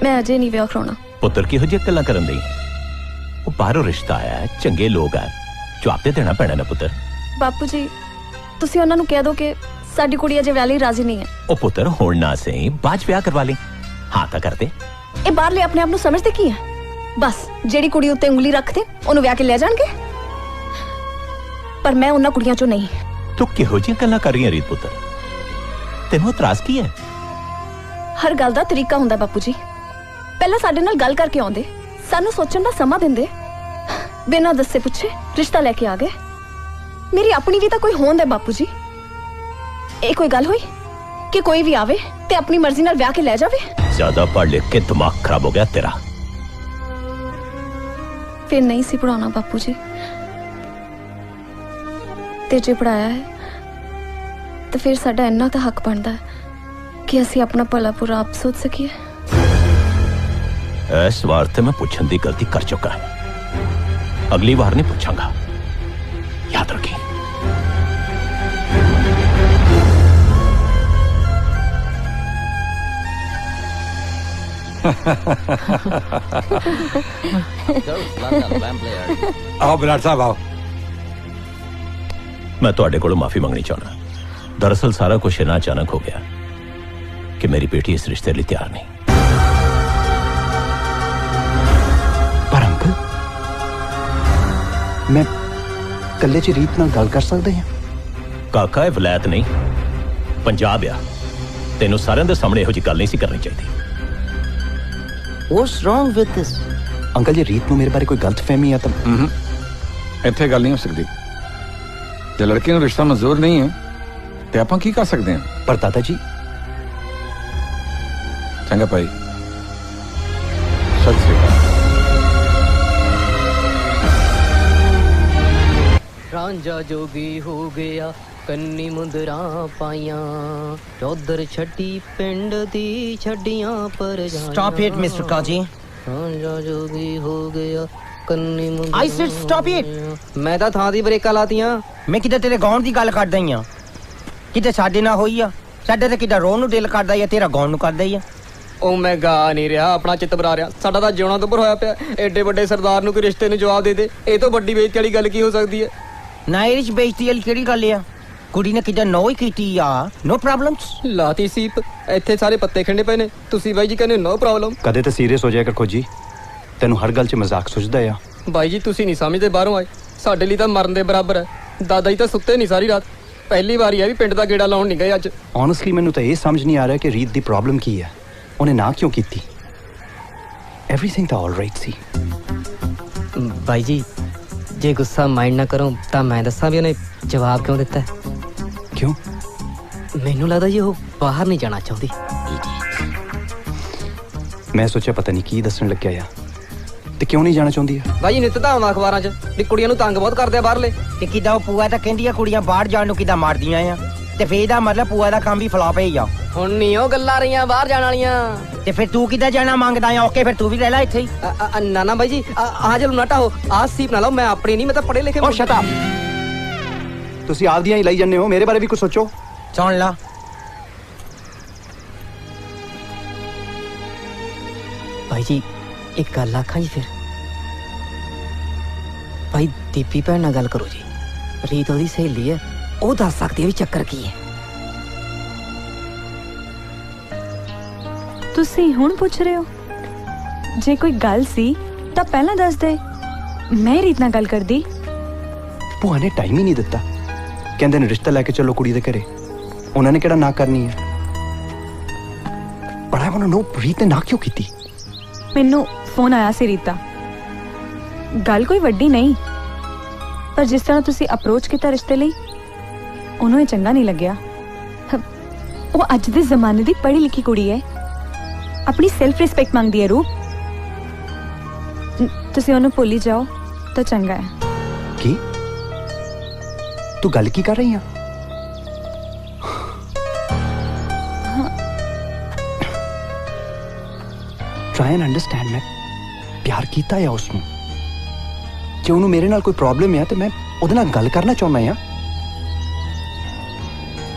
ਮੈਂ ਅਜੇ ਨਹੀਂ ਵਿਆਹ ਕਰਾਉਣਾ। पुत्र किहो जिही गल्लां करन दी? ਉਹ ਬਾਹਰੋਂ ਰਿਸ਼ਤਾ ਆਇਆ ਹੈ, ਚੰਗੇ ਲੋਕ ਆ, ਜਵਾਬ ਤੇ ਦੇਣਾ ਪੈਣਾ ਨਾ ਪੁੱਤਰ। ਬਾਪੂ ਜੀ ਤੁਸੀਂ ਉਹਨਾਂ ਨੂੰ ਕਹਿ ਦਿਓ ਕਿ ਸਾਡੀ ਕੁੜੀ ਅਜੇ ਵਿਆਹ ਲਈ ਰਾਜ਼ੀ ਨਹੀਂ ਹੈ। ਉਹ ਪੁੱਤਰ ਹੁਣ ਨਾ ਸਹੀ, ਬਾਅਦ 'ਚ ਵਿਆਹ ਕਰਵਾ ਲਈ। ਹਾਂ ਤਾਂ ਕਰਦੇ। ਇਹ ਬਾਹਰਲੇ ਆਪਣੇ ਆਪ ਨੂੰ ਸਮਝਦੇ ਕੀ ਹੈ? ਬਸ ਜਿਹੜੀ ਕੁੜੀ ਉੱਤੇ ਉਂਗਲੀ ਰੱਖਦੇ ਉਹਨੂੰ ਵਿਆਹ ਕੇ ਲੈ ਜਾਣਗੇ, ਪਰ ਮੈਂ ਉਹਨਾਂ ਕੁੜੀਆਂ ਚੋਂ ਨਹੀਂ। ਤੂੰ ਕਿਹੋ ਜਿਹੀਆਂ ਗੱਲਾਂ ਕਰ ਰਹੀ ਹੈ ਰੀਤ ਪੁੱਤਰ? ਤੈਨੂੰ ਇਤਰਾਜ਼ ਕੀ ਹੈ? ਹਰ ਗੱਲ ਦਾ ਤਰੀਕਾ ਹੁੰਦਾ ਬਾਪੂ ਜੀ। ਪਹਿਲਾਂ ਸਾਡੇ ਨਾਲ ਗੱਲ ਕਰਕੇ ਆਉਂਦੇ, ਸਾਨੂੰ ਸੋਚਣ ਦਾ ਸਮਾਂ ਦਿੰਦੇ, ਬਿਨਾਂ ਦੱਸੇ ਪੁੱਛੇ ਰਿਸ਼ਤਾ ਲੈ ਕੇ ਆ ਗਏ। ਮੇਰੀ ਆਪਣੀ ਵੀ ਤਾਂ ਕੋਈ ਹੋਂਦ ਹੈ ਬਾਪੂ ਜੀ। ਇਹ ਕੋਈ ਗੱਲ ਹੋਈ ਕਿ ਕੋਈ ਵੀ ਆਵੇ ਤੇ ਆਪਣੀ ਮਰਜ਼ੀ ਨਾਲ ਵਿਆਹ ਕੇ ਲੈ ਜਾਵੇ? ਜ਼ਿਆਦਾ ਪੜ੍ਹ ਲਿਖ ਕੇ ਦਿਮਾਗ ਖਰਾਬ ਹੋ ਗਿਆ ਤੇਰਾ। ਫਿਰ ਨਹੀਂ ਸੀ ਪੜਾਉਣਾ ਬਾਪੂ ਜੀ, ਤੇ ਜੇ ਪੜਾਇਆ ਹੈ ਤਾਂ ਫਿਰ ਸਾਡਾ ਇੰਨਾ ਤਾਂ ਹੱਕ ਬਣਦਾ ਹੈ ਕਿ ਅਸੀਂ ਆਪਣਾ ਭਲਾ ਬੁਰਾ ਆਪ ਸੋਚ ਸਕੀਏ। इस बार तो मैं पूछने की गलती कर चुका है, अगली बार नहीं पूछूंगा, याद रखी। आओ बराड़ साहब आओ। मैं तुहाडे कोलों माफी मंगनी चाहना। दरअसल सारा कुछ इतना अचानक हो गया कि मेरी बेटी इस रिश्ते लिए तैयार नहीं। पर अंकल, मैं कल्ले च रीत नाल गल कर सकदे हां? काका ये वलैत नहीं, पंजाब आ। तेनों सारिਆਂ ਦੇ ਸਾਹਮਣੇ ਇਹੋ ਜਿਹੀ ਗੱਲ नहीं सी करनी चाहिए। What's wrong with this? Uncle ji Reet ਨੂੰ ਮੇਰੇ ਬਾਰੇ ਕੋਈ ਗਲਤਫਹਿਮੀ ਆ ਤਾਂ ਇੱਥੇ ਗੱਲ ਨਹੀਂ ਹੋ ਸਕਦੀ। ਜੇ ਲੜਕੀ ਨੂੰ ਰਿਸ਼ਤਾ ਮਨਜ਼ੂਰ ਨਹੀਂ ਹੈ ਤੇ ਆਪਾਂ ਕੀ ਕਰ ਸਕਦੇ ਹਾਂ? ਪਰ ਦਾਦਾ ਜੀ। ਚੰਗਾ ਭਾਈ, ਸਤਿ ਸ੍ਰੀ ਅਕਾਲ। ਰਾਂਝਾ ਜੋਗੀ ਹੋ ਗਿਆ, ਕੰਨੀ ਮੁੰਦਰਾਂ ਪਾਈਆਂ, ਚੌਧਰ ਛੱਡੀ ਪਿੰਡ ਦੀ ਛੱਡੀਆਂ ਪਰ ਜਾਈਆਂ। Stop it, Mr. Kaji. Ranjha ਜੋਗੀ ਹੋ ਗਿਆ, ਕੰਨੀ ਮੁੰਦਰਾਂ। I said stop it. ਮੈਂ ਤਾਂ ਥਾਂ ਦੀ ਬ੍ਰੇਕਾਂ ਲਾਤੀਆਂ। ਮੈਂ ਕਿਤੇ ਤੇਰੇ ਗਾਉਣ ਦੀ ਗੱਲ ਕਰਦਾ ਹੀ ਆ, ਕਿਤੇ ਸਾਡੇ ਨਾਲ ਹੋਈ ਆ। ਸਾਡੇ ਤੇ ਕਿਦਾ ਰੋਣ ਨੂੰ ਦਿਲ ਕਰਦਾ ਹੀ ਆ, ਤੇਰਾ ਗਾਉਣ ਨੂੰ ਕਰਦਾ ਹੀ ਆ। ਉਹ ਮੈਂ ਗਾ ਨਹੀਂ ਰਿਹਾ, ਆਪਣਾ ਚਿੱਤ ਬਰਾ ਰਿਹਾ। ਸਾਡਾ ਤਾਂ ਜਿਉਣਾ ਤੋਂ ਉੱਪਰ ਹੋਇਆ ਪਿਆ। ਐਡੇ ਵੱਡੇ ਸਰਦਾਰ ਨੂੰ ਕੋਈ ਰਿਸ਼ਤੇ ਨੂੰ ਜਵਾਬ ਦੇ ਦੇ, ਇਹ ਤੋਂ ਵੱਡੀ ਬੇਇੱਜ਼ਤੀ ਵਾਲੀ ਗੱਲ ਕੀ ਹੋ ਸਕਦੀ ਹੈ? ਨਾ ਇਹ ਵਿੱਚ ਬੇਇੱਜ਼ਤੀ ਵਾਲੀ ਕਿਹੜੀ ਗੱਲ ਆ? ਕੁੜੀ ਨੇ ਕਿਦਾਂ ਨੋ ਹੀ ਕੀਤੀ ਆ, ਨੋ ਪ੍ਰੋਬਲਮਸ। ਲਾਤੀ ਸੀਪ, ਇੱਥੇ ਸਾਰੇ ਪੱਤੇ ਖਿੰਡੇ ਪਏ ਨੇ, ਤੁਸੀਂ ਬਾਈ ਜੀ ਕਹਿੰਦੇ ਨੋ ਪ੍ਰੋਬਲਮ। ਕਦੇ ਤਾਂ ਸੀਰੀਅਸ ਹੋ ਜਾਇਆ ਕਰ ਖੋਜੀ, ਤੈਨੂੰ ਹਰ ਗੱਲ 'ਚ ਮਜ਼ਾਕ ਸੁਝਦਾ ਆ। ਬਾਈ ਜੀ ਤੁਸੀਂ ਨਹੀਂ ਸਮਝਦੇ, ਬਾਹਰੋਂ ਆਏ, ਸਾਡੇ ਲਈ ਤਾਂ ਮਰਨ ਦੇ ਬਰਾਬਰ ਹੈ। ਦਾਦਾ ਜੀ ਤਾਂ ਸੁੱਤੇ ਨਹੀਂ ਸਾਰੀ ਰਾਤ, ਪਹਿਲੀ ਵਾਰੀ ਹੈ ਵੀ ਪਿੰਡ ਦਾ ਗੇੜਾ ਲਾਉਣ ਨਹੀਂ ਗਏ ਅੱਜ। ਓਨੈਸਟਲੀ ਮੈਨੂੰ ਤਾਂ ਇਹ ਸਮਝ ਨਹੀਂ ਆ ਰਿਹਾ ਕਿ ਰੀਤ ਦੀ ਪ੍ਰੋਬਲਮ ਕੀ ਹੈ, ਉਹਨੇ ਨਾ ਕਿਉਂ ਕੀਤੀ। ਐਵਰੀਥਿੰਗ ਤਾਂ ਆਲਰਾਈਟ ਸੀ। ਬਾਈ ਜੀ ਜੇ ਗੁੱਸਾ ਮਾਈਂਡ ਨਾ ਕਰੋ ਤਾਂ ਮੈਂ ਦੱਸਾਂ ਵੀ ਉਹਨੇ ਜਵਾਬ ਕਿਉਂ ਦਿੱਤਾ। ਕਿਉਂ? ਮੈਨੂੰ ਲੱਗਦਾ ਜੀ ਉਹ ਬਾਹਰ ਨਹੀਂ ਜਾਣਾ ਚਾਹੁੰਦੀ। ਮੈਂ ਸੋਚਿਆ ਪਤਾ ਨਹੀਂ ਕੀ ਦੱਸਣ ਲੱਗਿਆ ਆ, ਤੇ ਕਿਉਂ ਨਹੀਂ ਜਾਣਾ ਚਾਹੁੰਦੀ ਆ? ਬਾਈ ਨਿੱਤ ਤਾਂ ਆਉਂਦਾ ਅਖਬਾਰਾਂ 'ਚ ਵੀ ਕੁੜੀਆਂ ਨੂੰ ਤੰਗ ਬਹੁਤ ਕਰਦੇ ਆ ਬਾਹਰਲੇ। ਤੇ ਕਿਦਾਂ ਉਹ ਪੂਆ ਤਾਂ ਕਹਿੰਦੀ ਆ ਕੁੜੀਆਂ ਬਾਹਰ ਜਾਣ ਨੂੰ ਕਿਦਾਂ ਮਾਰਦੀਆਂ ਆ, ਤੇ ਫੇਰ ਇਹਦਾ ਮਤਲਬ ਪੂਆ ਦਾ ਕੰਮ ਵੀ ਫਲਾਪ ਹੀ ਆ। ਹੁਣ ਨਹੀਂ ਉਹ ਗੱਲਾਂ ਰਹੀਆਂ ਬਾਹਰ ਜਾਣ ਵਾਲੀਆਂ। ਤੇ ਫਿਰ ਤੂੰ ਕਿੱਦਾਂ ਜਾਣਾ ਮੰਗਦਾ ਆ? ਓਕੇ ਫਿਰ ਤੂੰ ਵੀ ਰਹਿ ਲੈ ਇੱਥੇ ਹੀ। ਨਾ ਨਾ ਬਾਈ ਜੀ ਆ ਜਲੂ ਨਾਟਾ ਹੋ, ਆ ਸੀਪ ਨਾ ਲਓ, ਮੈਂ ਆਪਣੀ ਨਹੀਂ, ਮੈਂ ਤਾਂ ਪੜ੍ਹੇ ਲਿਖੇ। ਓ ਸ਼ਟ ਅਪ, ਤੁਸੀਂ ਆਪਦੀਆਂ ਹੀ ਲਈ ਜਾਂਦੇ ਹੋ, ਮੇਰੇ ਬਾਰੇ ਵੀ ਕੁਝ ਸੋਚੋ। ਸੁਣ ਲਾ, ਭਾਈ ਜੀ ਇੱਕ ਗੱਲ ਆਖਾਂ ਜੀ, ਫਿਰ ਭਾਈ ਦੀਪੀ ਭੈਣ ਨਾਲ ਗੱਲ ਕਰੋ ਜੀ। ਰੀਤ ਉਹਦੀ ਸਹੇਲੀ ਹੈ, ਉਹ ਦੱਸ ਸਕਦੀ ਹੈ ਵੀ ਚੱਕਰ ਕੀ ਹੈ। ਤੁਸੀਂ ਹੁਣ ਪੁੱਛ ਰਹੇ ਹੋ? ਜੇ ਕੋਈ ਗੱਲ ਸੀ ਤਾਂ ਪਹਿਲਾਂ ਦੱਸ ਦੇ, ਮੈਂ ਰੀਤ ਨਾਲ ਗੱਲ ਕਰਦੀ। ਭੂਆ ਨੇ ਟਾਈਮ ਹੀ ਨਹੀਂ ਦਿੱਤਾ, ਕਹਿੰਦੇ ਨੇ ਰਿਸ਼ਤਾ ਲੈ ਕੇ ਚੱਲੋ ਕੁੜੀ ਦੇ ਘਰੇ। ਉਹਨਾਂ ਨੇ ਕਿਹੜਾ ਨਾ ਕਰਨੀ ਹੈ? ਪਰ ਆਈ ਵਾਂਟ ਟੂ ਨੋ ਰੀਤ ਨੇ ਨਾ ਕਿਉਂ ਕੀਤੀ? ਮੈਨੂੰ ਫੋਨ ਆਇਆ ਸੀ ਰੀਤ ਦਾ, ਗੱਲ ਕੋਈ ਵੱਡੀ ਨਹੀਂ, ਪਰ ਜਿਸ ਤਰ੍ਹਾਂ ਤੁਸੀਂ ਅਪਰੋਚ ਕੀਤਾ ਰਿਸ਼ਤੇ ਲਈ, ਉਹਨੂੰ ਇਹ ਚੰਗਾ ਨਹੀਂ ਲੱਗਿਆ। ਉਹ ਅੱਜ ਦੇ ਜ਼ਮਾਨੇ ਦੀ ਪੜ੍ਹੀ ਲਿਖੀ ਕੁੜੀ ਹੈ, ਆਪਣੀ ਸੈਲਫ ਰਿਸਪੈਕਟ ਮੰਗਦੀ ਹੈ। ਰੂਪ, ਤੁਸੀਂ ਉਹਨੂੰ ਭੁੱਲ ਹੀ ਜਾਓ ਤਾਂ ਚੰਗਾ ਹੈ। ਕੀ ਤੂੰ ਗੱਲ ਕੀ ਕਰ ਰਹੀ ਆ? Try and understand. ਮੈਂ ਪਿਆਰ ਕੀਤਾ ਆ ਉਸਨੂੰ, ਜੇ ਉਹਨੂੰ ਮੇਰੇ ਨਾਲ ਕੋਈ ਪ੍ਰੋਬਲਮ ਹੈ ਤੇ ਮੈਂ ਉਹਦੇ ਨਾਲ ਗੱਲ ਕਰਨਾ ਚਾਹੁੰਦਾ ਆ।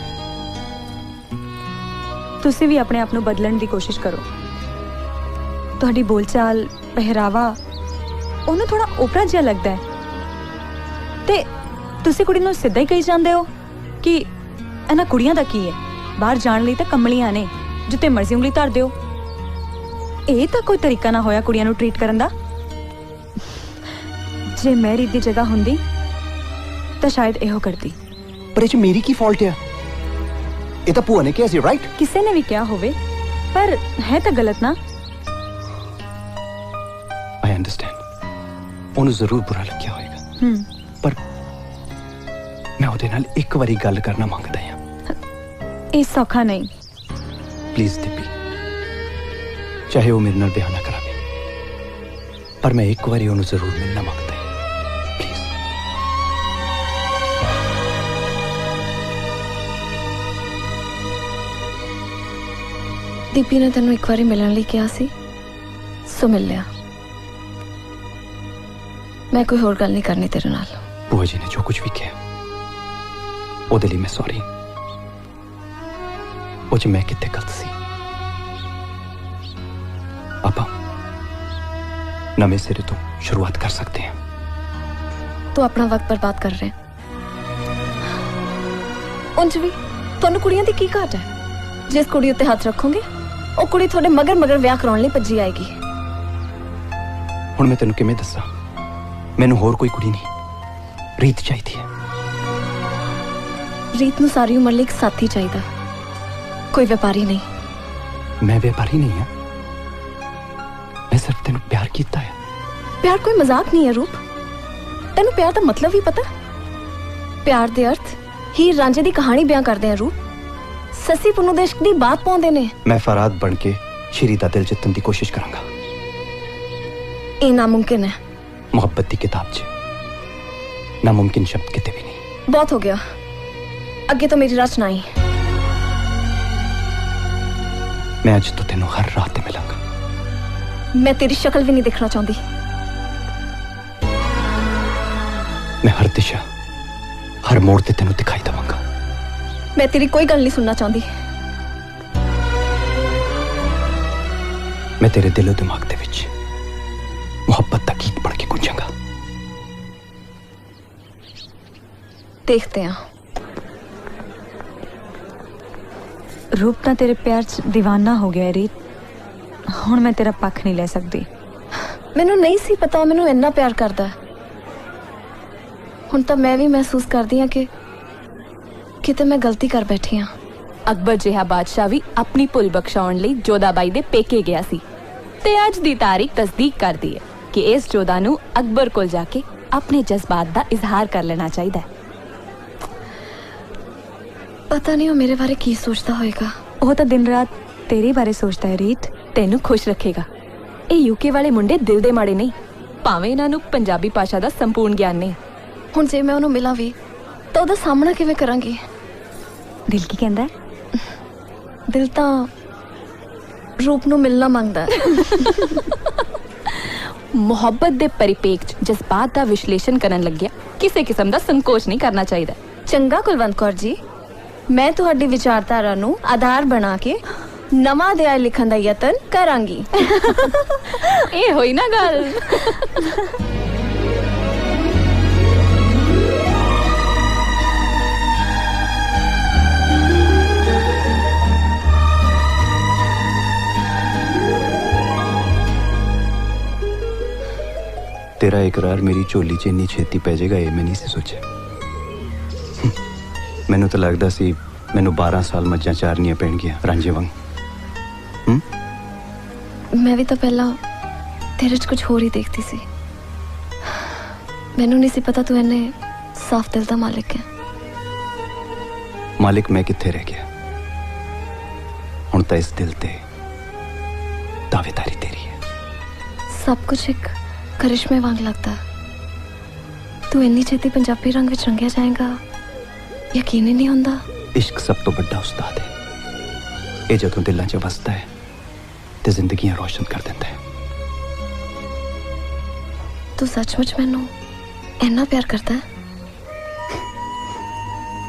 ਤੁਸੀਂ ਵੀ ਆਪਣੇ ਆਪ ਨੂੰ ਬਦਲਣ ਦੀ ਕੋਸ਼ਿਸ਼ ਕਰੋ। ਤੁਹਾਡੀ ਬੋਲਚਾਲ, ਪਹਿਰਾਵਾ ਉਹਨੂੰ ਥੋੜਾ ਓਪਰਾ ਜਿਹਾ ਲੱਗਦਾ ਹੈ, ਤੇ ਤੁਸੀਂ ਕੁੜੀ ਨੂੰ ਸਿੱਧਾ ਹੀ ਕਹੀ ਜਾਂਦੇ ਹੋ ਕਿ ਇਹਨਾਂ ਕੁੜੀਆਂ ਦਾ ਕੀ ਹੈ, ਬਾਹਰ ਜਾਣ ਲਈ ਤਾਂ ਕੰਮਲੀਆਂ ਨੇ, ਜਿੱਤੇ ਮਰਜ਼ੀ ਉਂਗਲੀ ਧਰ ਦਿਓ। ਇਹ ਤਾਂ ਕੋਈ ਤਰੀਕਾ ਨਾ ਹੋਇਆ ਕੁੜੀਆਂ ਨੂੰ ਟ੍ਰੀਟ ਕਰਨ ਦਾ। ਜੇ ਮੈਂ ਰੀਤ ਦੀ ਜਗ੍ਹਾ ਹੁੰਦੀ ਤਾਂ ਸ਼ਾਇਦ ਇਹੋ ਕਰਦੀ। ਪਰ ਇਹ 'ਚ ਮੇਰੀ ਕੀ ਫਾਲਟ ਹੈ? ਇਹ ਤਾਂ ਭੂਆ ਨੇ ਕਿਹਾ ਸੀ, ਰਾਈਟ? ਕਿਸੇ ਨੇ ਵੀ ਕਿਹਾ ਹੋਵੇ, ਪਰ ਹੈ ਤਾਂ ਗਲਤ ਨਾ। ਆਈ ਅੰਡਰਸਟੈਂਡ, ਉਹਨੂੰ ਜ਼ਰੂਰ ਬੁਰਾ ਲੱਗਿਆ ਹੋਵੇਗਾ, ਪਰ ਮੈਂ ਉਹਦੇ ਨਾਲ ਇੱਕ ਵਾਰੀ ਗੱਲ ਕਰਨਾ ਮੰਗਦਾ ਹਾਂ। ਇਹ ਸੌਖਾ ਨਹੀਂ। ਪਲੀਜ਼ ਦੀਪੀ, ਚਾਹੇ ਉਹ ਮੇਰੇ ਨਾਲ ਵਿਆਹ ਨਾ ਕਰਾਵੇ, ਪਰ ਮੈਂ ਇੱਕ ਵਾਰੀ ਉਹਨੂੰ ਜ਼ਰੂਰ ਮਿਲਣਾ ਮੰਗਦਾ ਹਾਂ। ਪਲੀਜ਼। ਦੀਪੀ ਨੇ ਤੈਨੂੰ ਇੱਕ ਵਾਰੀ ਮਿਲਣ ਲਈ ਕਿਹਾ ਸੀ, ਸੋ ਮਿਲ ਲਿਆ। ਮੈਂ ਕੋਈ ਹੋਰ ਗੱਲ ਨਹੀਂ ਕਰਨੀ ਤੇਰੇ ਨਾਲ। ਭੂਆ ਜੀ ਨੇ ਜੋ ਕੁਝ ਵੀ ਕਿਹਾ ਉਹਦੇ ਲਈ ਮੈਂ ਸੌਰੀ। ਉਹ 'ਚ ਮੈਂ ਕਿੱਥੇ ਗਲਤ ਸੀ। ਆਪਾਂ ਨਵੇਂ ਸਿਰੇ ਤੋਂ ਸ਼ੁਰੂਆਤ ਕਰ ਸਕਦੇ ਹਾਂ। ਤੂੰ ਆਪਣਾ ਵਕਤ ਬਰਬਾਦ ਕਰ ਰਿਹਾ। ਉਂਝ ਵੀ ਤੁਹਾਨੂੰ ਕੁੜੀਆਂ ਦੀ ਕੀ ਘਾਟ ਹੈ? ਜਿਸ ਕੁੜੀ ਉੱਤੇ ਹੱਥ ਰੱਖੋਗੇ ਉਹ ਕੁੜੀ ਤੁਹਾਡੇ ਮਗਰ ਵਿਆਹ ਕਰਾਉਣ ਲਈ ਭੱਜੀ ਆਏਗੀ। ਹੁਣ ਮੈਂ ਤੈਨੂੰ ਕਿਵੇਂ ਦੱਸਾਂ, ਮੈਨੂੰ ਹੋਰ ਕੋਈ ਕੁੜੀ ਨਹੀਂ, ਰੀਤ ਚਾਹੀਦੀ ਹੈ। ਰੀਤ ਨੂੰ ਸਾਰੀ ਉਮਰ ਲਈ ਇੱਕ ਸਾਥੀ ਚਾਹੀਦਾ, ਕੋਈ ਵਪਾਰੀ ਨਹੀਂ। ਮੈਂ ਵਪਾਰੀ ਨਹੀਂ ਹਾਂ, ਮੈਂ ਸਿਰਫ ਤੈਨੂੰ ਪਿਆਰ ਕੀਤਾ ਹੈ। ਪਿਆਰ ਕੋਈ ਮਜ਼ਾਕ ਨਹੀਂ ਹੈ ਰੂਪ, ਤੈਨੂੰ ਪਿਆਰ ਦਾ ਮਤਲਬ ਵੀ ਪਤਾ? ਪਿਆਰ ਦੇ ਅਰਥ ਹੀਰ ਰਾਂਝੇ ਦੀ ਕਹਾਣੀ ਬਿਆਨ ਕਰਦੇ ਆ ਰੂਪ, ਸੱਸੀ ਪੁੰਨੂ ਦੇ ਇਸ਼ਕ ਦੀ ਬਾਤ ਪਾਉਂਦੇ ਨੇ। ਮੈਂ ਫਰਾਦ ਬਣ ਕੇ ਸ਼੍ਰੀ ਦਾ ਦਿਲ ਜਿੱਤਣ ਦੀ ਕੋਸ਼ਿਸ਼ ਕਰਾਂਗਾ। ਇਹ ਨਾਮੁਮਕਿਨ ਹੈ। ਮੁਹੱਬਤ ਦੀ ਕਿਤਾਬ 'ਚ ਨਾਮੁਮਕਿਨ ਸ਼ਬਦ ਕਿਤੇ ਵੀ ਨਹੀਂ। ਬਹੁਤ ਹੋ ਗਿਆ, ਅੱਗੇ ਤੋਂ ਮੇਰੀ ਰਚ ਨਾ ਆਈ। ਮੈਂ ਅੱਜ ਤੋਂ ਤੈਨੂੰ ਹਰ ਰਾਤ ਤੇ ਮਿਲਾਂਗਾ। ਮੈਂ ਤੇਰੀ ਸ਼ਕਲ ਵੀ ਨਹੀਂ ਦੇਖਣਾ ਚਾਹੁੰਦੀ। ਮੈਂ ਹਰ ਦਿਸ਼ਾ, ਹਰ ਮੋੜ ਤੇ ਤੈਨੂੰ ਦਿਖਾਈ ਦੇਵਾਂਗਾ। ਮੈਂ ਤੇਰੀ ਕੋਈ ਗੱਲ ਨਹੀਂ ਸੁਣਨਾ ਚਾਹੁੰਦੀ। मैं तेरे दिलो दिमाग दे विच मोहब्बत दा गीत पढ़ के गुंजांगा। देखते हैं। रूप ਤਾਂ ਤੇਰੇ ਪਿਆਰ 'ਚ دیਵਾਨਾ ਹੋ ਗਿਆ ਰੀਤ। ਹੁਣ ਮੈਂ ਤੇਰਾ ਪੱਖ ਨਹੀਂ ਲੈ ਸਕਦੀ। ਮੈਨੂੰ ਨਹੀਂ ਸੀ ਪਤਾ ਮੈਨੂੰ ਇੰਨਾ ਪਿਆਰ ਕਰਦਾ ਹੈ। ਹੁਣ ਤਾਂ ਮੈਂ ਵੀ ਮਹਿਸੂਸ ਕਰਦੀ ਹਾਂ ਕਿ ਕਿਤੇ ਮੈਂ ਗਲਤੀ ਕਰ ਬੈਠੀ ਹਾਂ। ਅਕਬਰ ਜਿਹਾ ਬਾਦਸ਼ਾਹ ਵੀ ਆਪਣੀ ਭੁੱਲ ਬਖਸ਼ਾਉਣ ਲਈ ਜੋਧਾਬਾਈ ਦੇ ਪੇਕੇ ਗਿਆ ਸੀ ਤੇ ਅੱਜ ਦੀ ਤਾਰੀਖ ਤਸਦੀਕ ਕਰਦੀ ਹੈ ਕਿ ਇਸ ਜੋਧਾ ਨੂੰ ਅਕਬਰ ਕੋਲ ਜਾ ਕੇ ਆਪਣੇ ਜਜ਼ਬਾਤ ਦਾ ਇਜ਼ਹਾਰ ਕਰ ਲੈਣਾ ਚਾਹੀਦਾ ਹੈ। ਪਤਾ ਨਹੀਂ ਉਹ ਮੇਰੇ ਬਾਰੇ ਕੀ ਸੋਚਦਾ ਹੋਏਗਾ। ਉਹ ਤਾਂ ਦਿਨ ਰਾਤ ਤੇਰੇ ਬਾਰੇ ਸੋਚਦਾ ਹੈ ਰੀਤ। ਤੈਨੂੰ ਖੁਸ਼ ਰੱਖੇਗਾ। ਇਹ ਯੂਕੇ ਵਾਲੇ ਮੁੰਡੇ ਦਿਲ ਦੇ ਮਾੜੇ ਨਹੀਂ, ਭਾਵੇਂ ਇਹਨਾਂ ਨੂੰ ਪੰਜਾਬੀ ਭਾਸ਼ਾ ਦਾ ਸੰਪੂਰਨ ਗਿਆਨ ਨਹੀਂ। ਹੁਣ ਜੇ ਮੈਂ ਉਹਨੂੰ ਮਿਲਾਂ ਵੀ ਤਾਂ ਉਹਦਾ ਸਾਹਮਣਾ ਕਿਵੇਂ ਕਰਾਂਗੀ? ਦਿਲ ਕੀ ਕਹਿੰਦਾ ਹੈ? ਦਿਲ ਤਾਂ ਰੂਪ ਨੂੰ ਮਿਲਣਾ ਮੰਗਦਾ ਹੈ। ਮੁਹੱਬਤ ਦੇ ਪਰਿਪੇਖ 'ਚ ਜਜ਼ਬਾਤ ਦਾ ਵਿਸ਼ਲੇਸ਼ਣ ਕਰਨ ਲੱਗਿਆ ਕਿਸੇ ਕਿਸਮ ਦਾ ਸੰਕੋਚ ਨਹੀਂ ਕਰਨਾ ਚਾਹੀਦਾ। ਚੰਗਾ ਕੁਲਵੰਤ ਕੌਰ ਜੀ, ਮੈਂ ਤੁਹਾਡੀ ਵਿਚਾਰਧਾਰਾ ਨੂੰ ਆਧਾਰ ਬਣਾ ਕੇ ਨਵਾਂ ਅਧਿਆਇ ਲਿਖਣ ਦਾ ਯਤਨ ਕਰਾਂਗੀ। ਇਹ ਹੋਈ ਨਾ ਗੱਲ। तेरा इकरार मेरी झोली च इन्नी छेती पै जाएगा ये मैं नहीं सी सोचा। मैनू तो लगता सी मैनू 12 साल मज्जां चारनियां पैणगियां रांझे वांग। मैं भी तो पहला तेरे च कुछ होर ही देखती सी। मैनू नहीं सी पता तू इन्ने साफ दिल दा मालिक है। मालिक मैं कित्थे रह गया? हुण तां इस दिल ते दावेदारी तेरी है। सब कुछ एक करिश्मे वांग लगता। तू इन्नी छेती पंजाबी रंग विच रंगिया जाएगा यकीन ही नहीं होंदा। इश्क सब तो बड़ा उस्ताद है। ये जदों दिलों च वसदा है ते जिंदगियां रोशन कर देता है। तू सचमुच मैनू इन्ना प्यार करता है?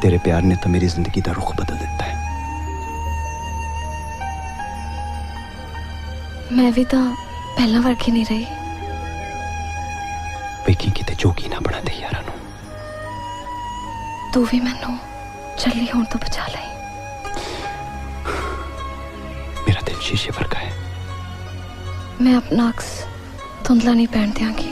तेरे प्यार ने तो मेरी जिंदगी का रुख बदल देता है। मैं भी तो पहला वर्गी नहीं रही। वेखी किते जोगी ना बना दे यारा नू। तू भी मैनू चली होने तो बचा ले। मेरा दिल शीशे वर्गा है। मैं अपना अक्स धुंधला नहीं पहन दियांगी।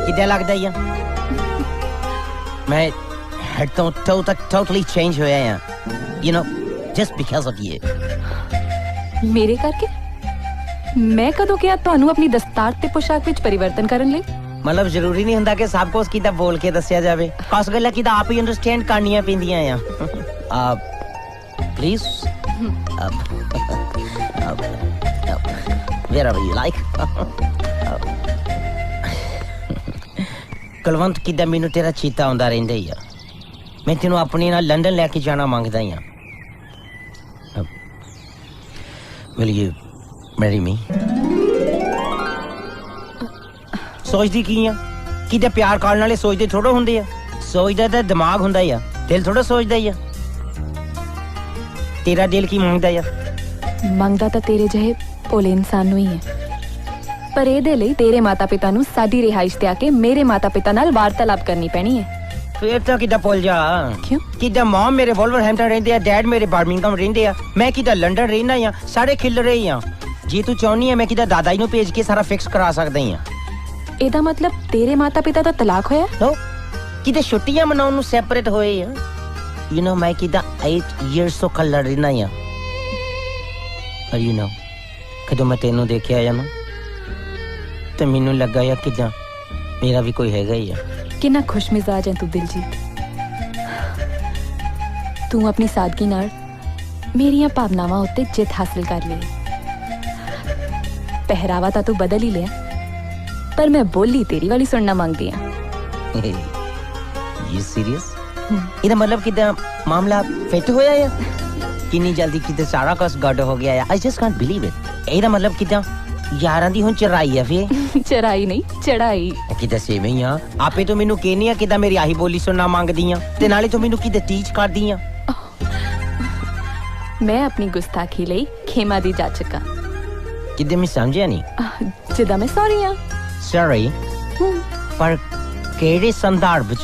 कितना लगता है मैं तो totally change हो गया, you know, just because of you। मेरे करके? मैं कदों किया ਤੁਹਾਨੂੰ ਆਪਣੀ ਦਸਤਾਰ ਤੇ ਪੋਸ਼ਾਕ ਵਿੱਚ ਪਰਿਵਰਤਨ ਕਰਨ ਲਈ? मतलब जरूरी नहीं ਹੁੰਦਾ ਕਿ ਸਭ ਕੁਝ ਕਿਦਾ ਬੋਲ ਕੇ ਦੱਸਿਆ ਜਾਵੇ। ਕੁਝ ਗੱਲਾਂ ਕਿਦਾ ਆਪ ਹੀ ਅੰਡਰਸਟੈਂਡ ਕਰਨੀਆਂ ਪੈਂਦੀਆਂ ਆ। Please wherever you like। Kulwant ਕਿਦਾ ਮੈਨੂੰ ਤੇਰਾ ਚੀਤਾ ਆਉਂਦਾ ਰਹਿੰਦਾ ਹੀ ਆ। ਮੈਂ ਤੈਨੂੰ ਆਪਣੇ ਨਾਲ ਲੰਡਨ ਲੈ ਕੇ ਜਾਣਾ ਮੰਗਦਾ ਹਾਂ। Will you marry me? ਸੋਚਦੀ ਕੀ ਆ? ਕਿਤੇ ਪਿਆਰ ਕਰਨ ਵਾਲੇ ਸੋਚਦੇ ਥੋੜਾ ਹੁੰਦੇ ਆ। ਸੋਚਦਾ ਤਾਂ ਦਿਮਾਗ ਹੁੰਦਾ ਆ, ਦਿਲ ਥੋੜਾ ਸੋਚਦਾ ਹੀ ਆ। ਤੇਰਾ ਦਿਲ ਕੀ ਮੰਗਦਾ ਆ? ਮੰਗਦਾ ਤਾਂ ਤੇਰੇ ਜਿਹੇ ਭੋਲੇ ਇਨਸਾਨ ਨੂੰ ਹੀ ਹੈ। ਪਰ ਇਹਦੇ ਲਈ ਤੇਰੇ ਮਾਤਾ ਪਿਤਾ ਨੂੰ ਸਾਡੀ ਰਿਹਾਇਸ਼ ਤੇ ਆ ਕੇ ਮੇਰੇ ਮਾਤਾ ਪਿਤਾ ਨਾਲ ਵਾਰਤਾਲਾਪ ਕਰਨੀ ਪੈਣੀ ਹੈ। ਫੇਰ ਤਾਂ ਕਿੱਦਾਂ ਭੁੱਲ ਜਾ। ਕਿਉਂ? ਕਿੱਦਾਂ ਮਮ ਮੇਰੇ ਵੋਲਵਰਹੈਂਪਟਨ ਰਹਿੰਦੇ ਆ, ਡੈਡ ਮੇਰੇ ਬਰਮਿੰਗਮ ਰਹਿੰਦੇ ਆ, ਮੈਂ ਕਿੱਦਾਂ ਲੰਡਨ ਰਹਿਣਾ ਆ, ਸਾਰੇ ਖਿਲ ਰਹੇ ਆ। ਜੇ ਤੂੰ ਚਾਹੁੰਦੀ ਆ ਮੈਂ ਕਿੱਦਾਂ ਦਾਦਾ ਜੀ ਨੂੰ ਭੇਜ ਕੇ ਸਾਰਾ ਫਿਕਸ ਕਰਾ ਸਕਦਾ ਆ। ਇਹਦਾ ਮਤਲਬ ਤੇਰੇ ਮਾਤਾ ਪਿਤਾ ਦਾ ਤਲਾਕ ਹੋਇਆ? ਨੋ, ਕਿਤੇ ਛੁੱਟੀਆਂ ਮਨਾਉਣ ਨੂੰ ਸੈਪਰੇਟ ਹੋਏ ਆ। ਯੂ نو ਮੈਂ ਕਿੱਦਾਂ 8 years ਤੋਂ ਕੱਲਾ ਰਹਿਣਾ ਆ। ਪਰ ਯੂ نو ਕਦੋਂ ਮੈਂ ਤੈਨੂੰ ਦੇਖਿਆ ਆ ਨਾ ਤੇ ਮੈਨੂੰ ਲੱਗਾ ਆ ਕਿੱਦਾਂ ਮੇਰਾ ਵੀ ਕੋਈ ਹੈਗਾ ਹੀ ਆ। ਕਿੰਨਾ ਖੁਸ਼ ਮਿਜ਼ਾਜ ਹੈ ਤੂੰ ਦਿਲਜੀਤ। ਤੂੰ ਆਪਣੀ ਸਾਦਗੀ ਨਾਲ ਮੇਰੀਆਂ ਭਾਵਨਾਵਾਂ ਉੱਤੇ ਜਿੱਤ ਹਾਸਲ ਕਰ ਲਈ। ਪਹਿਰਾਵਾ ਤਾਂ ਤੂੰ ਬਦਲ ਹੀ ਲਿਆ, ਪਰ ਮੈਂ ਬੋਲੀ ਤੇਰੀ ਵਾਲੀ ਸੁਣਨਾ ਮੰਗਦੀ ਆ। You serious? ਇਹਦਾ ਮਤਲਬ ਕਿੱਦਾਂ ਮਾਮਲਾ ਫਿੱਟ ਹੋਇਆ ਆ? ਕਿੰਨੀ ਜਲਦੀ ਕਿਤੇ ਸਾਰਾ ਕੁਝ ਗੱਡ ਹੋ ਗਿਆ ਆ। I just can't believe it. ਇਹਦਾ ਮਤਲਬ ਕਿੱਦਾਂ यारां दी हुण चराई है फे चराई नहीं चढ़ाई किते सेवें ही आ आपे तो मैनू कहनी आ किदा मेरी आही बोली सुनना मांगदी आ ते नाले तो मैनू किते टीच करदी आ मैं अपनी गुस्ताखी ਲਈ खेमा दी जा चुका किदे मैं समझया नहीं जिदा मैं सॉरी हां सॉरी पर केड़े संदर्भ च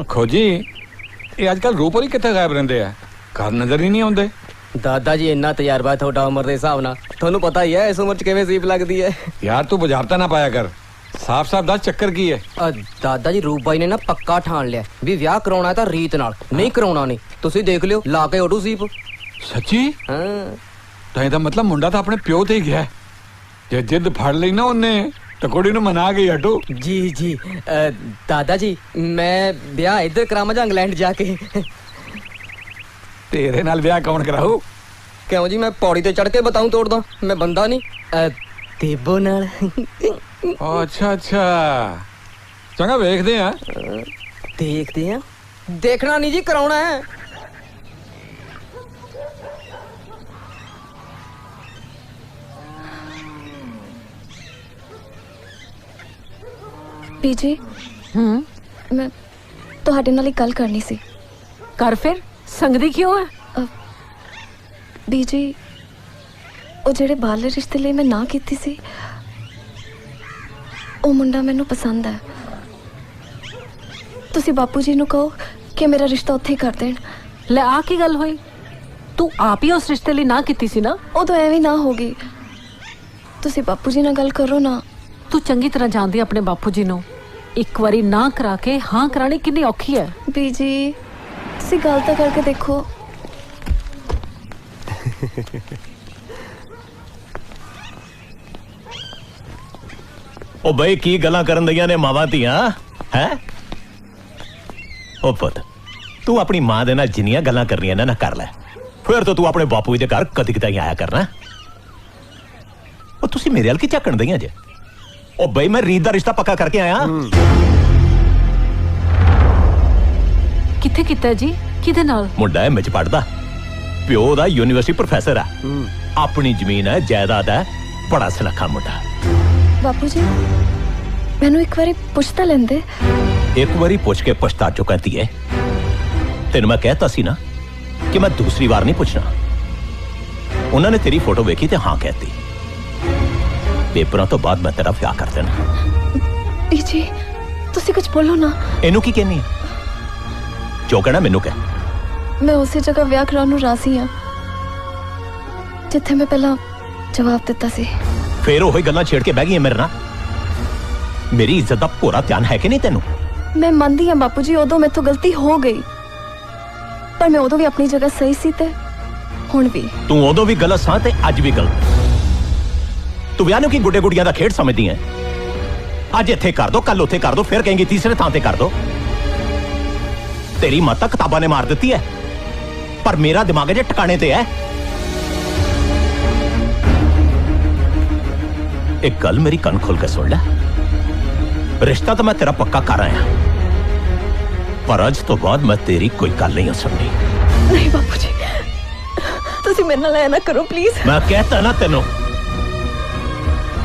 खोजी ये आजकल रूपों ही कितने गायब रहते हैं घर नजर ही नहीं आते दादा जी इन्ना तजर्बा है थोड़ा उम्र के हिसाब ना थानू पता ही है इस उम्र च किवें सीप लगदी है यार तू बुझारता ना पाया कर साफ साफ दस चक्कर की है दादा जी रूप भाई ने ना पक्का ठान लिया भी ब्याह कराउणा है तां रीत नाल नहीं कराउणा नहीं तुसी देख लियो ला के ओडू सीप सच्ची हां तो ਇਹਦਾ मतलब मुंडा तो अपने प्यो ते ही गया जे जिद फड़ ली ना उन्ने तो कुड़ी नु मना गई हटू जी जी दादा जी मैं ब्याह इधर करावां जां इंग्लैंड जाके तेरे नाल ब्याह कौन कराऊ क्यों जी मैं पौड़ी ते चढ़ के बताऊं तोड़ दा मैं बंदा नहीं तेबो नाल अच्छा अच्छा चंगा देखते हैं देखना नहीं जी कराउणा है ਬੀਜੀ ਮੈਂ ਤੁਹਾਡੇ ਨਾਲ ਹੀ ਗੱਲ ਕਰਨੀ ਸੀ ਕਰ ਫਿਰ ਸੰਗਦੀ ਕਿਉਂ ਹੈ ਬੀਜੀ ਉਹ ਜਿਹੜੇ ਬਾਹਰਲੇ ਰਿਸ਼ਤੇ ਲਈ ਮੈਂ ਨਾ ਕੀਤੀ ਸੀ ਉਹ ਮੁੰਡਾ ਮੈਨੂੰ ਪਸੰਦ ਹੈ ਤੁਸੀਂ ਬਾਪੂ ਜੀ ਨੂੰ ਕਹੋ ਕਿ ਮੇਰਾ ਰਿਸ਼ਤਾ ਉੱਥੇ ਹੀ ਕਰ ਦੇਣ ਲੈ ਆ ਕੀ ਗੱਲ ਹੋਈ ਤੂੰ ਆਪ ਹੀ ਉਸ ਰਿਸ਼ਤੇ ਲਈ ਨਾ ਕੀਤੀ ਸੀ ਨਾ ਉਦੋਂ ਐਵੇਂ ਨਾ ਹੋਗੀ ਤੁਸੀਂ ਬਾਪੂ ਜੀ ਨਾਲ ਗੱਲ ਕਰੋ ਨਾ ਤੂੰ ਚੰਗੀ ਤਰ੍ਹਾਂ ਜਾਣਦੀ ਆਪਣੇ ਬਾਪੂ ਜੀ ਨੂੰ ਇੱਕ ਵਾਰੀ ਨਾ ਕਰਾ ਕੇ ਹਾਂ ਕਰਾਣੀ ਕਿੰਨੀ ਔਖੀ ਹੈ ਬੀਜੀ ਤੁਸੀਂ ਗੱਲ ਤਾਂ ਕਰਕੇ ਦੇਖੋ ਉਹ ਬਈ ਕੀ ਗੱਲਾਂ ਕਰਨ ਦਈਆਂ ਨੇ ਮਾਵਾਂ ਧੀਆਂ ਹੈ ਉਹ ਪੁੱਤ ਤੂੰ ਆਪਣੀ ਮਾਂ ਦੇ ਨਾਲ ਜਿੰਨੀਆਂ ਗੱਲਾਂ ਕਰਨੀਆਂ ਨਾ ਕਰ ਲੈ ਫਿਰ ਤਾਂ ਤੂੰ ਆਪਣੇ ਬਾਪੂ ਜੀ ਦੇ ਘਰ ਕਦੀ ਕਦਾਈ ਆਇਆ ਕਰਨਾ ਉਹ ਤੁਸੀਂ ਮੇਰੇ ਵੱਲ ਕੀ ਝਾਕਣ ਦਈਆਂ ਜੇ ਉਹ ਬਈ ਮੈਂ ਰੀਤ ਦਾ ਰਿਸ਼ਤਾ ਪੱਕਾ ਕਰਕੇ ਆਇਆ ਕਿੱਥੇ ਕੀਤਾ ਜੀ ਕਿਹਦੇ ਨਾਲ ਮੁੰਡਾ ਐ ਵਿੱਚ ਪੜਦਾ ਪਿਓ ਦਾ ਯੂਨੀਵਰਸਿਟੀ ਪ੍ਰੋਫੈਸਰ ਆ ਆਪਣੀ ਜ਼ਮੀਨ ਹੈ ਜਾਇਦਾਦ ਹੈ ਬੜਾ ਸੁਨੱਖਾ ਮੁੰਡਾ ਬਾਪੂ ਜੀ ਮੈਨੂੰ ਇੱਕ ਵਾਰੀ ਪੁੱਛ ਤਾਂ ਲੈਂਦੇ ਇੱਕ ਵਾਰੀ ਪੁੱਛ ਕੇ ਪਛਤਾ ਚੁੱਕਾ ਧੀਏ ਤੈਨੂੰ ਮੈਂ ਕਹਿਤਾ ਸੀ ਨਾ ਕਿ ਮੈਂ ਦੂਸਰੀ ਵਾਰ ਨਹੀਂ ਪੁੱਛਣਾ ਉਹਨਾਂ ਨੇ ਤੇਰੀ ਫੋਟੋ ਵੇਖੀ ਤੇ ਹਾਂ ਕਹਿਤੀ ਪੇਪਰਾਂ ਤੋਂ ਬਾਅਦ ਮੈਂ ਤੇਰਾ ਵਿਆਹ ਕਰ ਦੇਣਾ ਬੀਜੀ ਤੁਸੀਂ ਕੁਝ ਬੋਲੋ ਨਾ ਇਹਨੂੰ ਕੀ ਕਹਿਨੀ ਜੋ ਕਹਿਣਾ ਮੈਨੂੰ ਕਹਿ ਮੈਂ ਉਸੇ ਜਗ੍ਹਾ ਵਿਆਹ ਕਰਾਉਣ ਨੂੰ ਰਾਜ਼ੀ ਹਾਂ ਜਿੱਥੇ ਮੈਂ ਪਹਿਲਾਂ ਜਵਾਬ ਦਿੱਤਾ ਸੀ ਫੇਰ ਉਹੀ ਗੱਲਾਂ ਛੇੜ ਕੇ ਬਹਿ ਗਈ ਮੇਰੇ ਨਾਲ ਮੇਰੀ ਇੱਜ਼ਤ ਦਾ ਪੂਰਾ ਧਿਆਨ ਹੈ ਕਿ ਨਹੀਂ ਤੈਨੂੰ ਮੈਂ ਮੰਨਦੀ ਹਾਂ ਬਾਪੂ ਜੀ ਉਦੋਂ ਮੈਥੋਂ ਗਲਤੀ ਹੋ ਗਈ ਪਰ ਮੈਂ ਉਦੋਂ ਵੀ ਆਪਣੀ ਜਗ੍ਹਾ ਸਹੀ ਸੀ ਤੇ ਹੁਣ ਵੀ ਤੂੰ ਉਦੋਂ ਵੀ ਗਲਤ ਸਾਂ ਤੇ ਅੱਜ ਵੀ ਗਲਤ ਤੂੰ ਵਿਆਹ ਨੂੰ ਕੀ ਗੁੱਡੇ ਗੁੱਡੀਆਂ ਦਾ ਖੇਡ ਸਮਝਦੀ ਐ ਅੱਜ ਇੱਥੇ ਕਰ ਦੋ ਕੱਲ ਉੱਥੇ ਕਰ ਦੋ ਫਿਰ ਕਹੇਂਗੀ ਤੀਸਰੇ ਥਾਂ ਤੇ ਕਰ ਦੋ ਤੇਰੀ ਮਾਤਾ ਕਿਤਾਬਾਂ ਨੇ ਮਾਰ ਦਿੱਤੀ ਐ ਪਰ ਮੇਰਾ ਦਿਮਾਗ ਜੇ ਟਿਕਾਣੇ ਤੇ ਐ ਇੱਕ ਗੱਲ ਮੇਰੀ ਕੰਨ ਖੋਲ ਕੇ ਸੁਣ ਲੈ ਰਿਸ਼ਤਾ ਤਾਂ ਮੈਂ ਤੇਰਾ ਪੱਕਾ ਕਰ ਆਇਆ ਪਰ ਅੱਜ ਤੋਂ ਬਾਅਦ ਮੈਂ ਤੇਰੀ ਕੋਈ ਗੱਲ ਨਹੀਂ ਸੁਣਨੀ ਨਹੀਂ ਬਾਪੂ ਜੀ ਤੁਸੀਂ ਮੇਰੇ ਨਾਲ ਐ ਨਾ ਕਰੋ ਪਲੀਜ਼ ਮੈਂ ਕਹਿਤਾ ਨਾ ਤੈਨੂੰ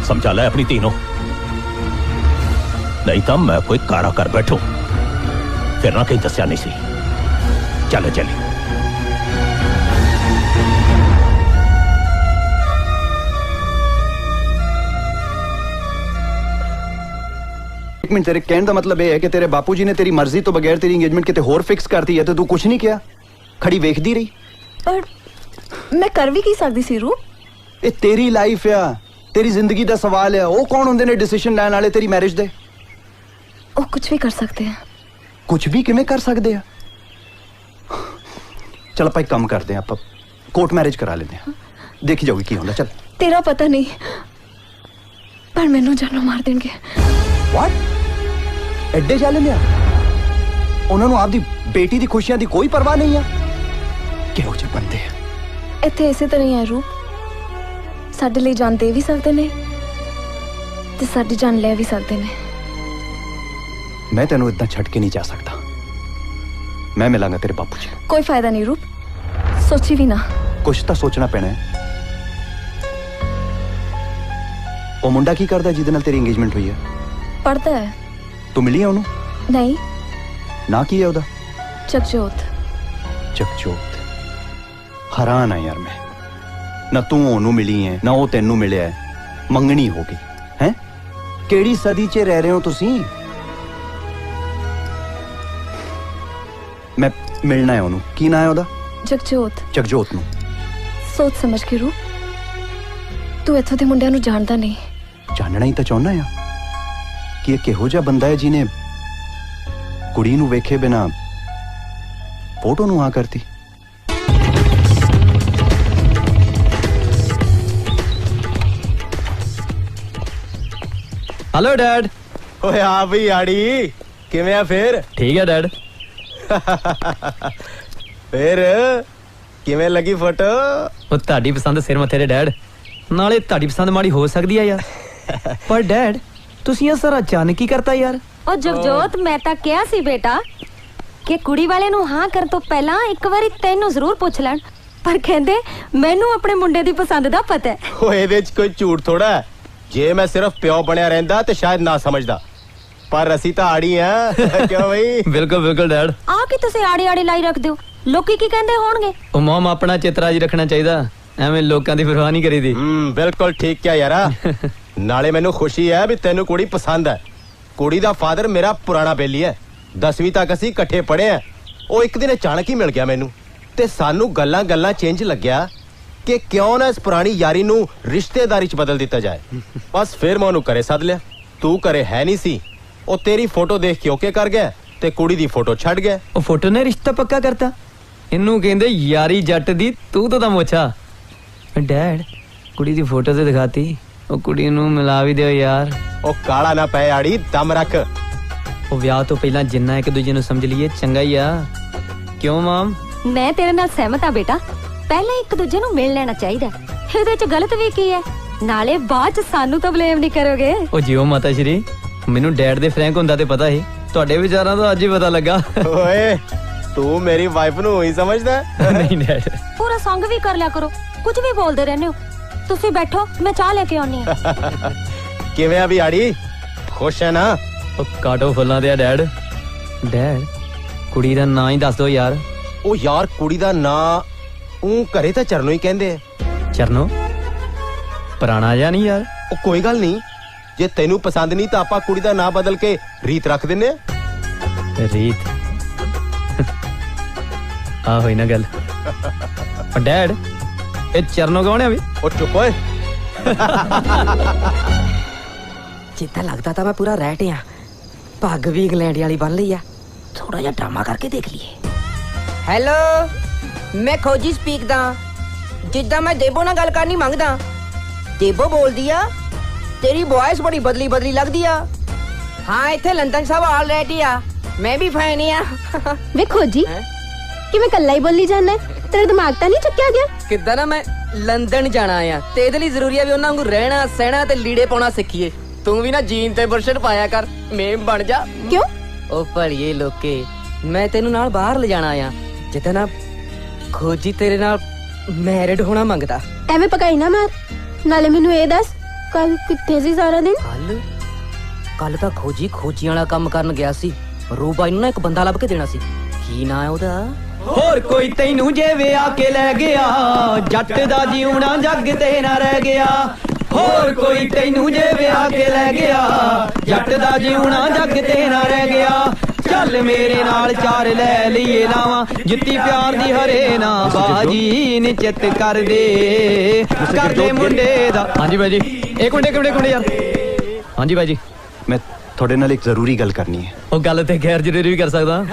ਸਮਝਾ ਲੈ ਆਪਣੀ ਧੀ ਨੂੰ ਨਹੀਂ ਤਾਂ ਮੈਂ ਕੋਈ ਕਾਰਾ ਕਰ ਬੈਠੂ ਫਿਰ ਨਾ ਕहीं ਦੱਸਿਆ ਨਹੀਂ ਸੀ ਚੱਲ ਚੱਲੀ एक मिनट तेरे कहने का मतलब ये है कि तेरे बापूजी ने तेरी मर्जी तो बगैर तेरी एंगेजमेंट किते होर फिक्स करती है तो तू कुछ नहीं किया खड़ी वेखदी रही पर मैं कर भी की सकदी सी रूप ये तेरी लाइफ है तेरी जिंदगी का सवाल है वो कौन होंदे ने डिसीजन लैन वाले तेरी मैरिज दे वो कुछ भी कर सकते हैं कुछ भी किवें कर सकते हैं चल आप एक काम करते हैं आप कोर्ट मैरिज करा लेते हैं देखी जाओगी की होंदा चल तेरा पता नहीं पर मैनू जानो मार देंगे व्हाट एडे जा लेंदे ਉਹਨਾਂ ਨੂੰ ਆਪਦੀ ਬੇਟੀ ਦੀ ਖੁਸ਼ੀਆਂ ਦੀ ਕੋਈ ਪਰਵਾਹ ਨਹੀਂ ਆ ਕਿਹੋ ਜਿਹੇ ਬੰਦੇ ਆ ਇੱਥੇ ਇਸੇ ਤਰ੍ਹਾਂ ਹੀ ਹੈ ਰੂਪ ਸਾਡੇ ਲਈ ਜਾਨ ਦੇ ਵੀ ਸਕਦੇ ਨੇ ਤੇ ਸਾਡੀ ਜਾਨ ਲੈ ਵੀ ਸਕਦੇ ਨੇ ਮੈਂ ਤੈਨੂੰ ਇਦਾਂ ਛੱਡ ਕੇ ਨਹੀਂ ਜਾ ਸਕਦਾ ਮੈਂ ਮਿਲਾਂਗਾ ਤੇਰੇ ਬਾਪੂ ਜੀ ਕੋਈ ਫਾਇਦਾ ਨਹੀਂ ਰੂਪ ਸੋਚੀ ਵੀ ਨਾ ਕੁਛ ਤਾਂ ਸੋਚਣਾ ਪੈਣਾ ਹੈ। ਉਹ ਮੁੰਡਾ ਕੀ ਕਰਦਾ ਜਿਹਦੇ ਨਾਲ ਤੇਰੀ ਇੰਗੇਜਮੈਂਟ ਹੋਈ ਹੈ? ਪੜਦਾ ਹੈ। ਤੂੰ ਮਿਲੀ ਹੈ ਉਹਨੂੰ? ਨਹੀਂ। ਨਾ ਕੀ ਹੈ ਉਹਦਾ? ਜਗਜੋਤ। ਜਗਜੋਤ। ਹੈਰਾਨ ਆ ਯਾਰ ਮੈਂ, ਨਾ ਤੂੰ ਉਹਨੂੰ ਮਿਲੀ ਹੈ ਨਾ ਉਹ ਤੈਨੂੰ ਮਿਲਿਆ ਹੈ। ਮੰਗਣੀ ਹੋ ਗਈ ਹੈ। ਕਿਹੜੀ ਸਦੀ 'ਚ ਰਹਿ ਰਹੇ ਹੋ ਤੁਸੀਂ? ਮੈਂ ਮਿਲਣਾ ਹੈ ਉਹਨੂੰ। ਕੀ ਨਾਂ ਹੈ ਉਹਦਾ? ਜਗਜੋਤ। ਜਗਜੋਤ ਨੂੰ ਸੋਚ ਸਮਝ ਕੇ ਰੂ। ਤੂੰ ਇੱਥੋਂ ਦੇ ਮੁੰਡਿਆਂ ਨੂੰ ਜਾਣਦਾ ਨਹੀਂ। ਜਾਣਨਾ ਹੀ ਤਾਂ ਚਾਹੁੰਦਾ ਆ ਕਿ ਇਹ ਕਿਹੋ ਜਿਹਾ ਬੰਦਾ ਹੈ ਜਿਹਨੇ ਕੁੜੀ ਨੂੰ ਵੇਖੇ ਬਿਨਾ ਫੋਟੋ ਨੂੰ ਹਾਂ ਕਰਤੀ। Hello dad. ਓਏ ਆ ਵੀ ਆੜੀ ਕਿਵੇਂ ਆ ਫੇਰ? ठीक है डैड। ਫੇਰ ਕਿਵੇਂ ਲੱਗੀ ਫੋਟੋ? ਉਹ ਤੁਹਾਡੀ ਪਸੰਦ ਸਿਰ ਮੱਥੇ ਤੇ ਡੈਡ, ਨਾਲੇ ਤੁਹਾਡੀ ਪਸੰਦ ਮਾੜੀ ਹੋ ਸਕਦੀ ਆ ਯਾਰ। ਪਰ ਡੈਡ ਤੁਸੀਂ ਇਹ ਸਾਰਾ ਅਚਾਨਕ ਹੀ ਕਰਤਾ ਯਾਰ। ਉਹ ਜਗਜੋਤ, ਮੈਂ ਤਾਂ ਕਿਹਾ ਸੀ ਬੇਟਾ ਕਿ ਕੁੜੀ ਵਾਲੇ ਨੂੰ ਹਾਂ ਕਰਨ ਤੋਂ ਪਹਿਲਾਂ ਇੱਕ ਵਾਰੀ ਤੈਨੂੰ ਜ਼ਰੂਰ ਪੁੱਛ ਲੈਣ, ਪਰ ਕਹਿੰਦੇ ਮੈਨੂੰ ਆਪਣੇ ਮੁੰਡੇ ਦੀ ਪਸੰਦ ਦਾ ਪਤਾ ਹੈ। ਓਏ ਇਹਦੇ 'ਚ ਕੋਈ ਝੂਠ ਥੋੜਾ ਹੈ। ਜੇ ਮੈਂ ਸਿਰਫ ਪਿਓ ਬਣਿਆ ਰਹਿੰਦਾ ਤੇ ਸ਼ਾਇਦ ਨਾ ਸਮਝਦਾ, ਪਰ ਅਸੀਂ ਤਾਂ ਆੜੀ ਆ। ਕਿਉਂ ਬਈ? ਬਿਲਕੁਲ ਬਿਲਕੁਲ ਡੈਡ। ਆ ਕਿ ਤੁਸੀਂ ਆੜੀ ਆੜੀ ਲਾਈ ਰੱਖਦੇ ਹੋ, ਲੋਕੀ ਕੀ ਕਹਿੰਦੇ ਹੋਣਗੇ? ਉਹ ਮਮ ਆਪਣਾ ਚਿਤਰਾ ਜੀ ਰੱਖਣਾ ਚਾਹੀਦਾ, ਐਵੇਂ ਲੋਕਾਂ ਦੀ ਪਰਵਾਹ ਨਹੀਂ ਕਰੀਦੀ। ਬਿਲਕੁਲ ਠੀਕ ਕਿਹਾ ਯਾਰਾ। ਨਾਲੇ ਮੈਨੂੰ ਖੁਸ਼ੀ ਹੈ ਵੀ ਤੈਨੂੰ ਕੁੜੀ ਪਸੰਦ ਹੈ। ਕੁੜੀ ਦਾ ਫਾਦਰ ਮੇਰਾ ਪੁਰਾਣਾ ਬੇਲੀ ਹੈ। 10ਵੀਂ ਤੱਕ ਅਸੀਂ ਇਕੱਠੇ ਪੜ੍ਹੇ ਆ। ਉਹ ਇੱਕ ਦਿਨ ਅਚਾਨਕ ਹੀ ਮਿਲ ਗਿਆ ਮੈਨੂੰ, ਤੇ ਸਾਨੂੰ ਗੱਲਾਂ ਗੱਲਾਂ ਚੇਂਜ ਲੱਗਿਆ ਕਿ ਕਿਉਂ ਨਾ ਇਸ ਪੁਰਾਣੀ ਯਾਰੀ ਨੂੰ ਰਿਸ਼ਤੇਦਾਰੀ 'ਚ ਬਦਲ ਦਿੱਤਾ ਜਾਏ। ਬਸ ਫਿਰ ਮੈਂ ਉਹਨੂੰ ਘਰੇ ਸੱਦ ਲਿਆ। ਤੂੰ ਘਰੇ ਹੈ ਨਹੀਂ ਸੀ। ਉਹ ਤੇਰੀ ਫੋਟੋ ਦੇਖ ਕੇ ਓਕੇ ਕਰ ਗਿਆ ਤੇ ਕੁੜੀ ਦੀ ਫੋਟੋ ਛੱਡ ਗਿਆ। ਉਹ ਫੋਟੋ ਨੇ ਰਿਸ਼ਤਾ ਪੱਕਾ ਕਰਤਾ। ਇਹਨੂੰ ਕਹਿੰਦੇ ਯਾਰੀ ਜੱਟ ਦੀ ਤੂੰ ਤਾਂ ਮੋਛਾ। ਡੈਡ ਕੁੜੀ ਦੀ ਫੋਟੋ ਤੇ ਦਿਖਾਤੀ, ਉਹ ਕੁੜੀ ਨੂੰ ਮਿਲਾ ਵੀ ਦਿਓ ਯਾਰ। ਉਹ ਕਾਲਾ ਨਾ ਪਏ ਆੜੀ, ਦਮ ਰੱਖ। ਉਹ ਵਿਆਹ ਤੋਂ ਪਹਿਲਾਂ ਜਿੰਨਾ ਇੱਕ ਦੂਜੇ ਨੂੰ ਸਮਝ ਲਈਏ ਚੰਗਾ ਹੀ ਆ। ਕਿਉਂ ਮਾਮ? ਮੈਂ ਤੇਰੇ ਨਾਲ ਸਹਿਮਤ ਆ ਬੇਟਾ। ਪਹਿਲਾਂ ਇੱਕ ਦੂਜੇ ਨੂੰ ਮਿਲ ਲੈਣਾ ਚਾਹੀਦਾ। ਇਹਦੇ 'ਚ ਗਲਤ ਵੀ ਕੀ ਹੈ? ਨਾਲੇ ਬਾਅਦ 'ਚ ਸਾਨੂੰ ਤਾਂ ਬਲੇਮ ਨਹੀਂ ਕਰੋਗੇ। ਉਹ ਜਿਓ ਮਾਤਾ ਸ਼੍ਰੀ, ਮੈਨੂੰ ਡੈਡ ਦੇ ਫਰੈਂਕ ਹੁੰਦਾ ਤੇ ਪਤਾ ਸੀ, ਤੁਹਾਡੇ ਵਿਚਾਰਾਂ ਤੋਂ ਅੱਜ ਹੀ ਪਤਾ ਲੱਗਾ। ਓਏ ਤੂੰ ਮੇਰੀ ਵਾਈਫ ਨੂੰ ਹੀ ਸਮਝਦਾ? ਨਹੀਂ ਡੈਡ। ਪੂਰਾ ਸੰਗ ਵੀ ਕਰ ਲਿਆ ਕਰੋ, ਕੁਝ ਵੀ ਬੋਲਦੇ ਰਹਿੰਦੇ ਹੋ। ਤੁਸੀਂ ਬੈਠੋ, ਮੈਂ ਚਾਹ ਲੈ ਕੇ ਆਉਣੀ ਆ। ਕਿਵੇਂ ਆ ਵੀ ਆੜੀ, ਖੁਸ਼ ਹੈ ਨਾ? ਉਹ ਕਾਟੋ ਫੁੱਲਾਂ ਦੇ ਆ ਡੈਡ। ਡੈਡ ਕੁੜੀ ਦਾ ਨਾਂ ਹੀ ਦੱਸ ਦਿਓ ਯਾਰ। ਉਹ ਯਾਰ ਕੁੜੀ ਦਾ ਨਾਂ ਉਹ ਘਰੇ ਤਾਂ ਚਰਨੋ ਹੀ ਕਹਿੰਦੇ ਆ। ਚਰਨੋ? ਪੁਰਾਣਾ ਜਾਂ ਨਹੀਂ ਯਾਰ? ਉਹ ਕੋਈ ਗੱਲ ਨਹੀਂ, ਜੇ ਤੈਨੂੰ ਪਸੰਦ ਨਹੀਂ ਤਾਂ ਆਪਾਂ ਕੁੜੀ ਦਾ ਨਾਂ ਬਦਲ ਕੇ ਰੀਤ ਰੱਖ ਦਿੰਨੇ ਆ। ਰੀਤ? ਆ ਹੋਈ ਨਾ ਗੱਲ। ਡੈਡ ਇਹ ਚਰਨੋ ਕੌਣ ਹੈ ਵੀ? ਉਹ ਚੁੱਪ ਓਏ। ਜਿੱਦਾਂ ਲੱਗਦਾ ਤਾਂ ਮੈਂ ਪੂਰਾ ਰਹਿਟ ਆ। ਪੱਗ ਵੀ ਇੰਗਲੈਂਡ ਵਾਲੀ ਬੰਨ ਲਈ ਆ। ਥੋੜਾ ਜਿਹਾ ਡਰਾਮਾ ਕਰਕੇ ਦੇਖ ਲਈਏ। ਹੈਲੋ, ਮੈਂ ਖੋਜੀ ਸਪੀਕ ਦਾ। ਜਿੱਦਾਂ ਮੈਂ ਦੇਬੋ ਨਾਲ ਗੱਲ ਕਰਨੀ ਮੰਗਦਾ। ਦੇਬੋ ਬੋਲਦੀ ਆ। ਤੇਰੀ ਵੌਇਸ ਬੜੀ ਬਦਲੀ ਬਦਲੀ ਲੱਗਦੀ ਆ। ਹਾਂ, ਇੱਥੇ ਲੰਡਨ ਸਭ ਆਲਰੇਡੀ ਆ। ਮੈਂ ਵੀ ਫੈਨ ਆ। ਵੇਖੋ ਜੀ ਕਿਵੇਂ ਕੱਲਾ ਹੀ ਬੋਲੀ ਜਾਂਦਾ। ਤੇਰੇ ਦਿਮਾਗ ਤਾਂ ਨਹੀਂ ਚੱਕਿਆ ਗਿਆ? ਕਿੱਦਾਂ ਨਾ ਮੈਂ ਲੰਡਨ ਜਾਣਾ ਆ ਤੇ ਇਹਦੇ ਲਈ ਜ਼ਰੂਰੀ ਆ ਵੀ ਉਹਨਾਂ ਨੂੰ ਰਹਿਣਾ ਸਹਿਣਾ ਤੇ ਲੀੜੇ ਪਾਉਣਾ ਸਿੱਖੀਏ। ਤੂੰ ਵੀ ਨਾ ਜੀਨ ਤੇ ਬੁਰਸ਼ਟ ਪਾਇਆ ਕਰ, ਮੇਮ ਬਣ ਜਾ। ਕਿਉਂ? ਉਹ ਭੜੀਏ ਲੋਕੇ, ਮੈਂ ਤੈਨੂੰ ਨਾਲ ਬਾਹਰ ਲਿਜਾਣਾ ਆ। ਜਿੱਦਾਂ ਨਾ ਖੋਜੀ ਤੇਰੇ ਨਾਲ ਮੈਰਿਡ ਹੋਣਾ ਮੰਗਦਾ। ਐਵੇਂ ਪਕਾਈ ਨਾ ਮਾਰ। ਨਾਲੇ ਮੈਨੂੰ ਇਹ ਦੱਸ, ਕੱਲ ਕਿੱਥੇ ਸੀ ਸਾਰਾ ਦਿਨ? ਕੱਲ ਤਾਂ ਖੋਜੀ ਵਾਲਾ ਕੰਮ ਕਰਨ ਗਿਆ ਸੀ। ਰੂਬਾਈ ਨੂੰ ਨਾ ਇੱਕ ਬੰਦਾ ਲੱਭ ਕੇ ਦੇਣਾ ਸੀ। ਕੀ ਨਾਂ ਹੈ ਉਹਦਾ? ਹੋਰ ਕੋਈ ਤੈਨੂੰ ਜੇ ਵਿਆਹ ਕੇ ਲੈ ਗਿਆ, ਜੱਟ ਦਾ ਜਿਉਣਾ ਜੱਗ ਤੇ ਨਾ ਰਹਿ ਗਿਆ। ਹੋਰ ਕੋਈ ਤੈਨੂੰ ਜੇ ਵਿਆਹ ਕੇ ਲੈ ਗਿਆ, ਜੱਟ ਦਾ ਜਿਉਣਾ ਜੱਗ ਤੇ ਨਾ ਰਹਿ ਗਿਆ। ਚੱਲ ਮੇਰੇ ਨਾਲ ਚਾਰ ਲੈ ਲਈਏ ਲਾਵਾਂ, ਜਿੱਤੀ ਪਿਆਰ ਦੀ ਹਰੇ ਨਾ ਬਾਜੀ ਨਿਚਿਤ ਕਰ ਦੇ ਮੁੰਡੇ ਦਾ। ਹਾਂਜੀ ਬਾਈ ਜੀ, ਇੱਕ ਮਿੰਟ ਯਾਰ। ਹਾਂਜੀ ਬਾਈ ਜੀ, ਮੈਂ ਤੁਹਾਡੇ ਨਾਲ ਇੱਕ ਜ਼ਰੂਰੀ ਗੱਲ ਕਰਨੀ ਹੈ। ਉਹ ਗੱਲ ਤੇ ਗੈਰ ਜ਼ਰੂਰੀ ਵੀ ਕਰ ਸਕਦਾ,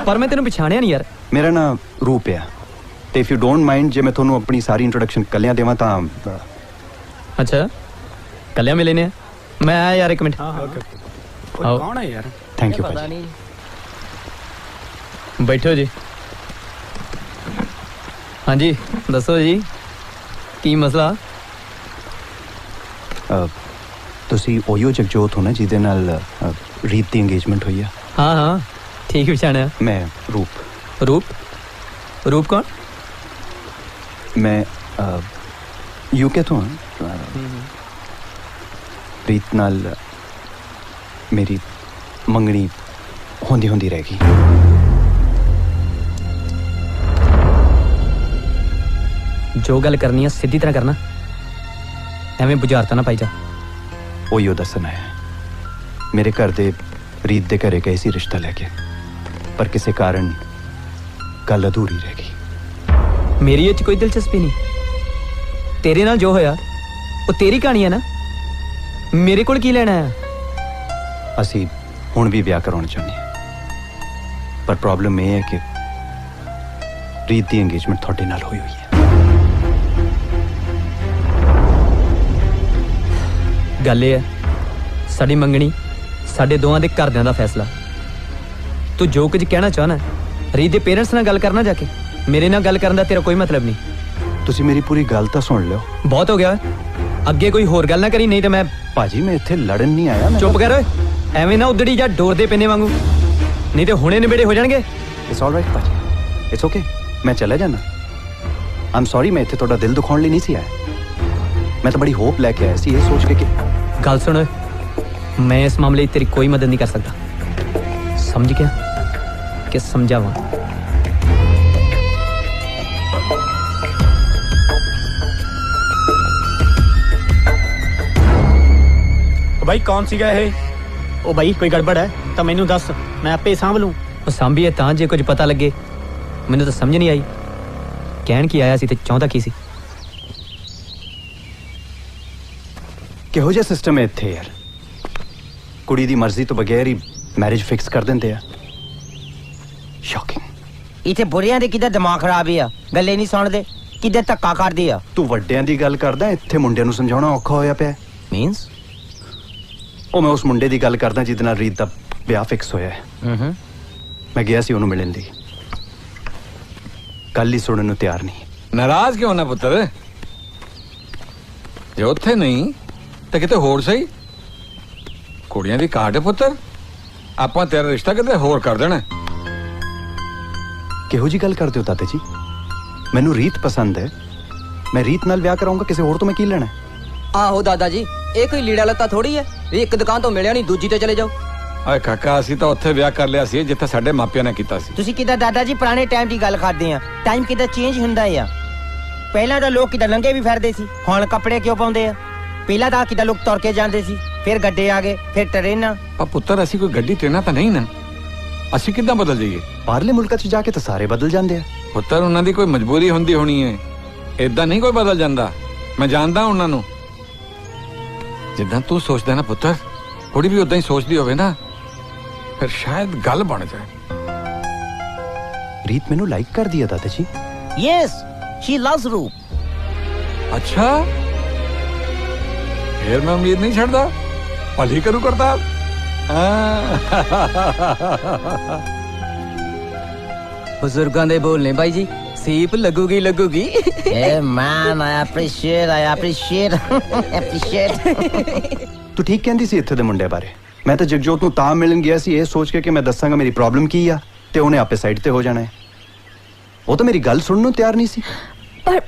ਪਰ ਮੈਂ ਤੈਨੂੰ ਪਛਾਣਿਆ ਨਹੀਂ ਯਾਰ। ਮੇਰਾ ਨਾਮ ਰੂਪ ਆ, ਤੇ ਇਫ ਯੂ ਡੋਂਟ ਮਾਈਂਡ ਜੇ ਮੈਂ ਤੁਹਾਨੂੰ ਆਪਣੀ ਸਾਰੀ ਇੰਟਰੋਡਕਸ਼ਨ ਕੱਲਿਆਂ ਦੇਵਾਂ ਤਾਂ। ਅੱਛਾ, ਕੱਲਿਆਂ ਮਿਲੇ ਨੇ? ਮੈਂ ਆਇਆ ਯਾਰ, ਇੱਕ ਮਿੰਟ। ਕੌਣ ਹੈ ਯਾਰ? ਥੈਂਕ ਯੂ ਭਾਜੀ। ਬੈਠੋ ਜੀ। ਹਾਂਜੀ ਦੱਸੋ ਜੀ, ਕੀ ਮਸਲਾ? ਤੁਸੀਂ ਉਹੀ ਜਗਜੋਤ ਹੋ ਨਾ ਜਿਹਦੇ ਨਾਲ ਰੀਤ ਦੀ ਇੰਗੇਜਮੈਂਟ ਹੋਈ ਆ? ਹਾਂ ਠੀਕ ਪਛਾਣਿਆ। ਮੈਂ ਰੂਪ। ਰੂਪ ਕੌਣ? मैं यूके तो हाँ रीत नाल मेरी मंगनी होंदी होंदी रहेगी। जो गल करनी है सीधी तरह करना, एवें बुझारता ना पाई जा। ओयो दसना है मेरे घर दे रीत दे घरे गए सी रिश्ता लेके, पर किसी कारण गल अधूरी रह गई। मेरी ये कोई दिलचस्पी नहीं, तेरे नाल जो होया वो तेरी कहानी है ना, मेरे कोल की लेना है। असी हुण भी ब्याह कराउणा चाहुंदे हां, पर प्रॉब्लम यह है कि रीत दी एंगेजमेंट थोड़े नाल होई हुई है। गल ये है साडी मंगनी साडे दोवां दे घरदियां दा फैसला। तू जो कुछ कहना चाहना रीत दे पेरेंट्स नाल गल करना, जाके मेरे नाल गल करन दा तेरा कोई मतलब नहीं। तुसी मेरी पूरी गल तां सुन लियो। बहुत हो गया, अगे कोई होर गल ना करी, नहीं तो मैं भाजी मैं इत्थे लड़न नहीं आया। चुप कर ओए, एवें ना उधड़ी जा डोर दे पेने वांगू, नहीं तो हुणे निबेड़े हो जाणगे। इट्स ऑलराइट भाजी, इट्स ओके, मैं चला जाना। आई एम सॉरी, मैं इत्थे थोड़ा दिल दुखाउण लई नहीं सी आया। मैं तो बड़ी होप लेके आया सी, ये सोच के कि गल सुन ओए, मैं इस मामले तेरी कोई मदद नहीं कर सकता, समझ गया कि समझावा। भाई कौन सी गए ओ भाई कोई गड़बड़ है तो मैनू दस, मैं आपे सांभ लूं। सांभीए तां जे कुछ पता लगे, मैनू तो समझ नहीं आई कहण की आया सी ते चाहुंदा की सी। किहो जिहा सिस्टम है इत्थे यार, कुड़ी दी मर्जी तो बगैर ही मैरिज फिक्स कर दिंदे आ। शॉकिंग। इत्थे बुढ़ियां दे किदा दिमाग खराब है, गल्ले नहीं सुणदे, किदा धक्का करदे आ। तू वड्डियां दी गल करदा, इत्थे मुंडियां नूं समझाउणा औखा होया पिया। मींस ਉਹ ਮੈਂ ਉਸ ਮੁੰਡੇ ਦੀ ਗੱਲ ਕਰਦਾ ਜਿਹਦੇ ਨਾਲ ਰੀਤ ਦਾ ਵਿਆਹ ਫਿਕਸ ਹੋਇਆ ਹੈ। ਮੈਂ ਗਿਆ ਸੀ ਉਹਨੂੰ ਮਿਲਣ ਲਈ, ਗੱਲ ਹੀ ਸੁਣਨ ਨੂੰ ਤਿਆਰ ਨਹੀਂ। ਨਾਰਾਜ਼ ਕਿਉਂ ਨਾ ਪੁੱਤਰ, ਜੇ ਉੱਥੇ ਨਹੀਂ ਤਾਂ ਕਿਤੇ ਹੋਰ ਸਹੀ। ਕੁੜੀਆਂ ਦੀ ਕਾਟ ਹੈ ਪੁੱਤਰ, ਆਪਾਂ ਤੇਰਾ ਰਿਸ਼ਤਾ ਕਿਤੇ ਹੋਰ ਕਰ ਦੇਣਾ। ਕਿਹੋ ਜੀ ਗੱਲ ਕਰਦੇ ਹੋ ਦਾਦਾ ਜੀ, ਮੈਨੂੰ ਰੀਤ ਪਸੰਦ ਹੈ, ਮੈਂ ਰੀਤ ਨਾਲ ਵਿਆਹ ਕਰਾਉਂਗਾ, ਕਿਸੇ ਹੋਰ ਤੋਂ ਮੈਂ ਕੀ ਲੈਣਾ। आहो दादा जी, ये कोई लीड़ा लत्ता थोड़ी है, एक दुकान तो मिलिया नहीं दूजी ते चले जाओ। ਓਏ ਕਾਕਾ ਅਸੀਂ ਤਾਂ ਉੱਥੇ ਵਿਆਹ ਕਰ ਲਿਆ ਸੀ ਜਿੱਥੇ ਸਾਡੇ ਮਾਪਿਆਂ ਨੇ ਕੀਤਾ ਸੀ। ਤੁਸੀਂ ਕਿਦਾਂ ਦਾਦਾ ਜੀ ਪੁਰਾਣੇ ਟਾਈਮ ਦੀ ਗੱਲ ਕਰਦੇ ਆ, ਟਾਈਮ ਕਿਦਾਂ ਚੇਂਜ ਹੁੰਦਾ ਆ। ਪਹਿਲਾਂ ਤਾਂ ਲੋਕ ਕਿਦਾਂ ਨੰਗੇ ਵੀ ਫਿਰਦੇ ਸੀ, ਹੁਣ ਕੱਪੜੇ ਕਿਉਂ ਪਾਉਂਦੇ ਆ। ਪਹਿਲਾਂ ਤਾਂ ਕਿਦਾਂ ਲੋਕ ਤੁਰ ਕੇ ਜਾਂਦੇ ਸੀ, ਫਿਰ ਗੱਡੇ ਆ ਗਏ, ਫਿਰ ਟ੍ਰੇਨਾਂ। ਪਰ ਪੁੱਤਰ ਅਸੀਂ ਕੋਈ ਗੱਡੀ ਟ੍ਰੇਨਾਂ ਤਾਂ ਨਹੀਂ ਨਾ, ਅਸੀਂ ਕਿੱਦਾਂ ਬਦਲ ਜਾਈਏ। ਬਾਹਰਲੇ ਮੁਲਕਾਂ 'ਚ ਜਾ ਕੇ ਤਾਂ ਸਾਰੇ ਬਦਲ ਜਾਂਦੇ ਆ। ਪੁੱਤਰ ਉਹਨਾਂ ਦੀ ਕੋਈ ਮਜਬੂਰੀ ਹੁੰਦੀ ਹੋਣੀ ਹੈ, ਏਦਾਂ ਨਹੀਂ ਕੋਈ ਬਦਲ ਜਾਂਦਾ। ਮੈਂ ਜਾਣਦਾ ਉਹਨਾਂ ਨੂੰ। ਜਿੱਦਾਂ ਤੂੰ ਸੋਚਦਾ ਨਾ ਪੁੱਤਰ, ਕੁੜੀ ਵੀ ਉਦਾਂ ਹੀ ਸੋਚਦੀ ਹੋਵੇ ਨਾ, ਫਿਰ ਸ਼ਾਇਦ ਗੱਲ ਬਣ ਜਾਏ। ਰੀਤ ਮੈਨੂੰ ਲਾਈਕ ਕਰਦੀ ਹੈ ਦਾਦਾ ਜੀ। ਯੈਸ, ਸ਼ੀ ਲਵਸ ਰੂਪ। ਅੱਛਾ, ਫਿਰ ਮੈਂ ਉਮੀਦ ਨਹੀਂ ਛੱਡਦਾ, ਭਲੀ ਕਰੂ ਕਰਤਾ। ਬਜ਼ੁਰਗਾਂ ਦੇ ਬੋਲਨੇ ਬਾਈ ਜੀ, ਸੀਪ ਲੱਗੂਗੀ ਲੱਗੂਗੀ। ए मैन आई अप्रिशिएट ਤੂੰ ਠੀਕ ਕਹਿੰਦੀ ਸੀ ਇੱਥੇ ਦੇ ਮੁੰਡੇ ਬਾਰੇ। ਮੈਂ ਤਾਂ ਜਗਜੋਤ ਨੂੰ ਤਾਂ ਮਿਲਣ ਗਿਆ ਸੀ ਇਹ ਸੋਚ ਕੇ ਕਿ ਮੈਂ ਦੱਸਾਂਗਾ ਮੇਰੀ ਪ੍ਰੋਬਲਮ ਕੀ ਆ ਤੇ ਉਹਨੇ ਆਪੇ ਸਾਈਡ ਤੇ ਹੋ ਜਾਣਾ ਹੈ। ਉਹ ਤਾਂ ਮੇਰੀ ਗੱਲ ਸੁਣਨ ਨੂੰ ਤਿਆਰ ਨਹੀਂ ਸੀ। ਪਰ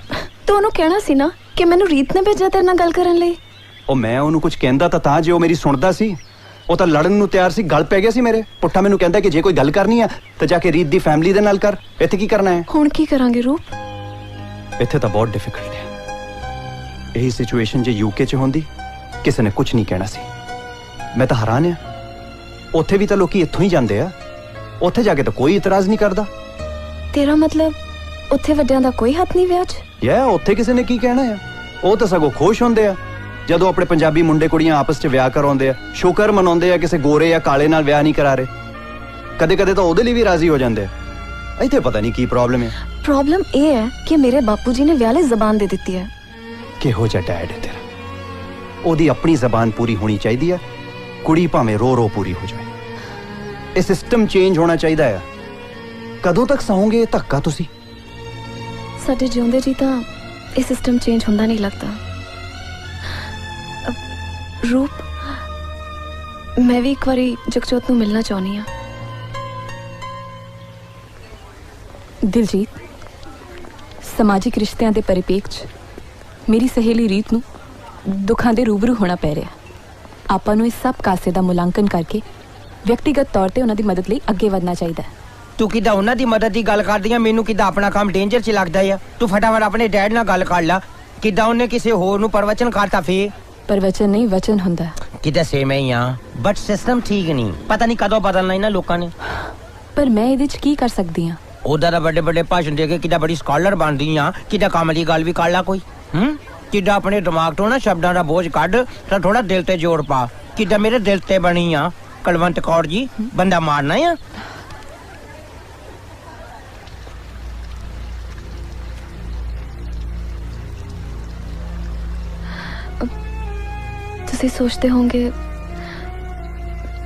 ਤੂੰ ਉਹਨੂੰ ਕਹਿਣਾ ਸੀ ਨਾ ਕਿ ਮੈਨੂੰ ਰੀਤ ਨੇ ਭੇਜਿਆ ਤੇਰੇ ਨਾਲ ਗੱਲ ਕਰਨ ਲਈ। ਉਹ ਮੈਂ ਉਹਨੂੰ ਕੁਝ ਕਹਿੰਦਾ ਤਾਂ ਜੇ ਉਹ ਮੇਰੀ ਸੁਣਦਾ ਸੀ। ਉਹ ਤਾਂ ਲੜਨ ਨੂੰ ਤਿਆਰ ਸੀ, ਗੱਲ ਪੈ ਗਿਆ ਸੀ ਮੇਰੇ। ਪੁੱਠਾ ਮੈਨੂੰ ਕਹਿੰਦਾ ਕਿ ਜੇ ਕੋਈ ਗੱਲ ਕਰਨੀ ਆ ਤਾਂ ਜਾ ਕੇ ਰੀਤ ਦੀ ਫੈਮਿਲੀ ਦੇ ਨਾਲ ਕਰ, ਇੱਥੇ ਕੀ ਕਰਨਾ ਹੈ। ਹੁਣ ਕੀ ਕਰਾਂਗੇ ਰੂਪ? ਇੱਥੇ ਤਾਂ ਬਹੁਤ ਡਿਫਿਕਲਟ ਹੈ। ਇਹੀ ਸਿਚੁਏਸ਼ਨ ਜੇ ਯੂਕੇ 'ਚ ਹੁੰਦੀ ਕਿਸੇ ਨੇ ਕੁਝ ਨਹੀਂ ਕਹਿਣਾ ਸੀ। ਮੈਂ ਤਾਂ ਹੈਰਾਨ ਆ, ਉੱਥੇ ਵੀ ਤਾਂ ਲੋਕੀ ਇੱਥੋਂ ਹੀ ਜਾਂਦੇ ਆ, ਉੱਥੇ ਜਾ ਕੇ ਤਾਂ ਕੋਈ ਇਤਰਾਜ਼ ਨਹੀਂ ਕਰਦਾ। ਤੇਰਾ ਮਤਲਬ ਉੱਥੇ ਵੱਡਿਆਂ ਦਾ ਕੋਈ ਹੱਥ ਨਹੀਂ ਵਿਆਹ 'ਚ? ਉੱਥੇ ਕਿਸੇ ਨੇ ਕੀ ਕਹਿਣਾ ਆ, ਉਹ ਤਾਂ ਸਗੋਂ ਖੁਸ਼ ਹੁੰਦੇ ਆ ਜਦੋਂ ਆਪਣੇ ਪੰਜਾਬੀ ਮੁੰਡੇ ਕੁੜੀਆਂ ਆਪਸ 'ਚ ਵਿਆਹ ਕਰਾਉਂਦੇ ਆ, ਸ਼ੁਕਰ ਮਨਾਉਂਦੇ ਆ ਕਿਸੇ ਗੋਰੇ ਜਾਂ ਕਾਲੇ ਨਾਲ ਵਿਆਹ ਨਹੀਂ ਕਰਾ ਰਹੇ। ਕਦੇ ਕਦੇ ਤਾਂ ਉਹਦੇ ਲਈ ਵੀ ਰਾਜ਼ੀ ਹੋ ਜਾਂਦੇ ਆ। ਇੱਥੇ ਪਤਾ ਨਹੀਂ ਕੀ ਪ੍ਰੋਬਲਮ ਹੈ। ਪ੍ਰੋਬਲਮ ਇਹ ਹੈ ਕਿ ਮੇਰੇ ਬਾਪੂ ਜੀ ਨੇ ਵਿਆਹ ਲਈ ਜ਼ਬਾਨ ਦੇ ਦਿੱਤੀ ਹੈ। ਕਿਹੋ ਜਿਹਾ ਡੈਡ ਹੈ ਤੇਰਾ, ਉਹਦੀ ਆਪਣੀ ਜ਼ਬਾਨ ਪੂਰੀ ਹੋਣੀ ਚਾਹੀਦੀ ਹੈ, ਕੁੜੀ ਭਾਵੇਂ ਰੋ ਰੋ ਪੂਰੀ ਹੋ ਜਾਏ। ਇਹ ਸਿਸਟਮ ਚੇਂਜ ਹੋਣਾ ਚਾਹੀਦਾ ਹੈ। ਕਦੋਂ ਤੱਕ ਸਹੋਗੇ ਇਹ ਧੱਕਾ ਤੁਸੀਂ? ਸਾਡੇ ਜਿਉਂਦੇ ਜੀ ਤਾਂ ਇਹ ਸਿਸਟਮ ਚੇਂਜ ਹੁੰਦਾ ਨਹੀਂ ਲੱਗਦਾ। ਰੂਪ, ਮੈਂ ਵੀ ਇੱਕ ਵਾਰੀ ਜਗਜੋਤ ਨੂੰ ਮਿਲਣਾ ਚਾਹੁੰਦੀ ਹਾਂ। ਦਿਲਜੀਤ, ਸਮਾਜਿਕ ਰਿਸ਼ਤਿਆਂ ਦੇ ਪਰਿਪੇਖ 'ਚ ਮੇਰੀ ਸਹੇਲੀ ਰੀਤ ਨੂੰ ਦੁੱਖਾਂ ਦੇ ਰੂਬਰੂ ਹੋਣਾ ਪੈ ਰਿਹਾ। ਆਪਾਂ ਨੂੰ ਇਸ ਸਭ ਕਾਸੇ ਦਾ ਮੁਲਾਂਕਣ ਕਰਕੇ ਵਿਅਕਤੀਗਤ ਤੌਰ ਤੇ ਉਹਨਾਂ ਦੀ ਮਦਦ ਲਈ ਅੱਗੇ ਵਧਣਾ ਚਾਹੀਦਾ ਹੈ। ਤੂੰ ਕਿੱਦਾਂ ਉਹਨਾਂ ਦੀ ਮਦਦ ਦੀ ਗੱਲ ਕਰਦੀ ਆ, ਮੈਨੂੰ ਕਿੱਦਾਂ ਆਪਣਾ ਕੰਮ ਡੇਂਜਰ 'ਚ ਲੱਗਦਾ ਆ। ਤੂੰ ਫਟਾਫਟ ਆਪਣੇ ਡੈਡ ਨਾਲ ਗੱਲ ਕਰ ਲੈ। ਕਿੱਦਾਂ ਉਹਨੇ ਕਿਸੇ ਹੋਰ ਨੂੰ ਪ੍ਰਵਚਨ ਕਰਤਾ ਫੇ? ਪ੍ਰਵਚਨ ਨਹੀਂ, ਵਚਨ ਹੁੰਦਾ। ਕਿੱਦਾਂ ਸੇਮ ਹੀ ਆ, ਬਟ ਸਿਸਟਮ ਠੀਕ ਨਹੀਂ। ਪਤਾ ਨਹੀਂ ਕਦੋਂ ਬਦਲਣਾ ਇਹਨਾਂ ਲੋਕਾਂ ਨੇ। ਪਰ ਮੈਂ ਇਹਦੇ 'ਚ ਕੀ ਕਰ ਸਕਦੀ ਹਾਂ? ਉਹਦਾ ਦਾ ਵੱਡੇ ਵੱਡੇ ਭਾਸ਼ਣ ਦੇ ਕੇ ਕਿੱਦਾਂ ਬੜੀ ਸਕਾਲਰ ਬਣਦੀ ਆ, ਕਿੱਦਾਂ ਕੰਮ ਦੀ ਗੱਲ ਵੀ ਕਰ ਲਾ ਕੋਈ। ਕਿੱਦਾਂ ਆਪਣੇ ਦਿਮਾਗ ਤੋਂ ਨਾ ਸ਼ਬਦਾਂ ਦਾ ਬੋਝ ਕੱਢ ਤਾਂ ਥੋੜਾ ਦਿਲ ਤੇ ਜੋਰ ਪਾ। ਕਿੱਦਾਂ ਮੇਰੇ ਦਿਲ ਤੇ ਬਣੀ ਆ ਕੁਲਵੰਤ ਕੌਰ ਜੀ, ਬੰਦਾ ਮਾਰਨਾ ਆ। ਤੁਸੀਂ ਸੋਚਦੇ ਹੋਵੋਗੇ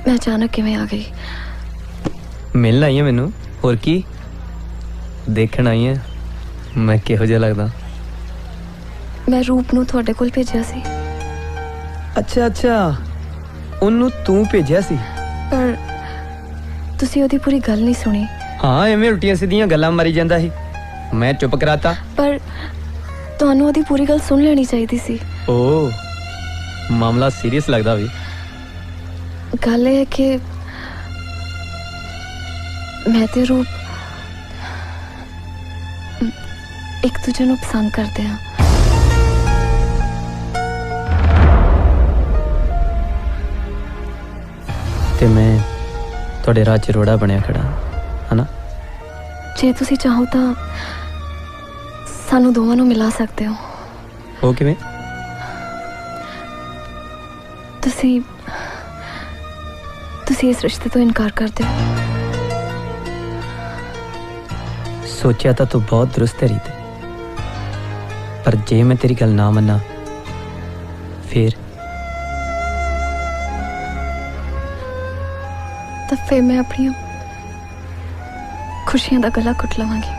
ਮੈਂ ਅਚਾਨਕ ਕਿਵੇਂ ਆ ਗਈ। ਮਿਲਣ ਆਈ ਹੈ ਮੈਨੂੰ, ਹੋਰ ਕੀ ਦੇਖਣ ਆਈ ਹੈ ਮੈਂ ਕਿਹੋ ਜਿਹਾ ਲੱਗਦਾ। ਮੈਂ ਰੂਪ ਨੂੰ ਤੁਹਾਡੇ ਕੋਲ ਭੇਜਿਆ ਸੀ। ਅੱਛਾ ਅੱਛਾ, ਉਹਨੂੰ ਤੂੰ ਭੇਜਿਆ ਸੀ? ਪਰ ਤੁਸੀਂ ਉਹਦੀ ਪੂਰੀ ਗੱਲ ਨਹੀਂ ਸੁਣੀ। ਹਾਂ, ਐਵੇਂ ਉਲਟੀਆਂ ਸਿੱਧੀਆਂ ਗੱਲਾਂ ਮਾਰੀ ਜਾਂਦਾ ਸੀ, ਮੈਂ ਚੁੱਪ ਕਰਾਤਾ। ਪਰ ਤੁਹਾਨੂੰ ਉਹਦੀ ਪੂਰੀ ਗੱਲ ਸੁਣ ਲੈਣੀ ਚਾਹੀਦੀ ਸੀ। ਓ, ਮਾਮਲਾ ਸੀਰੀਅਸ ਲੱਗਦਾ ਵੀ। ਗੱਲ ਇਹ ਹੈ ਕਿ ਮੈਂ ਤੇ ਰੂਪ ਇੱਕ ਦੂਜੇ ਨੂੰ ਪਸੰਦ ਕਰਦੇ ਹਾਂ। ਤੇ ਮੈਂ ਤੁਹਾਡੇ ਰਾਹ 'ਚ ਰੋੜਾ ਬਣਿਆ ਖੜਾ, ਹਨਾ? ਜੇ ਤੁਸੀਂ ਚਾਹੋ ਤਾਂ ਸਾਨੂੰ ਦੋਵਾਂ ਨੂੰ ਮਿਲਾ ਸਕਦੇ ਹੋ। ਉਹ ਕਿਵੇਂ? ਤੁਸੀਂ ਇਸ ਰਿਸ਼ਤੇ ਤੋਂ ਇਨਕਾਰ ਕਰ ਦਿਓ। ਸੋਚਿਆ ਤਾਂ ਤੂੰ ਬਹੁਤ ਦਰੁਸਤ ਹੈ ਰੀਤ, ਪਰ ਜੇ ਮੈਂ ਤੇਰੀ ਗੱਲ ਨਾ ਮੰਨਾਂ ਫਿਰ ਤਾਂ ਫਿਰ ਮੈਂ ਆਪਣੀਆਂ ਖੁਸ਼ੀਆਂ ਦਾ ਗਲਾ ਘੁੱਟ ਲਵਾਂਗੀ।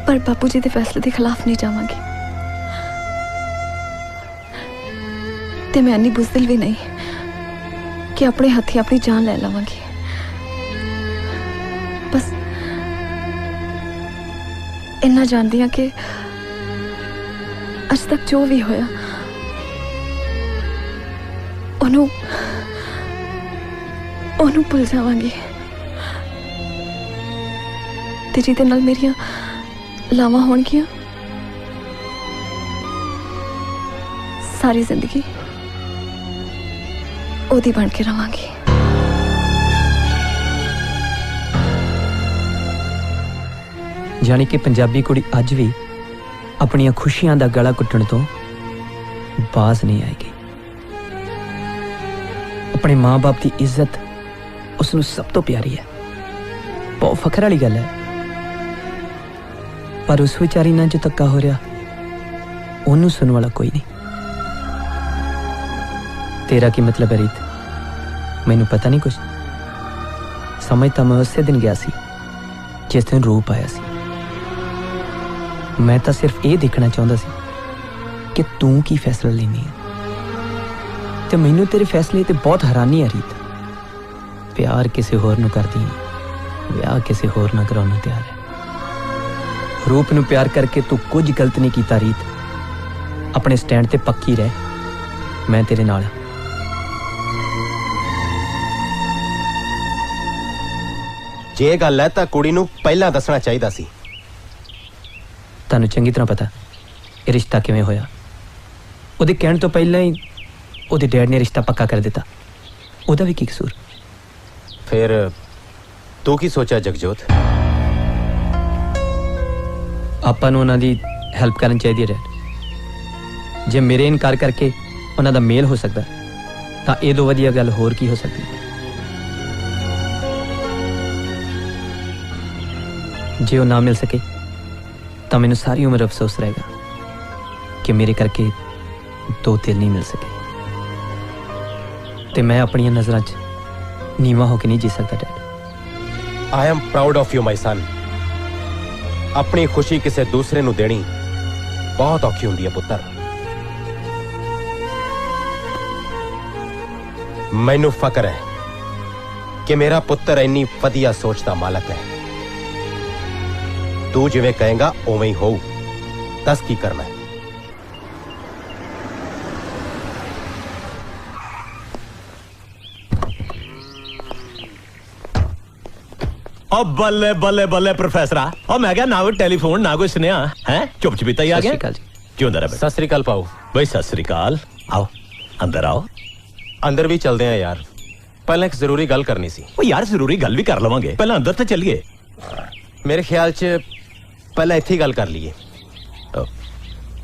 ਪਰ ਬਾਪੂ ਜੀ ਦੇ ਫੈਸਲੇ ਦੇ ਖਿਲਾਫ ਨਹੀਂ ਜਾਵਾਂਗੀ। ਤੇ ਮੈਂ ਇੰਨੀ ਬੁਜ਼ਦਿਲ ਵੀ ਨਹੀਂ ਕਿ ਆਪਣੇ ਹੱਥੀਂ ਆਪਣੀ ਜਾਨ ਲੈ ਲਵਾਂਗੀ। ਬਸ ਇੰਨਾ ਜਾਣਦੀ ਹਾਂ ਕਿ ਅੱਜ ਤੱਕ ਜੋ ਵੀ ਹੋਇਆ ਉਹਨੂੰ ਭੁੱਲ ਜਾਵਾਂਗੀ। ਤੇ ਜਿਹਦੇ ਨਾਲ ਮੇਰੀਆਂ ਲਾਵਾਂ ਹੋਣਗੀਆਂ ਸਾਰੀ ਜ਼ਿੰਦਗੀ ਉਹਦੀ ਬਣ ਕੇ ਰਵਾਂਗੀ। ਜਾਣੀ ਕਿ ਪੰਜਾਬੀ ਕੁੜੀ ਅੱਜ ਵੀ ਆਪਣੀਆਂ ਖੁਸ਼ੀਆਂ ਦਾ ਗਲਾ ਘੁੱਟਣ ਤੋਂ ਬਾਜ਼ ਨਹੀਂ ਆਏਗੀ। ਆਪਣੇ ਮਾਂ-ਬਾਪ ਦੀ ਇੱਜ਼ਤ ਉਸ ਨੂੰ ਸਭ ਤੋਂ ਪਿਆਰੀ ਹੈ। ਬਹੁਤ ਫਖਰ ਵਾਲੀ ਗੱਲ ਹੈ। ਪਰ ਉਸ ਵਿਚਾਰੀ ਨਾਲ ਜੋ ਧੱਕਾ ਹੋ ਰਿਹਾ ਉਹਨੂੰ ਸੁਣਨ ਵਾਲਾ ਕੋਈ ਨਹੀਂ। ਤੇਰਾ ਕੀ ਮਤਲਬ ਹੈ ਰੀਤ? ਮੈਨੂੰ ਪਤਾ ਨਹੀਂ ਕੁਛ। ਸਮਝ ਤਾਂ ਮੈਂ ਉਸੇ ਦਿਨ ਗਿਆ ਸੀ ਜਿਸ ਦਿਨ ਰੂਪ ਆਇਆ ਸੀ। ਮੈਂ ਤਾਂ ਸਿਰਫ ਇਹ ਦੇਖਣਾ ਚਾਹੁੰਦਾ ਸੀ ਕਿ ਤੂੰ ਕੀ ਫੈਸਲਾ ਲੈਣੀ ਹੈ। ਤੇ ਮੈਨੂੰ ਤੇਰੇ ਫੈਸਲੇ ਤੇ ਬਹੁਤ ਹੈਰਾਨੀ ਆ ਰੀਤ। ਪਿਆਰ ਕਿਸੇ ਹੋਰ ਨੂੰ ਕਰਦੀ ਹੈ, ਵਿਆਹ ਕਿਸੇ ਹੋਰ ਨਾਲ ਕਰਾਉਣ ਨੂੰ ਤਿਆਰ ਹੈ। ਰੂਪ ਨੂੰ ਪਿਆਰ ਕਰਕੇ ਤੂੰ ਕੁਝ ਗਲਤ ਨਹੀਂ ਕੀਤਾ ਰੀਤ। ਆਪਣੇ ਸਟੈਂਡ ਤੇ ਪੱਕੀ ਰਹਿ, ਮੈਂ ਤੇਰੇ ਨਾਲ ਹਾਂ। ਜੇ ਗੱਲ ਹੈ ਤਾਂ ਕੁੜੀ ਨੂੰ ਪਹਿਲਾਂ ਦੱਸਣਾ ਚਾਹੀਦਾ ਸੀ। ਤੁਹਾਨੂੰ ਚੰਗੀ ਤਰ੍ਹਾਂ ਪਤਾ ਇਹ ਰਿਸ਼ਤਾ ਕਿਵੇਂ ਹੋਇਆ। ਉਹਦੇ ਕਹਿਣ ਤੋਂ ਪਹਿਲਾਂ ਹੀ ਉਹਦੇ ਡੈਡ ਨੇ ਰਿਸ਼ਤਾ ਪੱਕਾ ਕਰ ਦਿੱਤਾ। ਉਹਦਾ ਵੀ ਕੀ ਕਸੂਰ? ਫਿਰ ਤੂੰ ਕੀ ਸੋਚਿਆ ਜਗਜੋਤ? ਆਪਾਂ ਨੂੰ ਉਹਨਾਂ ਦੀ ਹੈਲਪ ਕਰਨੀ ਚਾਹੀਦੀ ਹੈ ਡੈਡ। ਜੇ ਮੇਰੇ ਇਨਕਾਰ ਕਰਕੇ ਉਹਨਾਂ ਦਾ ਮੇਲ ਹੋ ਸਕਦਾ ਤਾਂ ਇਹ ਤੋਂ ਵਧੀਆ ਗੱਲ ਹੋਰ ਕੀ ਹੋ ਸਕਦੀ। ਜੇ ਉਹ ਨਾ ਮਿਲ ਸਕੇ ਤਾਂ ਮੈਨੂੰ ਸਾਰੀ ਉਮਰ ਅਫਸੋਸ ਰਹੇਗਾ ਕਿ ਮੇਰੇ ਕਰਕੇ ਦੋ ਦਿਲ ਨਹੀਂ ਮਿਲ ਸਕੇ। ਤੇ ਮੈਂ ਆਪਣੀਆਂ ਨਜ਼ਰਾਂ 'ਚ ਨੀਵਾਂ ਹੋ ਕੇ ਨਹੀਂ ਜੀ ਸਕਦਾ dad. I am proud of you my son. ਆਪਣੀ ਖੁਸ਼ੀ ਕਿਸੇ ਦੂਸਰੇ ਨੂੰ ਦੇਣੀ ਬਹੁਤ ਔਖੀ ਹੁੰਦੀ ਹੈ ਪੁੱਤਰ। ਮੈਨੂੰ ਫਖਰ ਹੈ ਕਿ ਮੇਰਾ ਪੁੱਤਰ ਇੰਨੀ ਵਧੀਆ ਸੋਚ ਦਾ ਮਾਲਕ ਹੈ। तू जिवें कहेगा उवें ही होऊ। दस की करना है? ओ बल्ले बल्ले बल्ले प्रोफेसरा, ओ मैं क्या ना कोई टेलीफोन ना कोई सुनिया है, चुप चुपीता ही आ गया। क्यों अंदर है? सत श्री अकाल पाओ। भाई सत श्री अकाल, आओ अंदर आओ। अंदर भी चलते हैं यार, पहले एक जरूरी गल करनी सी। ओ यार जरूरी गल भी कर लवांगे, पहले अंदर तो चलिए। मेरे ख्याल च पहले इत्थे गल कर लीए।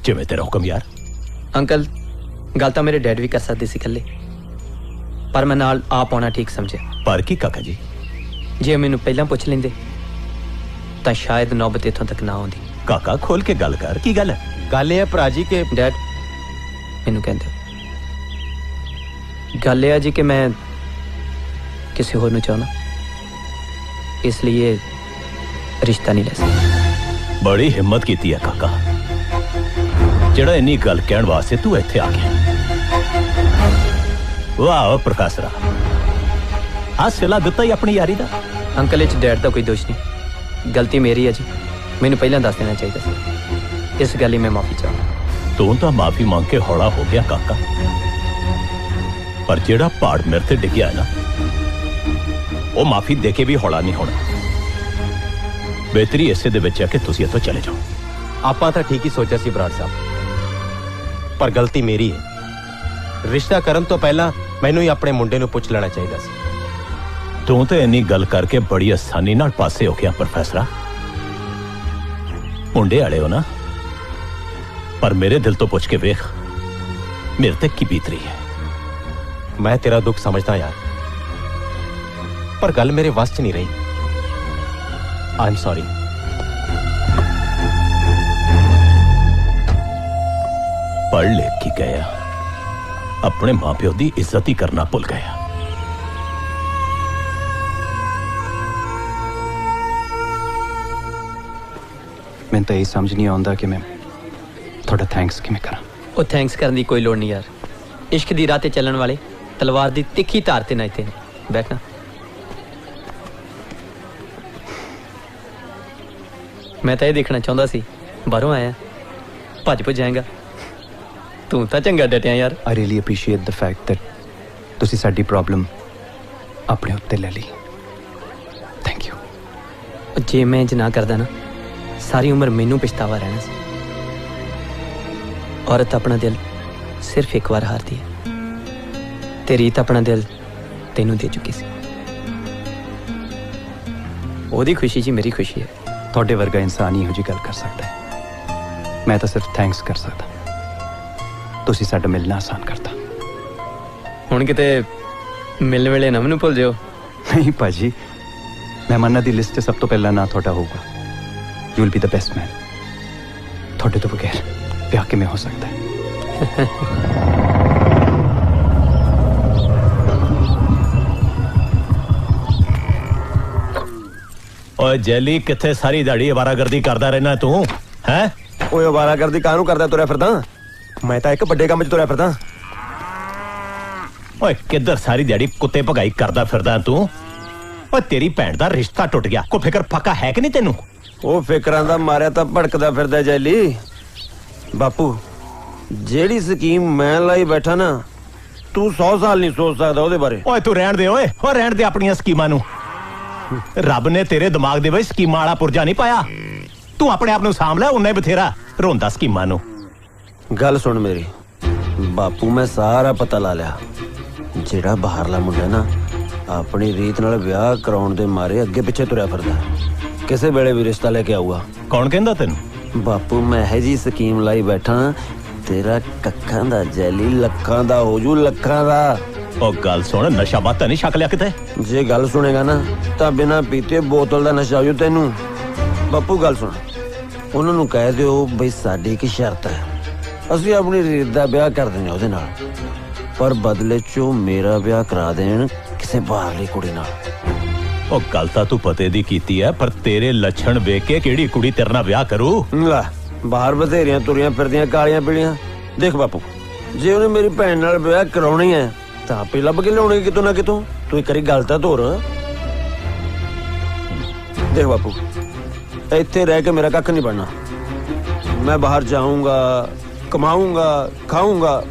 जिवें तेरा हुक्म यार। अंकल गल तो मेरे डैड भी कर सकते सी कल्ले, पर मैं नाल आप आना ठीक समझे। पर की काका जी? जे मैनू पहला पुछ लेंदे तां शायद नौबत इत्थों तक ना आउंदी। काका खोल के गल कर, की गल है? गल है भरा जी के डैड मैनू कहंदे गल है जी कि मैं किसी होर नू चाहना, इसलिए रिश्ता नहीं ले सकता। बड़ी हिम्मत की है काका, जेड़ा इन्नी गल कहण वास्ते तू इत्थे आ गया। वाह प्रोफेसर, आज सिला दिता ही अपनी यारी दा। अंकल इच डैड का कोई दोष नहीं, गलती मेरी है जी, मैनू पहला दस देना चाहिए था। इस गल मैं माफी चाहूंगा। तू तो माफी मांग के हौला हो गया काका, पर जेड़ा पहाड़ मेरे ते डिग्या है ना, वो माफी दे के भी हौला नहीं होना। बेहतरी इसे दे विच है कि तुसी इत्थों चले जाओ। आपां तां ठीक ही सोचा सी बराड़ साहब, पर गलती मेरी है। रिश्ता करन तो पहला मैनू ही अपने मुंडे नू पुछ लेना चाहिए सी। तू तो इन्नी गल करके बड़ी आसानी नाल पासे हो गया प्रोफेसरा। मुंडे आले हो ना, पर मेरे दिल तो पुछ के वेख मेरे ते की बीत रही है। मैं तेरा दुख समझदा यार, पर गल मेरे वस च नहीं रही। I am sorry. पढ़ लिख की गया, अपने मां प्यो की इज्जत ही करना भुल गया। मैं तो यही समझ नहीं आता कि मैं थोड़ा थैंक्स किवें करा। ਉਹ ਥੈਂਕਸ ਕਰਨ ਦੀ ਕੋਈ ਲੋੜ ਨਹੀਂ ਯਾਰ। ਇਸ਼ਕ ਦੀ ਰਾਹ ਤੇ ਚੱਲਣ ਵਾਲੇ ਤਲਵਾਰ ਦੀ ਤਿੱਖੀ ਧਾਰ ਤੇ ਨੱਚਦੇ ਨੇ। ਬੈਠਣਾ। ਮੈਂ ਤਾਂ ਇਹ ਦੇਖਣਾ ਚਾਹੁੰਦਾ ਸੀ, ਬਾਹਰੋਂ ਆਇਆ ਭੱਜ ਭੁੱਜ ਜਾਏਗਾ। ਤੂੰ ਤਾਂ ਚੰਗਾ ਡਟਿਆ ਯਾਰ। I really appreciate the fact that ਤੁਸੀਂ ਸਾਡੀ ਪ੍ਰੋਬਲਮ ਆਪਣੇ ਉੱਤੇ ਲੈ ਲਈ। Thank you. ਜੇ ਮੈਂ ਇੰਜ ਨਾ ਕਰਦਾ ਨਾ, ਸਾਰੀ ਉਮਰ ਮੈਨੂੰ ਪਛਤਾਵਾ ਰਹਿਣਾ ਸੀ। औरत अपना दिल सिर्फ एक बार हारती है, ते रीत अपना दिल तेनू दे चुकी सी। ओदी खुशी जी मेरी खुशी है। ਤੁਹਾਡੇ ਵਰਗਾ ਇਨਸਾਨ ਹੀ ਇਹੋ ਜਿਹੀ ਗੱਲ ਕਰ ਸਕਦਾ ਹੈ। ਮੈਂ ਤਾਂ ਸਿਰਫ ਥੈਂਕਸ ਕਰ ਸਕਦਾ। ਤੁਸੀਂ ਸਾਡਾ ਮਿਲਣਾ ਆਸਾਨ ਕਰਤਾ। ਹੁਣ ਕਿਤੇ ਮਿਲਣ ਵੇਲੇ ਨਾ ਮੈਨੂੰ ਭੁੱਲ ਜਿਓ। ਨਹੀਂ ਭਾਜੀ, ਮਹਿਮਾਨਾਂ ਦੀ ਲਿਸਟ 'ਚ ਸਭ ਤੋਂ ਪਹਿਲਾਂ ਨਾਂ ਤੁਹਾਡਾ ਹੋਊਗਾ। You will be the best man. ਤੁਹਾਡੇ ਤੋਂ ਬਗੈਰ ਵਿਆਹ ਕਿਵੇਂ ਹੋ ਸਕਦਾ ਹੈ? ओए जैली किथे सारी दाड़ी आवारागर्दी करदा रहना तू हैं? ओए आवारागर्दी काहनू करदा तुरया फिरदा? मैं तां एक बड़े काम च तुरया फिरदा। ओए किधर सारी दिहाड़ी कुत्ते भगाई करदा फिरदा तू? ओए तेरी भैन दा रिश्ता टुट गया, कोई फिक्र फाका है कि नहीं तेनू? ओ फिकरां दा मारिया तां भड़कदा फिरदा जैली। बापू जेड़ी स्कीम मैं लाई बैठा ना, तू 100 साल नहीं सोच सकदा ओदे बारे। ओए तू रहन दे, ओए ओ रहन दे अपनी स्कीमां नू। रब ने तेरे दिमाग दे विच स्कीमां वाला पुरजा नहीं पाया। तू अपने आप नू साम लै, उन्ना ही बथेरा रोंदा स्कीमां नू। गल सुन मेरी बापू, मैं सारा पता ला लिया। जेड़ा बाहरला मुंडा ना अपनी रीत नाल ब्याह कराउण दे मारे अगे पिछे तुरया फिरदा, किसे वेले भी रिश्ता लेके आऊगा। कौन कहंदा तैनू? बापू मैं है जी स्कीम लाई बैठा, तेरा कक्खां दा जैली लखां दा हो जू, लखां दा। ओ गल सुन, नशा बात नहीं छक लिया किते? जे गल सुनेगा ना तां बिना पीते बोतल दा नशा हो तैनू। बापू गल सुन, उन्हां नू कह दिओ बई साडी की शर्त है, ਅਸੀਂ अपनी रीत दा ब्याह कर देने ਉਹਦੇ ਨਾਲ, पर बदले चो मेरा ब्याह करा देन किसे बाहरली कुड़ी नाल। ओ गल तां तू पते दी कीती है, पर तेरे लक्षण वेख के किहड़ी कुड़ी तेरे नाल ब्याह करू? ला बाहर बथेरियां तुरियां फिरदियां कालियां पीलियां। देख बापू, जे ਉਹਨੇ मेरी भैन नाल ब्याह कराउणी है ਤਾਂ ਆਪੇ ਲੱਭ ਕੇ ਲਿਆਉਣੀ ਕਿਤੋਂ ਨਾ ਕਿਤੋਂ। ਤੂੰ ਇੱਕ ਵਾਰੀ ਗੱਲ ਤਾਂ ਧੋਰ। ਦੇਖ ਬਾਪੂ, ਇੱਥੇ ਰਹਿ ਕੇ ਮੇਰਾ ਕੱਖ ਨਹੀਂ ਬਣਨਾ। ਮੈਂ ਬਾਹਰ ਜਾਊਂਗਾ, ਕਮਾਊਂਗਾ, ਖਾਊਂਗਾ,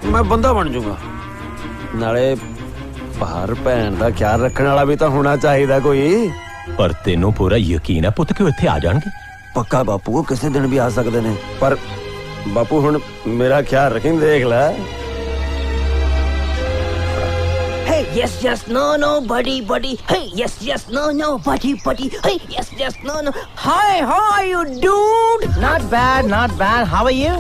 ਮੈਂ ਬੰਦਾ ਬਣ ਜਾਊਂਗਾ। ਨਾਲੇ ਬਾਹਰ ਭੈਣ ਦਾ ਖਿਆਲ ਰੱਖਣ ਵਾਲਾ ਵੀ ਤਾਂ ਹੋਣਾ ਚਾਹੀਦਾ ਕੋਈ। ਪਰ ਤੈਨੂੰ ਪੂਰਾ ਯਕੀਨ ਹੈ ਪੁੱਤ ਕਿ ਉਹ ਇੱਥੇ ਆ ਜਾਣਗੇ? ਪੱਕਾ ਬਾਪੂ, ਕਿਸੇ ਦਿਨ ਵੀ ਆ ਸਕਦੇ ਨੇ। ਪਰ ਬਾਪੂ ਹੁਣ ਮੇਰਾ ਖਿਆਲ ਰੱਖੀਂ, ਦੇਖ ਲੈ। Hey, yes, yes, no, no, buddy, buddy. Hey, yes, yes, no, no, buddy, buddy. Hey, yes, yes, no, no. Hi, how are you, dude? Not bad, not bad. How are you?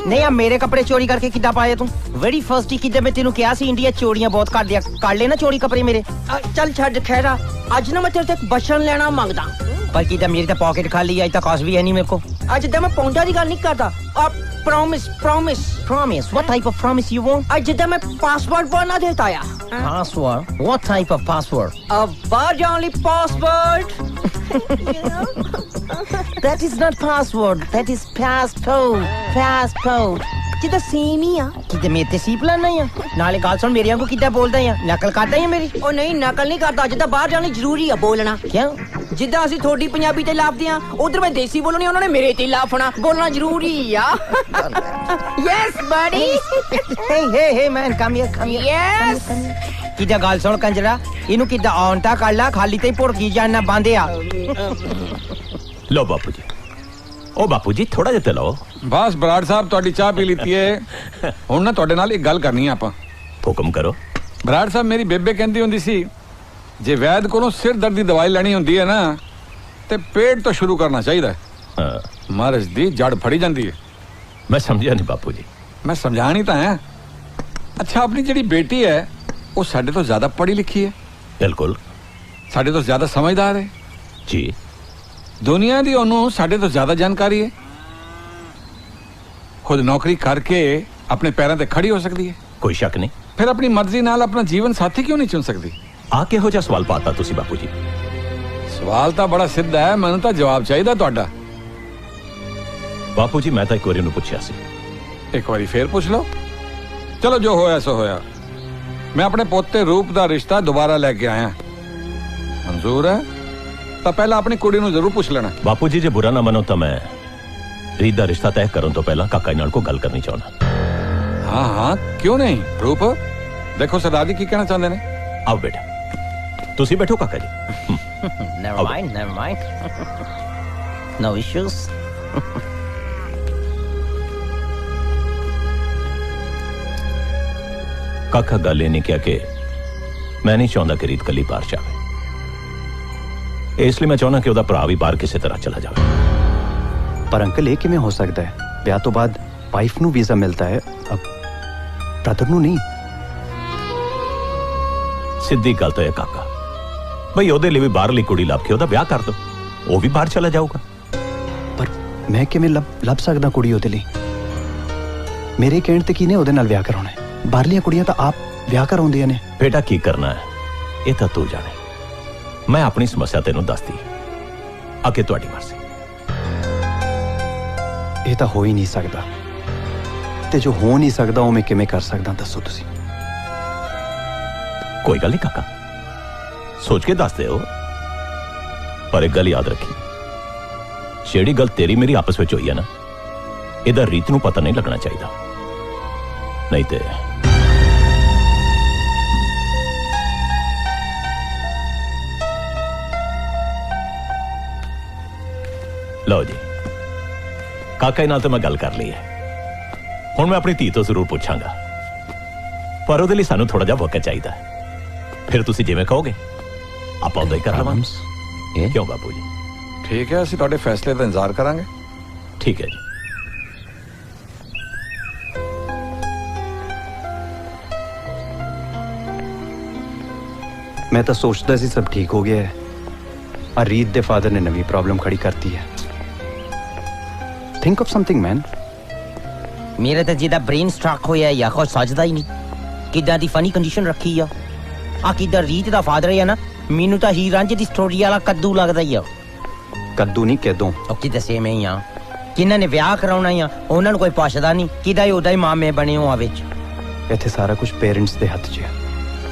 नहीं यार, मेरे कपड़े चोरी करके कितना पाए तू? Very first ही किधर मैं तेनू क्या सी इंडिया चोरियां बहुत कर दिया। कर लेना चोरी कपड़े मेरे। चल छड़ खैरा, आज ना मैं तेरे ते बचन लेना मांगदा। पर किधर मेरी तो पॉकेट खाली है, इतना काश भी है नहीं मेरे को। आज जिद्दां मैं पौंडा दी गल नहीं करदा। अब promise, promise, promise. What type of promise you want? आज जिद्दां मैं पासवर्ड बनना देता या। Password? What type of password? Word only password. That is not password. That is passport. Passport. जिद्दां सेम ही आ। किधर मेरे ते सी प्लान नहीं है। नाले गाल सुन, मेरे को किधर बोलदा है? नकल करदा है मेरी? ओ नहीं, नकल नहीं करदा। जिद्दां बाहर जाने जरूरी है बोलना। क्यों? जिद्दां ਅਸੀਂ ਥੋੜੀ ਪੰਜਾਬੀ ਤੇ ਲਾਪਦੇ ਆ, ਉਧਰ ਮੈਂ ਦੇਸੀ ਬੋਲਣੀ, ਉਹਨਾਂ ਨੇ ਮੇਰੇ ਤੇ ਲਾਫਣਾ। ਬੋਲਣਾ ਜ਼ਰੂਰੀ ਆ। Yes buddy. Hey man, come here, come here. Yes. ਕਿਦਾ ਗੱਲ ਸੁਣ ਕੰਜਰਾ, ਇਹਨੂੰ ਕਿਦਾ ਆਉਣ ਤਾਂ ਕਰ ਲਾ, ਖਾਲੀ ਤੇ ਭੁੜਕੀ ਜਾਣਾ ਬੰਦੇ ਆ। ਲੋ ਬਾਪੂ ਜੀ, ਉਹ ਬਾਪੂ ਜੀ ਥੋੜਾ ਜਿਹਾ ਤੇ ਲਓ। ਬਸ ਬਰਾੜ ਸਾਹਿਬ, ਤੁਹਾਡੀ ਚਾਹ ਪੀ ਲੀਤੀ ਹੈ। ਹੁਣ ਨਾ ਤੁਹਾਡੇ ਨਾਲ ਇੱਕ ਗੱਲ ਕਰਨੀ ਹੈ ਆਪਾਂ। ਹੁਕਮ ਕਰੋ। ਬਰਾੜ ਸਾਹਿਬ, ਮੇਰੀ ਬੇਬੇ ਕਹਿੰਦੀ ਹੁੰਦੀ ਸੀ, ਜੇ ਵੈਦ ਕੋਲੋਂ ਸਿਰ ਦਰਦ ਦੀ ਦਵਾਈ ਲੈਣੀ ਹੁੰਦੀ ਹੈ ਨਾ, ਤੇ ਪੇਟ ਤੋਂ ਸ਼ੁਰੂ ਕਰਨਾ ਚਾਹੀਦਾ ਹੈ। ਮਰਜ਼ ਦੀ ਜੜ ਫੜੀ ਜਾਂਦੀ ਹੈ। ਮੈਂ ਸਮਝਿਆ ਨਹੀਂ ਬਾਪੂ ਜੀ। ਮੈਂ ਸਮਝਾਣ ਹੀ ਤਾਂ ਹੈ। ਅੱਛਾ, ਆਪਣੀ ਜਿਹੜੀ ਬੇਟੀ ਹੈ ਉਹ ਸਾਡੇ ਤੋਂ ਜ਼ਿਆਦਾ ਪੜ੍ਹੀ ਲਿਖੀ ਹੈ। ਬਿਲਕੁਲ। ਸਾਡੇ ਤੋਂ ਜ਼ਿਆਦਾ ਸਮਝਦਾਰ ਹੈ ਜੀ। ਦੁਨੀਆ ਦੀ ਉਹਨੂੰ ਸਾਡੇ ਤੋਂ ਜ਼ਿਆਦਾ ਜਾਣਕਾਰੀ ਹੈ। ਖੁਦ ਨੌਕਰੀ ਕਰਕੇ ਆਪਣੇ ਪੈਰਾਂ ਤੇ ਖੜੀ ਹੋ ਸਕਦੀ ਹੈ। ਕੋਈ ਸ਼ੱਕ ਨਹੀਂ। ਫਿਰ ਆਪਣੀ ਮਰਜ਼ੀ ਨਾਲ ਆਪਣਾ ਜੀਵਨ ਸਾਥੀ ਕਿਉਂ ਨਹੀਂ ਚੁਣ ਸਕਦੀ? ਆ ਕਿਹੋ ਜਿਹਾ ਸਵਾਲ ਪਾਤਾ ਤੁਸੀਂ ਬਾਪੂ ਜੀ? ਸਵਾਲ ਤਾਂ ਬੜਾ ਸਿੱਧਾ ਹੈ, ਮੈਨੂੰ ਤਾਂ ਜਵਾਬ ਚਾਹੀਦਾ ਤੁਹਾਡਾ। ਬਾਪੂ ਜੀ, ਮੈਂ ਤਾਂ ਇੱਕ ਵਾਰੀ ਉਹਨੂੰ ਪੁੱਛਿਆ ਸੀ। ਇੱਕ ਵਾਰੀ ਫੇਰ ਪੁੱਛ ਲਓ। ਚਲੋ, ਜੋ ਹੋਇਆ ਸੋ ਹੋਇਆ। ਮੈਂ ਆਪਣੇ ਪੋਤੇ ਰੂਪ ਦਾ ਰਿਸ਼ਤਾ ਦੁਬਾਰਾ ਲੈ ਕੇ ਆਇਆ। ਮਨਜ਼ੂਰ ਹੈ ਤਾਂ ਪਹਿਲਾਂ ਆਪਣੀ ਕੁੜੀ ਨੂੰ ਜ਼ਰੂਰ ਪੁੱਛ ਲੈਣਾ। ਬਾਪੂ ਜੀ, ਜੇ ਬੁਰਾ ਨਾ ਮੰਨੋ ਤਾਂ ਮੈਂ ਰੀਤ ਦਾ ਰਿਸ਼ਤਾ ਤੈਅ ਕਰਨ ਤੋਂ ਪਹਿਲਾਂ ਕਾਕਾ ਨਾਲ ਕੋਈ ਗੱਲ ਕਰਨੀ ਚਾਹੁੰਦਾ। ਹਾਂ ਹਾਂ, ਕਿਉਂ ਨਹੀਂ। ਰੂਪ, ਦੇਖੋ ਸਰਦਾਰ ਜੀ ਕੀ ਕਹਿਣਾ ਚਾਹੁੰਦੇ ਨੇ। ਆਓ ਬੇਟਾ, ਤੁਸੀਂ ਬੈਠੋ ਕਾਕਾ ਜੀ। Never mind, never mind. No issues. ਕਾਕਾ, ਗੱਲ ਇਹ ਨਹੀਂ ਕਿਹਾ ਕਿ ਮੈਂ ਨਹੀਂ ਚਾਹੁੰਦਾ ਕਿ ਰੀਤ ਕੱਲੀ ਬਾਹਰ ਜਾਵੇ। ਇਸ ਲਈ ਮੈਂ ਚਾਹੁੰਦਾ ਕਿ ਉਹਦਾ ਭਰਾ ਵੀ ਬਾਹਰ ਕਿਸੇ ਤਰ੍ਹਾਂ ਚਲਾ ਜਾਵੇ। ਪਰ ਅੰਕਲ, ਇਹ ਕਿਵੇਂ ਹੋ ਸਕਦਾ ਹੈ? ਵਿਆਹ ਤੋਂ ਬਾਅਦ ਵਾਈਫ ਨੂੰ ਵੀਜ਼ਾ ਮਿਲਦਾ ਹੈ, ਬ੍ਰਦਰ ਨੂੰ ਨਹੀਂ। ਸਿੱਧੀ ਗੱਲ ਤਾਂ ਇਹ ਕਾਕਾ, ਬਈ ਉਹਦੇ ਲਈ ਵੀ ਬਾਹਰਲੀ ਕੁੜੀ ਲੱਭ ਕੇ ਉਹਦਾ ਵਿਆਹ ਕਰ ਦੋ, ਉਹ ਵੀ ਬਾਹਰ ਚਲਾ ਜਾਊਗਾ। ਪਰ ਮੈਂ ਕਿਵੇਂ ਲੱਭ ਸਕਦਾ ਕੁੜੀ ਉਹਦੇ ਲਈ? ਮੇਰੇ ਕਹਿਣ ਤੇ ਕਿਹਨੇ ਉਹਦੇ ਨਾਲ ਵਿਆਹ ਕਰਾਉਣਾ ਹੈ? ਬਾਹਰਲੀਆਂ ਕੁੜੀਆਂ ਤਾਂ ਆਪ ਵਿਆਹ ਕਰਾਉਂਦੀਆਂ ਨੇ। ਬੇਟਾ, ਕੀ ਕਰਨਾ ਹੈ ਇਹ ਤਾਂ ਤੂੰ ਜਾਣੇ। ਮੈਂ ਆਪਣੀ ਸਮੱਸਿਆ ਤੈਨੂੰ ਦੱਸਦੀ, ਅੱਗੇ ਤੁਹਾਡੀ ਮਰਜ਼ੀ। ਇਹ ਤਾਂ ਹੋ ਹੀ ਨਹੀਂ ਸਕਦਾ, ਤੇ ਜੋ ਹੋ ਨਹੀਂ ਸਕਦਾ ਉਹ ਮੈਂ ਕਿਵੇਂ ਕਰ ਸਕਦਾ, ਦੱਸੋ ਤੁਸੀਂ। ਕੋਈ ਗੱਲ ਨਹੀਂ ਕਾਕਾ, ਸੋਚ ਕੇ ਦੱਸ ਦਿਓ। ਪਰ ਇੱਕ ਗੱਲ ਯਾਦ ਰੱਖੀ, ਜਿਹੜੀ ਗੱਲ ਤੇਰੀ ਮੇਰੀ ਆਪਸ ਵਿੱਚ ਹੋਈ ਹੈ ਨਾ, ਇਹਦਾ ਰੀਤ ਨੂੰ ਪਤਾ ਨਹੀਂ ਲੱਗਣਾ ਚਾਹੀਦਾ, ਨਹੀਂ ਤੇ ਲਓ ਜੀ। ਕਾਕਾ ਨਾਲ ਤਾਂ ਮੈਂ ਗੱਲ ਕਰ ਲਈ ਹੈ। ਹੁਣ ਮੈਂ ਆਪਣੀ ਧੀ ਤੋਂ ਜ਼ਰੂਰ ਪੁੱਛਾਂਗਾ, ਪਰ ਉਹਦੇ ਲਈ ਸਾਨੂੰ ਥੋੜਾ ਜਿਹਾ ਵਕਤ ਚਾਹੀਦਾ। ਫਿਰ ਤੁਸੀਂ ਜਿਵੇਂ ਕਹੋਗੇ ਆਪਾਂ ਉਦਾਂ ਹੀ ਕਰ ਲਵਾਂਗੇ। ਕਿਉਂ ਬਾਪੂ ਜੀ? ਠੀਕ ਹੈ, ਅਸੀਂ ਤੁਹਾਡੇ ਫੈਸਲੇ ਦਾ ਇੰਤਜ਼ਾਰ ਕਰਾਂਗੇ। ਠੀਕ ਹੈ ਜੀ। ਮੈਂ ਤਾਂ ਸੋਚਦਾ ਸੀ ਸਭ ਠੀਕ ਹੋ ਗਿਆ ਹੈ, ਆ ਰੀਤ ਦੇ ਫਾਦਰ ਨੇ ਨਵੀਂ ਪ੍ਰੋਬਲਮ ਖੜੀ ਕਰਤੀ ਹੈ। ਥਿੰਕ ਆਫ ਸਮਥਿੰਗ ਮੈਨ। ਮੇਰੇ ਤੇ ਜਿਹਦਾ ਬ੍ਰੇਨ ਸਟ੍ਰਕ ਹੋਇਆ ਜਾਂ ਕੁਝ ਸੱਜਦਾ ਹੀ ਨਹੀਂ। ਕਿੱਦਾਂ ਦੀ ਫਨੀ ਕੰਡੀਸ਼ਨ ਰੱਖੀ ਆ। ਆ ਕਿੱਦਾਂ ਰੀਤ ਦਾ ਫਾਦਰ ਹੈ ਨਾ, ਮੈਨੂੰ ਤਾਂ ਹੀਰ ਰਾਂਝੇ ਦੀ ਸਟੋਰੀ ਵਾਲਾ ਕੱਦੂ ਲੱਗਦਾ ਹੀ ਆ। ਕੱਦੂ ਨਹੀਂ ਕਦੋਂ। ਉਹ ਕਿਤੇ ਸੇਮ ਹੀ ਆ। ਕਿਹਨਾਂ ਨੇ ਵਿਆਹ ਕਰਾਉਣਾ ਆ, ਉਹਨਾਂ ਨੂੰ ਕੋਈ ਪੁੱਛਦਾ ਨਹੀਂ। ਕਿਦਾ ਹੀ ਉਹਦਾ ਹੀ ਮਾਮੇ ਬਣੇ ਹੋ ਆ ਵਿੱਚ। ਇੱਥੇ ਸਾਰਾ ਕੁਝ ਪੇਰੈਂਟਸ ਦੇ ਹੱਥ 'ਚ ਹੈ।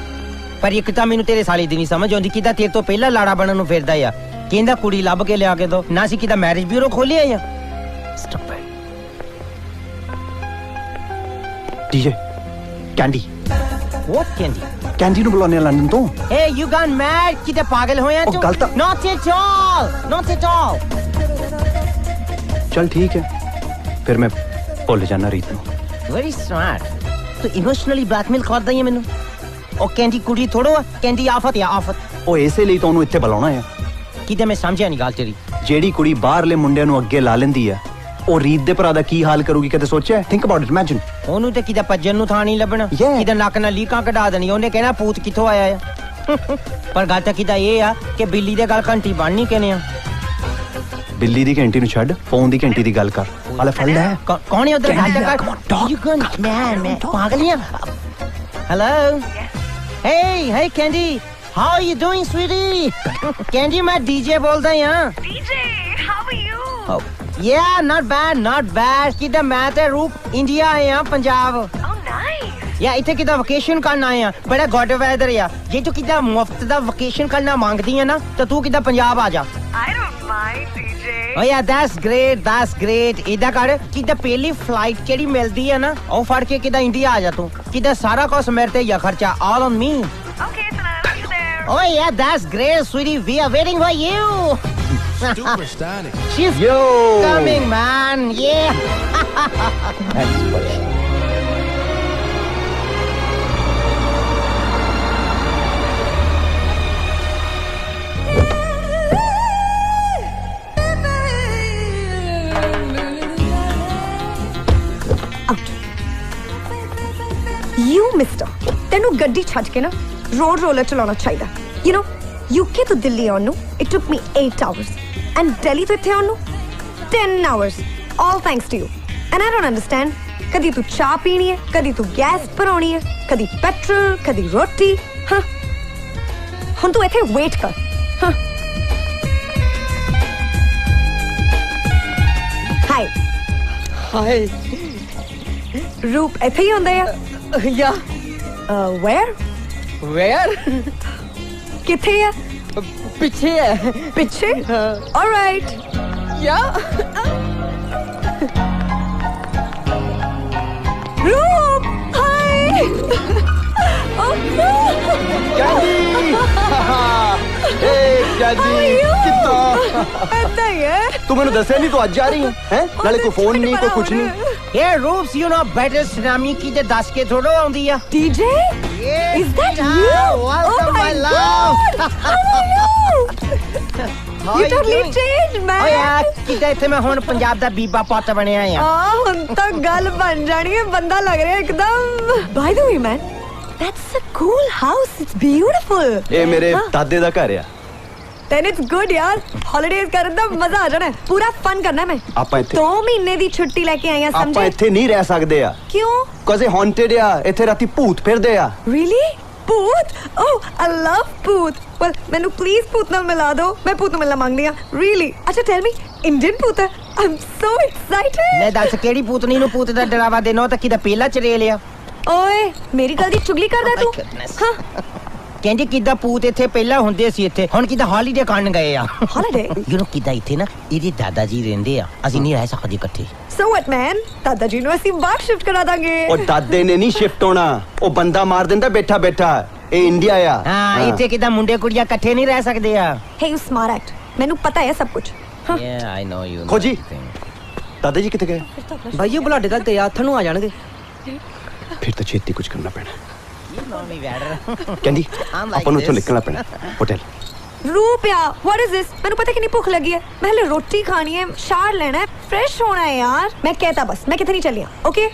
ਪਰ ਇੱਕ ਤਾਂ ਮੈਨੂੰ ਤੇਰੇ ਸਾਲੇ ਦੀ ਨਹੀਂ ਸਮਝ ਆਉਂਦੀ, ਕਿਦਾ ਤੇਰੇ ਤੋਂ ਪਹਿਲਾਂ ਲਾੜਾ ਬਣਨ ਨੂੰ ਫਿਰਦਾ ਆ। ਕਹਿੰਦਾ ਕੁੜੀ ਲੱਭ ਕੇ ਲਿਆ ਕੇ ਦੋ ਨਾ ਸੀ ਕਿਦਾ ਮੈਰਿਜ ਬਿਊਰੋ ਖੋਲਿਆ ਆ ਡੀਜੇ ਕੈਂਡੀ ਵਾਟ ਕੈਂਡੀ ਕੈਂਡੀ ਨੂੰ ਬੁਲਾਉਂਦੇ ਆ ਲੰਡਨ ਤੋਂ Hey, you gone mad? ਕਿਤੇ ਪਾਗਲ ਹੋਇਆ ਤੂੰ? ਗਲਤ Not at all. Not at all. चल ठीक है फिर मैं भुल जाना रीत ਨੂੰ Very smart. ਤੂੰ ਇਮੋਸ਼ਨਲੀ ਬਲੈਕਮੇਲ ਕਰਦਾ ਹੈ ਮੈਨੂੰ। ਉਹ ਕੈਂਡੀ ਕੁੜੀ ਥੋੜੋ ਆ, ਕੈਂਡੀ ਆਫਤ ਆ ਆਫਤ। ਉਹ ਇਸੇ ਲਈ ਤਾਂ ਉਹਨੂੰ ਇੱਥੇ ਬੁਲਾਉਣਾ ਆ ਕਿਤੇ ਮੈਂ ਸਮਝਿਆ ਨਹੀਂ ਗੱਲ ਤੇਰੀ। ਜਿਹੜੀ ਕੁੜੀ ਬਾਹਰਲੇ ਮੁੰਡਿਆਂ ਨੂੰ ਅੱਗੇ ਲਾ ਲੈਂਦੀ ਆ ਉਹ ਰੀਤ ਦੇ ਭਰਾ ਦਾ ਕੀ ਹਾਲ ਕਰੂਗੀ ਕਦੇ ਸੋਚਿਆ ਥਿੰਕ ਅਬਾਊਟ ਇਟ ਇਮੈਜਿਨ ਉਹਨੂੰ ਤੇ ਕਿਤੇ ਭੱਜਣ ਨੂੰ ਥਾਂ ਨਹੀਂ ਲੱਭਣਾ ਕਿਤੇ ਨੱਕ ਨਾਲ ਲੀਕਾਂ ਕਢਾ ਦੇਣੀ ਉਹਨੇ ਕਹਿਣਾ ਭੂਤ ਕਿੱਥੋਂ ਆਇਆ ਆ ਪਰ ਗੱਲ ਤਾਂ ਕਿਦਾ ਇਹ ਆ ਕਿ ਬਿੱਲੀ ਦੇ ਗੱਲ ਘੰਟੀ ਬਣਨੀ ਕਿਨੇ ਆ ਬਿੱਲੀ ਦੀ ਘੰਟੀ ਨੂੰ ਛੱਡ ਫੋਨ ਦੀ ਘੰਟੀ ਦੀ ਗੱਲ ਕਰ ਹਾਲੇ ਫੜ ਲੈ ਕੌਣ ਹੈ ਉਧਰ ਗੱਲ ਕਰ ਯੂ ਗਨ ਮੈਂ ਪਾਗਲੀਆਂ hello hey Candy how are you doing sweetie Candy ਮੈਂ DJ ਬੋਲਦਾ ਹਾਂ DJ how are you oh yeah not bad ਕਿਦਾ ਮੈਂ ਤੇ ਰੂਪ ਇੰਡੀਆ ਆਇਆ ਪੰਜਾਬ oh nice ਯਾ ਇੱਥੇ ਕਿਦਾ ਵਕੇਸ਼ਨ ਕਰਨ ਆਏ ਆ ਬੜਾ ਗੁੱਡ ਵੈਦਰ ਆ ਜੇ ਤੂੰ ਕਿਦਾ ਮੁਫਤ ਦਾ ਵਕੇਸ਼ਨ ਕਰਨਾ ਮੰਗਦੀ ਆ ਨਾ ਤਾਂ ਤੂੰ ਕਿਦਾ ਪੰਜਾਬ ਆ ਜਾ I don't mind DJ oh yeah that's great ਇਹਦਾ ਕਰ ਕਿਦਾ ਪਹਿਲੀ ਫਲਾਈਟ ਕਿਹੜੀ ਮਿਲਦੀ ਆ ਨਾ ਉਹ ਫੜ ਕੇ ਕਿਦਾ ਇੰਡੀਆ ਆ ਜਾ ਤੂੰ ਕਿਦਾ ਸਾਰਾ ਕੁਝ ਮੇਰੇ ਤੇ ਹੀ ਆ ਖਰਚਾ all on me okay so I'll see you there oh yeah that's great sweetie we are waiting for you Superstar she's coming man yeah that's funny You mister ਤੈਨੂੰ ਗੱਡੀ ਛੱਡ ਕੇ ਨਾ ਰੋਡ ਰੋਲਰ ਚਲਾਉਣਾ ਚਾਹੀਦਾ you know UK ਤੋਂ ਦਿੱਲੀ ਆਉਣ ਨੂੰ it took me 8 hours and Delhi ਤੋਂ ਇੱਥੇ ਆਉਣ ਨੂੰ 10 hours all thanks to you and I don't understand ਕਦੀ ਤੂੰ ਚਾਹ ਪੀਣੀ ਹੈ ਕਦੀ ਤੂੰ ਗੈਸ ਭਰਾਉਣੀ ਹੈ ਕਦੀ ਪੈਟਰੋਲ ਕਦੀ ਰੋਟੀ ਹਾਂ ਹੁਣ ਤੂੰ ਇੱਥੇ ਵੇਟ ਕਰ ਹਾਂ ਹਾਈ ਰੂਪ ਇੱਥੇ ਹੀ ਹੁੰਦਾ ਆ Yeah. Where? किथे है? पीछे है. पीछे? All right. Yeah. Roop! Hi! Oh no! Candy! Hey Candy! कितना? ऐसा ही है. तू मैंने दसिया नहीं तो आज जा रही है? नाले कोई फोन नहीं कोई कुछ नहीं. Yeah, Roops, you know better tsunami की the 10 के थोड़ो आउंदी आ. DJ? Yeah. Is that you? Welcome, my love. How are you? You totally changed, man. Oh yeah, किदा इत्थे मैं हुन पंजाब दा बीबा पुੱਤ ਬਣਿਆ ਆ. ਹੁਣ ਤਾਂ ਗੱਲ ਬਣ ਜਾਣੀ ਹੈ ਬੰਦਾ ਲੱਗ ਰਿਹਾ ਇੱਕਦਮ. By the way, man, that's a cool house. It's beautiful. ਇਹ ਮੇਰੇ ਦਾਦੇ ਦਾ ਘਰ ਆ. Then it's good यार हॉलीडेज ਕਰਨ ਦਾ ਮਜ਼ਾ ਆ ਜਾਣਾ ਪੂਰਾ ਫਨ ਕਰਨਾ ਮੈਂ ਆਪਾਂ ਇੱਥੇ 2 ਮਹੀਨੇ ਦੀ ਛੁੱਟੀ ਲੈ ਕੇ ਆਏ ਆ ਸਮਝੇ ਆਪਾਂ ਇੱਥੇ ਨਹੀਂ ਰਹਿ ਸਕਦੇ ਆ ਕਿਉਂ ਕਾਜ਼ ਇਹ ਹੌਂਟਡ ਆ ਇੱਥੇ ਰਾਤੀ ਭੂਤ ਫਿਰਦੇ ਆ ਰੀਲੀ ਭੂਤ ਓਹ ਆਈ ਲਵ ਭੂਤ ਵੈਲ ਮੈਨੂੰ ਪਲੀਜ਼ ਭੂਤ ਨਾਲ ਮਿਲਾ ਦਿਓ ਮੈਂ ਭੂਤ ਨੂੰ ਮਿਲਣਾ ਮੰਗਦੀ ਆ ਰੀਲੀ ਅੱਛਾ ਟੈਲ ਮੀ ਇੰਡੀਅਨ ਭੂਤ ਆਮ ਸੋ ਐਕਸਾਈਟਡ ਮੈਂ ਦੱਸ ਕਿਹੜੀ ਭੂਤਨੀ ਨੂੰ ਭੂਤ ਦਾ ਡਰਾਵਾ ਦੇਣਾ ਤਾਂ ਕਿਦਾ ਪਹਿਲਾ ਚਰੇ ਲਿਆ ਓਏ ਮੇਰੀ ਗੱਲ ਦੀ ਚੁਗਲੀ ਕਰਦਾ ਤੂੰ ਹਾਂ ਕਹਿੰਦੀ ਕਿਦਾਂ ਭੂਤ ਇੱਥੇ ਪਹਿਲਾਂ ਹੁੰਦੇ ਸੀ ਇੱਥੇ ਹੁਣ ਕਿਦਾਂ ਹੌਲੀਡੇ ਕਰਨ ਗਏ ਆ ਹੌਲੀਡੇ ਯੂ نو ਕਿਦਾਂ ਇੱਥੇ ਨਾ ਇਹਦੇ ਦਾਦਾ ਜੀ ਰਹਿੰਦੇ ਆ ਅਸੀਂ ਨਹੀਂ ਰਹਿ ਸਕਦੇ ਇਕੱਠੇ ਸੋ ਵਾਟ ਮੈਨ ਦਾਦਾ ਜੀ ਨੂੰ ਅਸੀਂ ਬਾਹਰ ਸ਼ਿਫਟ ਕਰਾ ਦਾਂਗੇ ਉਹ ਦਾਦੇ ਨੇ ਨਹੀਂ ਸ਼ਿਫਟ ਹੋਣਾ ਉਹ ਬੰਦਾ ਮਾਰ ਦਿੰਦਾ ਬੈਠਾ ਬੈਠਾ ਇਹ ਇੰਡੀਆ ਆ ਹਾਂ ਇੱਥੇ ਕਿਦਾਂ ਮੁੰਡੇ ਕੁੜੀਆਂ ਇਕੱਠੇ ਨਹੀਂ ਰਹਿ ਸਕਦੇ ਆ ਹੇ ਯੂ ਸਮਾਰਟ ਐਕਟ ਮੈਨੂੰ ਪਤਾ ਹੈ ਸਭ ਕੁਝ ਯਾ ਆਈ ਨੋ ਯੂ ਖੋਜੀ ਦਾਦਾ ਜੀ ਕਿੱਥੇ ਗਏ ਭਾਈ ਉਹ ਬੁਲਾਡੇ ਤੱਕ ਤੇ ਹੱਥ ਨੂੰ ਆ ਜਾਣਗੇ ਫਿਰ ਤਾਂ ਛੇਤੀ ਕੁਝ ਕਰਨਾ ਪੈਣਾ ਕਹਿੰਦੀ ਆਪਾਂ ਨੂੰ ਉੱਥੋਂ ਨਿਕਲਣਾ ਪੈਣਾ ਹੋਟਲ ਰੂਪਿਆ ਵਾਟ ਇਜ਼ ਦਿਸ ਮੈਨੂੰ ਪਤਾ ਕਿੰਨੀ ਭੁੱਖ ਲੱਗੀ ਹੈ ਮੈਂ ਹਲੇ ਰੋਟੀ ਖਾਣੀ ਹੈ ਸ਼ਾਰ ਲੈਣਾ ਹੈ ਫਰੈਸ਼ ਹੋਣਾ ਹੈ ਯਾਰ ਮੈਂ ਕਹਿਤਾ ਬਸ ਮੈਂ ਕਿਤੇ ਨਹੀਂ ਚੱਲੀ okay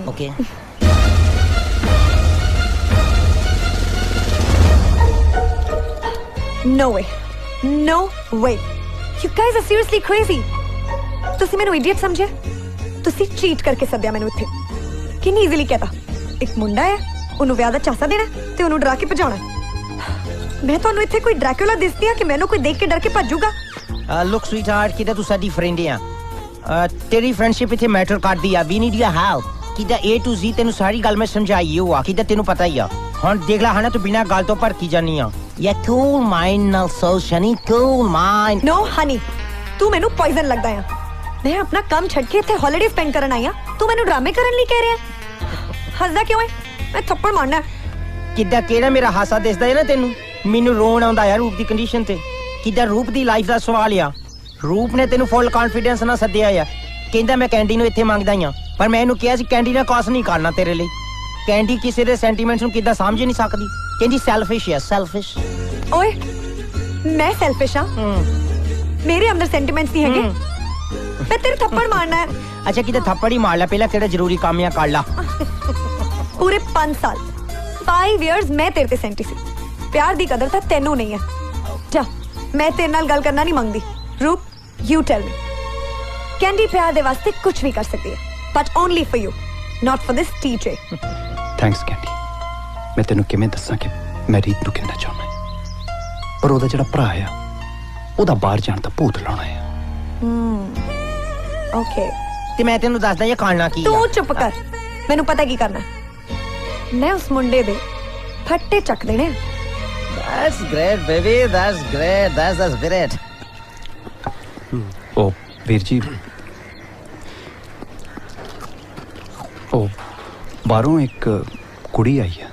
okay No way. No way. You guys are seriously crazy. ਤੁਸੀਂ ਮੈਨੂੰ idiot ਸਮਝਿਆ ਤੁਸੀਂ ਚੀਟ ਕਰਕੇ ਸੱਦਿਆ ਮੈਨੂੰ ਇੱਥੇ ਕਿੰਨੀ ਈਜ਼ੀਲੀ ਕਹਤਾ ਇੱਕ ਮੁੰਡਾ ਹੈ ਉਹਨੂੰ ਵਿਆਹ ਦਾ ਚਾਸਾ ਦੇਣਾ ਤੇ ਉਹਨੂੰ ਡਰਾ ਕੇ ਭਜਾਉਣਾ ਮੈਂ ਤੁਹਾਨੂੰ ਇੱਥੇ ਕੋਈ ਡਰੈਕੂਲਾ ਦਿਸਦੀ ਆ ਕਿ ਮੈਨੂੰ ਕੋਈ ਦੇਖ ਕੇ ਡਰ ਕੇ ਭੱਜੂਗਾ ਲੁੱਕ ਸਵੀਟ ਹਾਰਟ ਕਿਦਾ ਤੂੰ ਸਾਡੀ ਫਰੈਂਡ ਆ ਤੇਰੀ ਫਰੈਂਡਸ਼ਿਪ ਇੱਥੇ ਮੈਟਰ ਕਰਦੀ ਆ ਵੀ ਨੀਡ ਯੂਰ ਹੈਲਪ ਕਿਦਾ A to Z ਤੈਨੂੰ ਸਾਰੀ ਗੱਲ ਮੈਂ ਸਮਝਾਈ ਆ ਕਿਦਾ ਤੈਨੂੰ ਪਤਾ ਹੀ ਆ ਹੁਣ ਦੇਖ ਲੈ ਹਨਾ ਤੂੰ ਬਿਨਾਂ ਗੱਲ ਤੋਂ ਭੜਕੀ ਜਾਨੀ ਆ ये cool mind ਨਾਲ ਸੋਚ ਸ਼ਨੀ cool mind नो हनी तू मैनू पॉइजन लगदा है मैं अपना काम छड़ के इत्थे हॉलीडे स्पेंड करन आई हां तू मैनू ड्रामे करन ਲਈ कह ਰਿਹਾ हसदा क्यों है मैं थप्पड़ मारना ਕਿੱਦਾਂ ਕਿਹੜਾ ਮੇਰਾ ਹਾਸਾ ਦਿਸਦਾ ਹੈ ਨਾ ਤੈਨੂੰ ਮੈਨੂੰ ਰੋਣ ਆਉਂਦਾ ਯਾਰ ਰੂਪ ਦੀ ਕੰਡੀਸ਼ਨ ਤੇ ਕਿੱਦਾਂ ਰੂਪ ਦੀ ਲਾਈਫ ਦਾ ਸਵਾਲ ਆ ਰੂਪ ਨੇ ਤੈਨੂੰ ਫੁੱਲ ਕੌਨਫੀਡੈਂਸ ਨਾਲ ਸੱਦਿਆ ਆ ਕਹਿੰਦਾ ਮੈਂ ਕੈਂਡੀ ਨੂੰ ਇੱਥੇ ਮੰਗਦਾ ਹੀ ਆ ਪਰ ਮੈਂ ਇਹਨੂੰ ਕਿਹਾ ਸੀ ਕੈਂਡੀ ਨਾਲ ਕਾਸ ਨਹੀਂ ਕਰਨਾ ਤੇਰੇ ਲਈ ਕੈਂਡੀ ਕਿਸੇ ਦੇ ਸੈਂਟੀਮੈਂਟਸ ਨੂੰ ਕਿੱਦਾਂ ਸਮਝ ਨਹੀਂ ਸਕਦੀ ਕਹਿੰਦੀ ਸੈਲਫਿਸ਼ ਆ ਸੈਲਫਿਸ਼ ओए मैं सेल्फिश हां मेरे अंदर सेंटिमेंट्स नहीं हैगे मैं तेरे थप्पड़ मारना है ਅੱਛਾ ਕਿਤੇ ਥੱਪੜ ਹੀ ਮਾਰ ਲੈ ਪਹਿਲਾਂ ਕਿਹੜਾ ਜ਼ਰੂਰੀ ਕੰਮ ਆ ਕਰ ਲਾ पूरे 5 साल 5 years मैं तेरे ते सेंटी सी प्यार दी कदर तां तैनू नहीं है जा मैं तेरे नाल गल करना नहीं मंगदी रूप यू टेल मी कैंडी प्यार दे वास्ते कुछ भी कर सकती है but only for you not for this टीचे ਥੈਂਕਸ ਕੈਂਡੀ ਮੈਂ ਤੈਨੂੰ ਕਿਵੇਂ ਦੱਸਾਂ ਕਿ ਮੈਂ ਰੀਤ ਨੂੰ ਕਿੰਨਾ ਚਾਹੁੰਦਾ ਪਰ ਉਹਦਾ ਜਿਹੜਾ ਭਰਾ ਆ ਉਹਦਾ ਬਾਹਰ ਜਾਣ ਦਾ ਭੂਤ ਲਾਉਣਾ ਆ ओके ਤੇ ਮੈਂ ਤੈਨੂੰ ਦੱਸਦਾ ਇਹ ਕਰਨਾ ਕੀ तू ਆ चुप कर मैनू पता की करना है मैं उस मुंडे दे फट्टे चक देने That's great baby that's great that's the spirit ਉਹ ਵੀਰ ਜੀ ਉਹ ਬਾਹਰੋਂ ਇੱਕ ਕੁੜੀ ਆਈ ਆ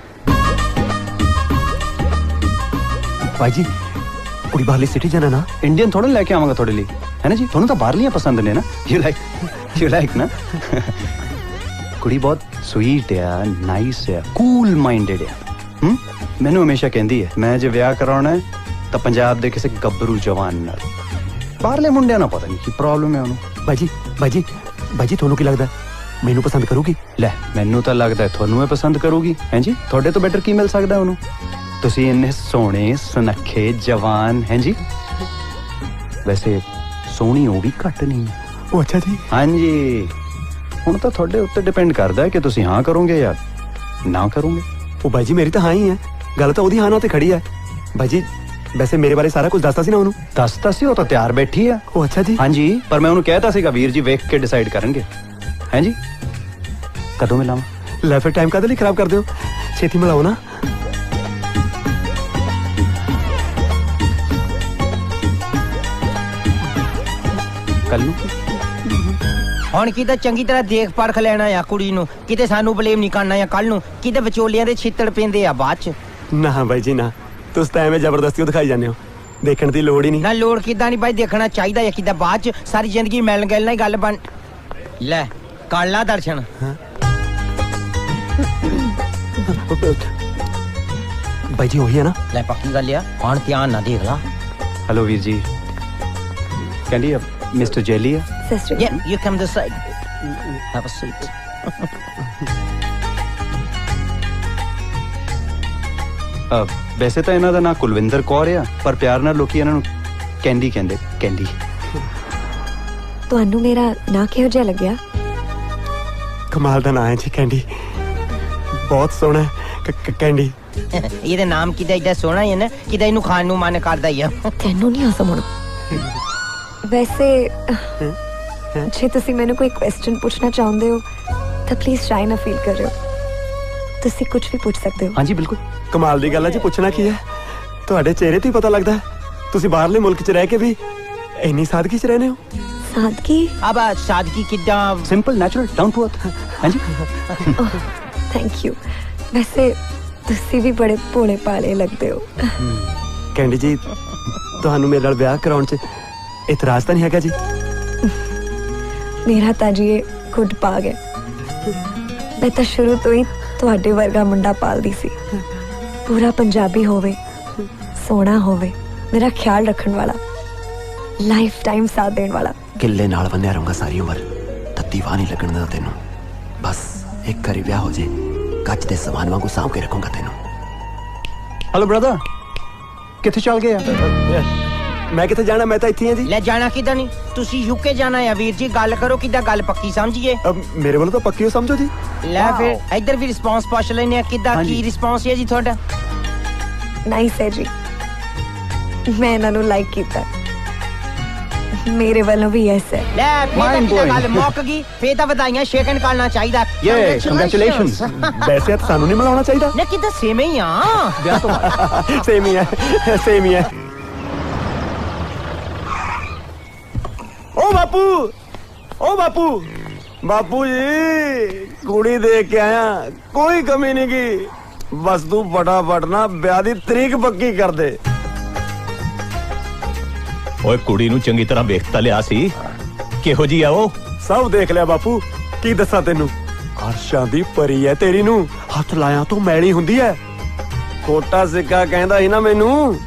ਭਾਈ ਜੀ ਕੁੜੀ ਬਾਹਰਲੀ ਸਿਟੀ ਜਾਣਾ ਨਾ ਇੰਡੀਅਨ ਥੋੜਾ ਲੈ ਕੇ ਆਵਾਂਗਾ ਤੁਹਾਡੇ ਲਈ ਹੈ ਨਾ ਜੀ ਤੁਹਾਨੂੰ ਤਾਂ ਬਾਹਰਲੀਆਂ ਪਸੰਦ ਨੇ ਨਾ ਯੂ ਲਾਈਕ ਨਾ ਕੁੜੀ ਬਹੁਤ ਸਵੀਟ ਆ ਨਾਈਸ ਆ ਕੂਲ ਮਾਈਂਡਡ ਆ ਮੈਨੂੰ ਹਮੇਸ਼ਾ ਕਹਿੰਦੀ ਹੈ ਮੈਂ ਜੇ ਵਿਆਹ ਕਰਾਉਣਾ ਹੈ ਤਾਂ ਪੰਜਾਬ ਦੇ ਕਿਸੇ ਗੱਭਰੂ ਜਵਾਨ ਨਾਲ ਬਾਹਰਲੇ ਮੁੰਡਿਆਂ ਨਾਲ ਪਤਾ ਨਹੀਂ ਕੀ ਪ੍ਰੋਬਲਮ ਹੈ ਉਹਨੂੰ ਬਾਈ ਜੀ ਤੁਹਾਨੂੰ ਕੀ ਲੱਗਦਾ ਮੈਨੂੰ ਪਸੰਦ ਕਰੂਗੀ ਲੈ ਮੈਨੂੰ ਤਾਂ ਲੱਗਦਾ ਤੁਹਾਨੂੰ ਇਹ ਪਸੰਦ ਕਰੂਗੀ ਹੈ ਜੀ ਤੁਹਾਡੇ ਤੋਂ ਬੈਟਰ ਕੀ ਮਿਲ ਸਕਦਾ ਉਹਨੂੰ ਤੁਸੀਂ ਇੰਨੇ ਸੋਹਣੇ ਸੁਨੱਖੇ ਜਵਾਨ ਹੈ ਜੀ ਵੈਸੇ ਸੋਹਣੀ ਉਹ ਵੀ ਘੱਟ ਨਹੀਂ ਉਹ ਅੱਛਾ ਜੀ ਹਾਂਜੀ ਹੁਣ ਤਾਂ ਤੁਹਾਡੇ ਉੱਤੇ ਡਿਪੈਂਡ ਕਰਦਾ ਹੈ ਕਿ ਤੁਸੀਂ ਹਾਂ ਕਰੋਗੇ ਜਾਂ ਨਾ ਕਰੋਗੇ ਉਹ ਬਾਈ ਜੀ ਮੇਰੀ ਤਾਂ ਹਾਂ ਹੀ ਹੈ ਗੱਲ ਤਾਂ ਉਹਦੀ ਹਾਂ ਨਾਲ ਤੇ ਖੜੀ ਹੈ ਬਾਈ ਜੀ ਵੈਸੇ ਮੇਰੇ ਬਾਰੇ ਸਾਰਾ ਕੁਝ ਦੱਸਤਾ ਸੀ ਨਾ ਉਹਨੂੰ ਦੱਸਤਾ ਸੀ ਉਹ ਤਾਂ ਤਿਆਰ ਬੈਠੀ ਆ ਉਹ ਅੱਛਾ ਜੀ ਹਾਂਜੀ ਪਰ ਮੈਂ ਉਹਨੂੰ ਕਹਿਤਾ ਸੀਗਾ ਵੀਰ ਜੀ ਵੇਖ ਕੇ ਡਿਸਾਈਡ ਕਰਨਗੇ ਹੈ ਜੀ ਕਦੋਂ ਮਿਲਾਵਾਂ ਲੈ ਫਿਰ ਟਾਈਮ ਕਾਹਦੇ ਲਈ ਖਰਾਬ ਕਰਦੇ ਹੋ ਛੇਤੀ ਮਿਲਾਓ ਨਾ ਕੱਲ ਨੂੰ ਹੁਣ ਕਿਤੇ ਚੰਗੀ ਤਰ੍ਹਾਂ ਦੇਖ ਪਰਖ ਲੈਣਾ ਆ ਕੁੜੀ ਨੂੰ ਕਿਤੇ ਸਾਨੂੰ ਬਲੇਮ ਨਹੀਂ ਕਰਨਾ ਆ ਕੱਲ ਨੂੰ ਕਿਤੇ ਵਿਚੋਲਿਆਂ ਦੇ ਛਿੱਤੜ ਪੈਂਦੇ ਆ ਬਾਅਦ ਚ ਨਾ ਬਾਈ ਜੀ ਨਾ ਤੁਸੀਂ ਤਾਂ ਐਵੇਂ ਜ਼ਬਰਦਸਤੀ ਦਿਖਾਈ ਜਾਂਦੇ ਹੋ ਦੇਖਣ ਦੀ ਲੋੜ ਹੀ ਨਹੀਂ ਨਾ ਲੋੜ ਕਿਦਾਂ ਨਹੀਂ ਬਾਈ ਦੇਖਣਾ ਚਾਹੀਦਾ ਹੈ ਕਿਦਾਂ ਬਾਅਦ ਚ ਸਾਰੀ ਜ਼ਿੰਦਗੀ ਮਿਲਣ ਗਿਲ ਨਾਲ ਹੀ ਗੱਲ ਬਣ ਲੈ ਕਰ ਲਾ ਦਰਸ਼ਨ ਬਾਈ ਜੀ ਉਹੀ ਹੈ ਨਾ ਲੈ ਪੱਕੀ ਗੱਲ ਆ ਹੁਣ ਧਿਆਨ ਨਾਲ ਦੇਖ ਲਾ ਹੈਲੋ ਵੀਰ ਜੀ ਕਹਿੰਦੀ ਮਿਸਟਰ ਜੈਲੀ ਆ sister yeah you come this side have a seat ਵੈਸੇ ਤਾਂ ਇਹਨਾਂ ਦਾ ਨਾਂ ਕੁਲਵਿੰਦਰ ਕੌਰ ਆ ਪਰ ਪਿਆਰ ਨਾਲ ਲੋਕੀ ਇਹਨਾਂ ਨੂੰ ਕੈਂਡੀ ਕਹਿੰਦੇ ਕੈਂਡੀ ਤੁਹਾਨੂੰ ਮੇਰਾ ਨਾਂ ਕਿਹੋ ਜਿਹਾ ਲੱਗਿਆ ਕਮਾਲ ਦਾ ਨਾਂ ਹੈ ਜੀ ਕੈਂਡੀ ਬਹੁਤ ਸੋਹਣਾ ਕੈਂਡੀ ਇਹਦੇ ਨਾਮ ਕਿਦਾ ਇਦਾਂ ਸੋਹਣਾ ਹੈ ਨਾ ਕਿਦਾ ਇਹਨੂੰ ਖਾਣ ਨੂੰ ਮਨ ਕਰਦਾ ਹੀ ਆ ਤੈਨੂੰ ਨਹੀਂ ਹਸਮ ਹੁਣ ਵੈਸੇ ਜੇ ਤੁਸੀਂ ਮੈਨੂੰ ਕੋਈ ਕੁਐਸਚਨ ਪੁੱਛਣਾ ਚਾਹੁੰਦੇ ਹੋ ਤਾਂ ਪਲੀਜ਼ ਟਰਾਈ ਨਾ ਫੀਲ ਕਰ ਰਹੇ ਹੋ ਤੁਸੀਂ ਕੁਝ ਵੀ ਪੁੱਛ ਸਕਦੇ ਹੋ ਹਾਂਜੀ ਬਿਲਕੁਲ ਕਮਾਲ ਦੀ ਗੱਲ ਹੈ ਜੀ ਪੁੱਛਣਾ ਕੀ ਹੈ ਤੁਹਾਡੇ ਚਿਹਰੇ ਤੋਂ ਹੀ ਪਤਾ ਲੱਗਦਾ ਹੈ ਤੁਸੀਂ ਬਾਹਰਲੇ ਮੁਲਕ 'ਚ ਰਹਿ ਕੇ ਵੀ ਇੰਨੀ ਸਾਦਗੀ 'ਚ ਰਹਿੰਦੇ ਹੋ ਸਾਦਗੀ ਅਬ ਸਾਦਗੀ ਕਿਦਾਂ simple natural down to earth ਹਾਂਜੀ ਥੈਂਕ ਯੂ ਵੈਸੇ ਤੁਸੀਂ ਵੀ ਬੜੇ ਭੋਲੇ ਭਾਲੇ ਲੱਗਦੇ ਹੋ ਕੈਂਡੀ ਜੀ ਤੁਹਾਨੂੰ ਮੇਰੇ ਨਾਲ ਵਿਆਹ ਕਰਾਉਣ 'ਚ ਇਤਰਾਜ਼ ਤਾਂ ਨਹੀਂ ਹੈਗਾ ਜੀ ਮੇਰਾ ਤਾਂ ਜੀ ਇਹ ਖੁਦ ਭਾਗ ਹੈ ਮੈਂ ਤਾਂ ਸ਼ੁਰੂ ਤੋਂ ਹੀ ਤੁਹਾਡੇ ਵਰਗਾ ਮੁੰਡਾ ਪਾਲਦੀ ਸੀ ਪੂਰਾ ਪੰਜਾਬੀ ਹੋਵੇ ਸੋਹਣਾ ਹੋਵੇ ਮੇਰਾ ਖਿਆਲ ਰੱਖਣ ਵਾਲਾ ਲਾਈਫ ਟਾਈਮ ਸਾਥ ਦੇਣ ਵਾਲਾ ਕਿੱਲੇ ਨਾਲ ਬੰਨਿਆ ਰਹੂੰਗਾ ਸਾਰੀ ਉਮਰ ਤੱਤੀ ਵਾਹ ਨਹੀਂ ਲੱਗਣ ਦਾ ਤੈਨੂੰ ਬਸ ਇੱਕ ਵਾਰੀ ਵਿਆਹ ਹੋ ਜੇ ਕੱਚ ਦੇ ਸਮਾਨ ਵਾਂਗੂ ਸਾਂਭ ਕੇ ਰੱਖੂੰਗਾ ਤੈਨੂੰ ਹੈਲੋ ਬ੍ਰਦਰ ਕਿੱਥੇ ਚੱਲ ਗਏ ਆ ਮੈਂ ਕਿੱਥੇ ਜਾਣਾ ਮੈਂ ਤਾਂ ਇੱਥੇ ਹਾਂ ਜੀ ਲੈ ਜਾਣਾ ਕਿਦਾਂ ਨਹੀਂ ਤੁਸੀਂ ਯੂਕੇ ਜਾਣਾ ਆ ਵੀਰ ਜੀ ਗੱਲ ਕਰੋ ਕਿਦਾਂ ਗੱਲ ਪੱਕੀ ਸਮਝੀਏ ਮੇਰੇ ਵੱਲੋਂ ਤਾਂ ਪੱਕੀ ਹੋ ਸਮਝੋ ਜੀ ਲੈ ਫਿਰ ਇੱਧਰ ਵੀ ਰਿਸਪੌਂਸ ਪੁੱਛ ਲੈਨੇ ਆ ਕਿਦਾਂ ਕੀ ਰਿਸਪੌਂਸ ਹੈ ਜੀ ਤੁਹਾਡਾ ਨਾਈਸ ਹੈ ਜੀ ਮੈਂ ਇਹਨਾਂ ਨੂੰ ਲਾਈਕ ਕੀਤਾ ਮੇਰੇ ਵੱਲੋਂ ਵੀ ਯੈਸ ਹੈ। ਲੈ ਫੇਰ ਤਾਂ ਗੱਲ ਮੁੱਕ ਗਈ, ਫੇਰ ਤਾਂ ਵਧਾਈਆਂ ਸ਼ੇਕਨ ਕਰਨਾ ਚਾਹੀਦਾ। ਕੰਗ੍ਰੈਚੁਲੇਸ਼ਨਸ। ਵੈਸੇ ਤਾਂ ਸਾਨੂੰ ਨਹੀਂ ਮਿਲਾਉਣਾ ਚਾਹੀਦਾ। ਨੇ ਕਿਤੇ ਸੇਮ ਹੀ ਆ ਵਿਆਹ ਤੋਂ ਬਾਅਦ ਸੇਮ ਹੀ ਹੈ, ਸੇਮ ਹੀ ਹੈ। ਓ ਬਾਪੂ, ਓ ਬਾਪੂ, ਬਾਪੂ ਜੀ ਕੁੜੀ ਦੇਖ ਕੇ ਆਇਆ, ਕੋਈ ਕਮੀ ਨਹੀਂ ਕੀ। ਬਸ ਤੂੰ ਫਟਾਫਟ ਨਾ ਵਿਆਹ ਦੀ ਤਰੀਕ ਪੱਕੀ ਕਰ ਦੇ। ਓਏ ਕੁੜੀ ਨੂੰ ਚੰਗੀ ਤਰ੍ਹਾਂ ਵੇਖ ਤਾਂ ਲਿਆ ਸੀ, ਕਿਹੋ ਜੀ ਆ ਉਹ? ਸਭ ਦੇਖ ਲਿਆ ਬਾਪੂ, ਕੀ ਦੱਸਾਂ ਤੈਨੂੰ, ਅਰਸ਼ਾਂ ਦੀ ਪਰੀ ਹੈ ਤੇਰੀ ਨੂੰ, ਹੱਥ ਲਾਇਆ ਤੋਂ ਮੈਲੀ ਹੁੰਦੀ ਹੈ। ਛੋਟਾ ਸਿੱਕਾ ਕਹਿੰਦਾ ਸੀ ਨਾ ਮੈਨੂੰ,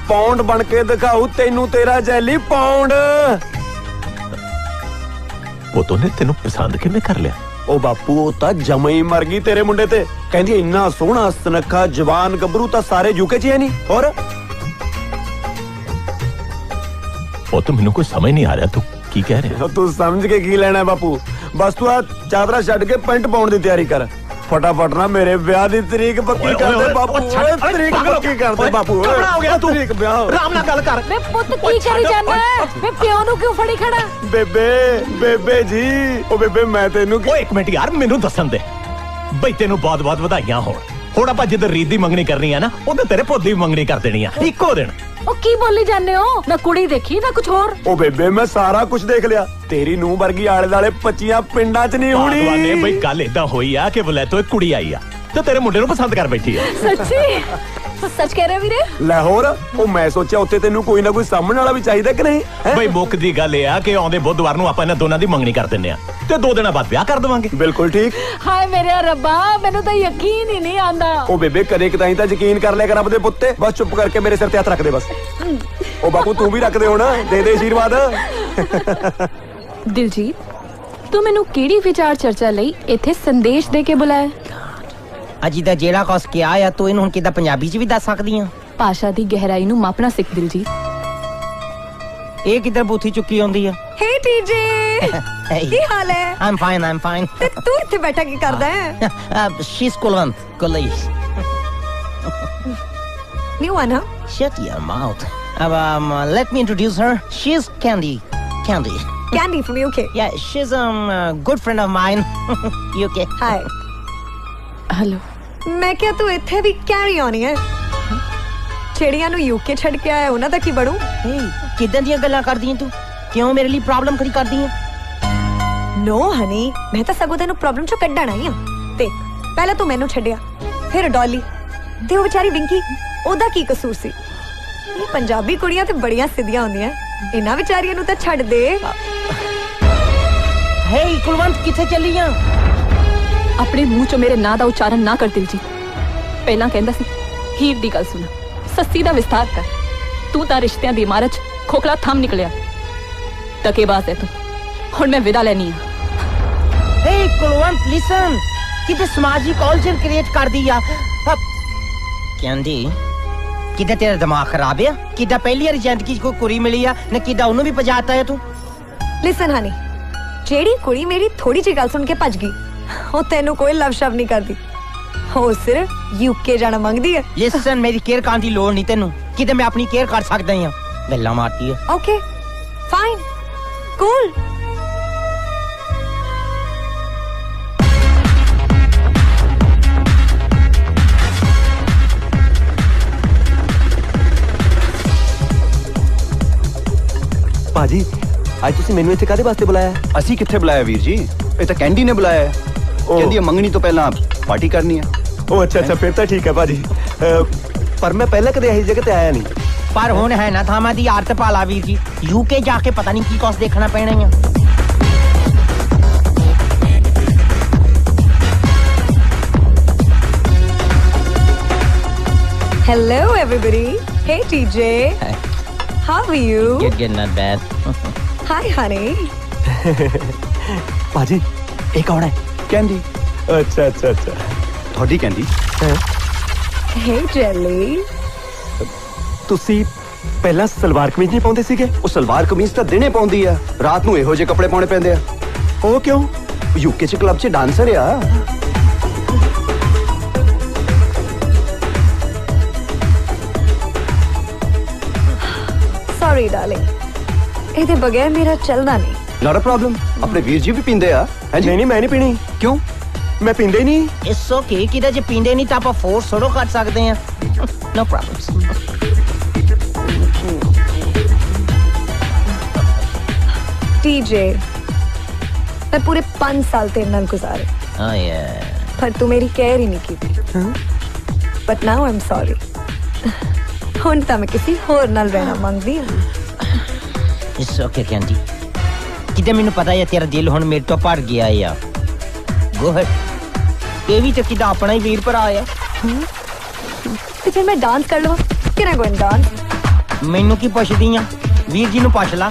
ਪੌਂਡ ਬਣ ਕੇ ਦਿਖਾਉ ਤੈਨੂੰ ਤੇਰਾ ਜੈਲੀ ਪੌਂਡ। ਉਹ ਤੋਂ ਨੇ ਤੈਨੂੰ ਪਸੰਦ ਕਿਵੇਂ ਕਰ ਲਿਆ? ਉਹ ਬਾਪੂ ਉਹ ਤਾਂ ਜਮਾ ਹੀ ਮਰ ਗਈ ਤੇਰੇ ਮੁੰਡੇ ਤੇ, ਕਹਿੰਦੀ ਇੰਨਾ ਸੋਹਣਾ ਸੁਨੱਖਾ ਜਵਾਨ ਗੱਭਰੂ ਤਾਂ ਸਾਰੇ ਯੂਕੇ 'ਚ ਹੈ ਨਹੀਂ। ਹੋਰ ਉਹ ਤਾਂ ਮੈਨੂੰ ਕੋਈ ਸਮਝ ਨਹੀਂ ਆ ਰਿਹਾ, ਤੂੰ ਕੀ ਕਹਿ ਰਿਹਾ? ਤੂੰ ਸਮਝ ਕੇ ਕੀ ਲੈਣਾ ਬਾਪੂ, ਬਸ ਤੂੰ ਆ ਚਾਦਰਾ ਛੱਡ ਕੇ ਪੈਂਟ ਪਾਉਣ ਦੀ ਤਿਆਰੀ ਕਰ। ਫਟਾਫਟ ਨਾ ਮੇਰੇ ਵਿਆਹ ਦੀ ਤਰੀਕ ਪੱਕੀ ਕਰ ਦੇ ਬਾਪੂ, ਤਰੀਕ ਪੱਕੀ ਕਰ ਦੇ ਬਾਪੂ। ਕਪੜਾ ਹੋ ਗਿਆ ਤੂੰ, ਤਰੀਕ ਵਿਆਹ ਆਰਾਮ ਨਾਲ ਗੱਲ ਕਰ। ਵੇ ਪੁੱਤ ਕੀ ਕਰੀ ਜਾਂਦਾ ਹੈ? ਵੇ ਪਿਓ ਨੂੰ ਕਿਉਂ ਫੜੀ ਖੜਾ? ਬੇਬੇ ਜੀ, ਉਹ ਬੇਬੇ ਮੈਂ ਤੈਨੂੰ ਓਏ ਇੱਕ ਮਿੰਟ ਯਾਰ, ਮੈਨੂੰ ਦੱਸਣ ਦੇ ਬਈ ਤੈਨੂੰ ਬਹੁਤ ਬਹੁਤ ਵਧਾਈਆਂ ਹੋਣ। ਹੁਣ ਆਪਾਂ ਜਿੱਦ ਰੀਤ ਦੀ ਮੰਗਣੀ ਕਰਨੀ ਆ ਨਾ, ਉਹਦੇ ਤੇਰੇ ਪੁੱਤ ਦੀ ਮੰਗਣੀ ਕਰ ਦੇਣੀ ਆ ਇੱਕੋ ਦਿਨ। ਉਹ ਕੀ ਬੋਲੀ ਜਾਂਦੇ ਹੋ? ਨਾ ਕੁੜੀ ਦੇਖੀ ਨਾ ਕੁਝ ਹੋਰ। ਉਹ ਬੇਬੇ ਮੈਂ ਸਾਰਾ ਕੁਝ ਦੇਖ ਲਿਆ, ਤੇਰੀ ਨੂੰਹ ਵਰਗੀ ਆਲੇ ਦਾਲੇ 25 ਪਿੰਡਾਂ 'ਚ ਨਹੀਂ ਹੋਣੀ। ਭਗਵਾਨੇ ਬਈ ਗੱਲ ਏਦਾਂ ਹੋਈ ਆ ਕਿ ਬੁਲੇ ਤੋਂ ਇੱਕ ਕੁੜੀ ਆਈ ਆ ਤੇ ਤੇਰੇ ਮੁੰਡੇ ਨੂੰ ਪਸੰਦ ਕਰ ਬੈਠੀ ਆ। ਸੱਚੀ? ਸੱਚ ਕਹਿ ਰਹੇ ਵੀਰੇ? ਲੈ ਹੋਰ, ਉਹ ਮੈਂ ਸੋਚਿਆ ਉੱਥੇ ਤੈਨੂੰ ਕੋਈ ਨਾ ਕੋਈ ਸਾਹਮਣੇ ਵਾਲਾ ਵੀ ਚਾਹੀਦਾ ਕਿ ਨਹੀਂ। ਬਈ ਮੁੱਖ ਦੀ ਗੱਲ ਇਹ ਆ ਕਿ ਆਉਂਦੇ ਬੁੱਧਵਾਰ ਨੂੰ ਆਪਾਂ ਇਹਨਾਂ ਦੋਨਾਂ ਦੀ ਮੰਗਣੀ ਕਰ ਦਿੰਨੇ ਆ ਤੇ 2 ਦਿਨਾਂ ਬਾਅਦ ਵਿਆਹ ਕਰ ਦੇਵਾਂਗੇ। ਬਿਲਕੁਲ ਠੀਕ। ਹਾਏ ਮੇਰੇ ਰੱਬਾ, ਮੈਨੂੰ ਤਾਂ ਯਕੀਨ ਹੀ ਨਹੀਂ ਆਂਦਾ। ਉਹ ਬੇਬੇ ਕਦੇ ਕਦਾਈ ਤਾਂ ਯਕੀਨ ਕਰ ਲਿਆ ਕਰ ਰੱਬ ਦੇ ਪੁੱਤੇ, ਬਸ ਚੁੱਪ ਕਰਕੇ ਮੇਰੇ ਸਿਰ ਤੇ ਹੱਥ ਰੱਖ ਦੇ ਬਸ। ਉਹ ਬਾਪੂ ਤੂੰ ਵੀ ਰੱਖ ਦੇ ਹੁਣ, ਦੇ ਦੇ ਆਸ਼ੀਰਵਾਦ। ਦਿਲਜੀਤ, ਤੂੰ ਮੈਨੂੰ ਕਿਹੜੀ ਵਿਚਾਰ ਚਰਚਾ ਲਈ ਇੱਥੇ ਸੰਦੇਸ਼ ਦੇ ਕੇ ਬੁਲਾਇਆ? ਅਜੀ ਦਾ ਜਿਹੜਾ ਕੁਛ ਕਿਹਾ ਆ ਤੂੰ ਇਹਨੂੰ ਹੁਣ ਕਿੱਦਾਂ ਪੰਜਾਬੀ 'ਚ ਵੀ ਦੱਸ ਸਕਦੀ ਆ? ਭਾਸ਼ਾ ਦੀ ਗਹਿਰਾਈ ਨੂੰ ਮਾਪਣਾ ਸਿੱਖ ਦਿਲਜੀਤ। ਇਹ ਕਿੱਧਰ ਬੂਥੀ ਚੁੱਕੀ ਆਉਂਦੀ ਆ? ਹੇ ਟੀਜੇ, ਕੀ ਹਾਲ ਹੈ? I'm fine. ਤੇ ਤੂੰ ਇੱਥੇ ਬੈਠਾ ਕੀ ਕਰਦਾ ਹੈ? She's Kulwant, Kulish. New one, huh? Shut your mouth. Let me introduce her. She's Candy. Candy from UK. Yeah, she's a good friend of mine. UK. Hi. Hello. मैं क्या तू ਇੱਥੇ ਵੀ ਕੈਰੀ ਆਉਣੀ ਹੈ? ਛੇੜੀਆਂ ਨੂੰ ਯੂਕੇ ਛੱਡ ਕੇ ਆਇਆ, ਉਹਨਾਂ ਦਾ ਕੀ ਬਣੂ? ਕਿੱਦਾਂ ਦੀਆਂ ਗੱਲਾਂ ਕਰਦੀ ਤੂੰ? ਕਿਉਂ ਮੇਰੇ ਲਈ ਪ੍ਰੋਬਲਮ ਖੜੀ ਕਰਦੀ ਹੈ? ਨੋ ਹਨੀ, ਮੈਂ ਤਾਂ ਸਗੋਂ ਤੈਨੂੰ ਪ੍ਰੋਬਲਮ ਚੋਂ ਕੱਢਣ ਆਈ ਆ। ਤੇ ਪਹਿਲਾਂ ਤੂੰ ਮੈਨੂੰ ਛੱਡਿਆ, ਫਿਰ ਡੋਲੀ ਤੇ ਉਹ ਵਿਚਾਰੀ ਵਿੰਕੀ, ਉਹਦਾ ਕੀ ਕਸੂਰ ਸੀ? ਇਹ ਪੰਜਾਬੀ ਕੁੜੀਆਂ ਤੇ ਬੜੀਆਂ ਸਿੱਧੀਆਂ ਹੁੰਦੀਆਂ, ਇਹਨਾਂ ਵਿਚਾਰੀਆਂ ਨੂੰ ਤਾਂ ਛੱਡ ਦੇ। ਹੇ ਕੁਲਵੰਤ, ਕਿੱਥੇ ਚੱਲੀ ਆ? ਆਪਣੇ ਮੂੰਹ ਚੋਂ ਮੇਰੇ ਨਾਂ ਦਾ ਉਚਾਰਨ ਨਾ ਕਰ ਦਿਲਜੀਤ। ਪਹਿਲਾਂ ਕਹਿੰਦਾ ਸੀ ਹੀਰ ਦੀ ਗੱਲ ਸੁਣ, ਸੱਸੀ ਦਾ ਵਿਸਤਾਰ ਕਰ। ਤੂੰ ਤਾਂ ਰਿਸ਼ਤਿਆਂ ਦੀ ਇਮਾਰਤ 'ਚ ਖੋਖਲਾ ਥੰਮ ਨਿਕਲਿਆ। ਧੱਕੇਬਾਜ਼ ਹੈ ਤੂੰ। ਹੁਣ ਮੈਂ ਵਿਦਾ ਲੈਣੀ ਆ। ਹੇ ਕੁਲਵੰਤ, ਲਿਸਨ, ਕਿਤੇ ਸਮਾਜਿਕ ਕਲਚਰ ਕ੍ਰੀਏਟ ਕਰਦੀ ਆ। ਕਹਿੰਦੀ ਕਿਤੇ ਤੇਰਾ ਦਿਮਾਗ ਖਰਾਬ ਆ? ਕਿਦਾਂ ਪਹਿਲੀ ਵਾਰ ਜ਼ਿੰਦਗੀ 'ਚ ਕੋਈ ਕੁੜੀ ਮਿਲੀ ਆ ਨਾ, ਕਿਦਾਂ ਉਹਨੂੰ ਵੀ ਭਜਾਤਾ ਹੈ ਤੂੰ? ਲਿਸਨ ਹਨੀ, ਜਿਹੜੀ ਕੁੜੀ ਮੇਰੀ ਥੋੜੀ ਜਿਹੀ ਗੱਲ ਸੁਣ ਕੇ ਭੱਜ ਗਈ, ਉਹ ਤੈਨੂੰ ਕੋਈ ਲਵ ਸ਼ਬਦ ਨਹੀਂ ਕਰਦੀ, ਉਹ ਸਿਰਫ ਯੂਕੇ ਜਾਣਾ ਮੰਗਦੀ ਹੈ। ਲਿਸਨ, ਮੇਰੀ ਕੇਅਰ ਕਰਨ ਦੀ ਲੋੜ ਨਹੀਂ ਤੈਨੂੰ, ਕਿਤੇ ਮੈਂ ਆਪਣੀ ਕੇਅਰ ਕਰ ਸਕਦਾ ਹਾਂ। ਗੱਲਾਂ ਮਾਰਦੀ ਹੈ। Okay fine, cool. ਭਾਜੀ, ਅੱਜ ਤੁਸੀਂ ਮੈਨੂੰ ਇੱਥੇ ਕਾਹਦੇ ਵਾਸਤੇ ਬੁਲਾਇਆ? ਅਸੀਂ ਕਿੱਥੇ ਬੁਲਾਇਆ ਵੀਰ ਜੀ, ਇਹ ਤਾਂ ਕੈਂਡੀ ਨੇ ਬੁਲਾਇਆ ਹੈ। ਕਹਿੰਦੀ ਮੰਗਣੀ ਤੋਂ ਪਹਿਲਾਂ ਪਾਰਟੀ ਕਰਨੀ ਹੈ। ਉਹ ਅੱਛਾ, ਫਿਰ ਤਾਂ ਠੀਕ ਹੈ ਭਾਜੀ। ਪਰ ਮੈਂ ਪਹਿਲਾਂ ਕਦੇ ਇਹੀ ਜਗ੍ਹਾ ਤੇ ਆਇਆ ਨਹੀਂ। ਪਰ ਹੁਣ ਹੈ ਨਾ ਥਾਵਾਂ ਦੀ ਆਰਤ ਪਾਲਾ ਵੀਰ ਜੀ, ਯੂਕੇ ਜਾ ਕੇ ਪਤਾ ਨਹੀਂ ਕੀ ਕੁਛ ਦੇਖਣਾ ਪੈਣਾ ਹੀ ਆ। Hello everybody. Hey TJ. How are you? Good, not bad. Hi honey. ਭਾਜੀ, ਇਹ ਕੌਣ ਹੈ? ਕੈਂਡੀ। ਅੱਛਾ। ਤੁਹਾਡੀ ਕੈਂਡੀ? Hey Jelly. ਤੁਸੀਂ ਪਹਿਲਾਂ ਸਲਵਾਰ ਕਮੀਜ਼ ਨਹੀਂ ਪਾਉਂਦੇ ਸੀਗੇ? ਉਹ ਸਲਵਾਰ ਕਮੀਜ਼ ਤਾਂ ਦਿਨੇ ਪਾਉਂਦੀ ਆ, ਰਾਤ ਨੂੰ ਇਹੋ ਜਿਹੇ ਕੱਪੜੇ ਪਾਉਣੇ ਪੈਂਦੇ ਆ। ਉਹ ਕਿਉਂ? ਯੂਕੇ 'ਚ ਕਲੱਬ 'ਚ ਡਾਂਸਰ ਆ। Sorry darling. ਇਹਦੇ ਬਗੈਰ ਮੇਰਾ ਚੱਲਦਾ ਨਹੀਂ। Not a problem. अपने वीर जी भी पींदे आ हैं जी? नहीं मैं नहीं पीनी। क्यों? मैं पींदे ही नहीं। इट्स ओके किदा जे पींदे नहीं ਤਾਂ ਆਪਾਂ ਫੋਰਸ ਥੋੜੋ ਕਰ ਸਕਦੇ ਆ। No problems. टीजे मैं पूरे 5 साल तेरे नाल गुजारे हां पर तू मेरी केयर ही नहीं की। But now I am sorry. ਹੁਣ ਤਾਂ ਮੈਂ ਕਿਸੇ ਹੋਰ ਨਾਲ ਰਹਿਣਾ ਮੰਗਦੀ ਹਾਂ। इट्स ओके कैंडी किदे ਮੈਨੂੰ ਪਤਾ ਹੈ ਤੇਰਾ ਦਿਲ ਹੁਣ ਮੇਰੇ ਤੋਂ ਭਰ ਗਿਆ ਆ। ਗੋ ਹੈਡ ਇਹ ਵੀ ਤਾਂ ਕਿਦਾ ਆਪਣਾ ਹੀ ਵੀਰ ਭਰਾ ਆ। ਤੇ ਫਿਰ ਮੈਂ ਡਾਂਸ ਕਰ ਲਵਾਂ ਕਿ ਨਾ ਗੋਇੰ ਡਾਂਸ। ਮੈਨੂੰ ਕੀ ਪੁੱਛਦੀ ਆ ਵੀਰ ਜੀ ਨੂੰ ਪੁੱਛ ਲਾ।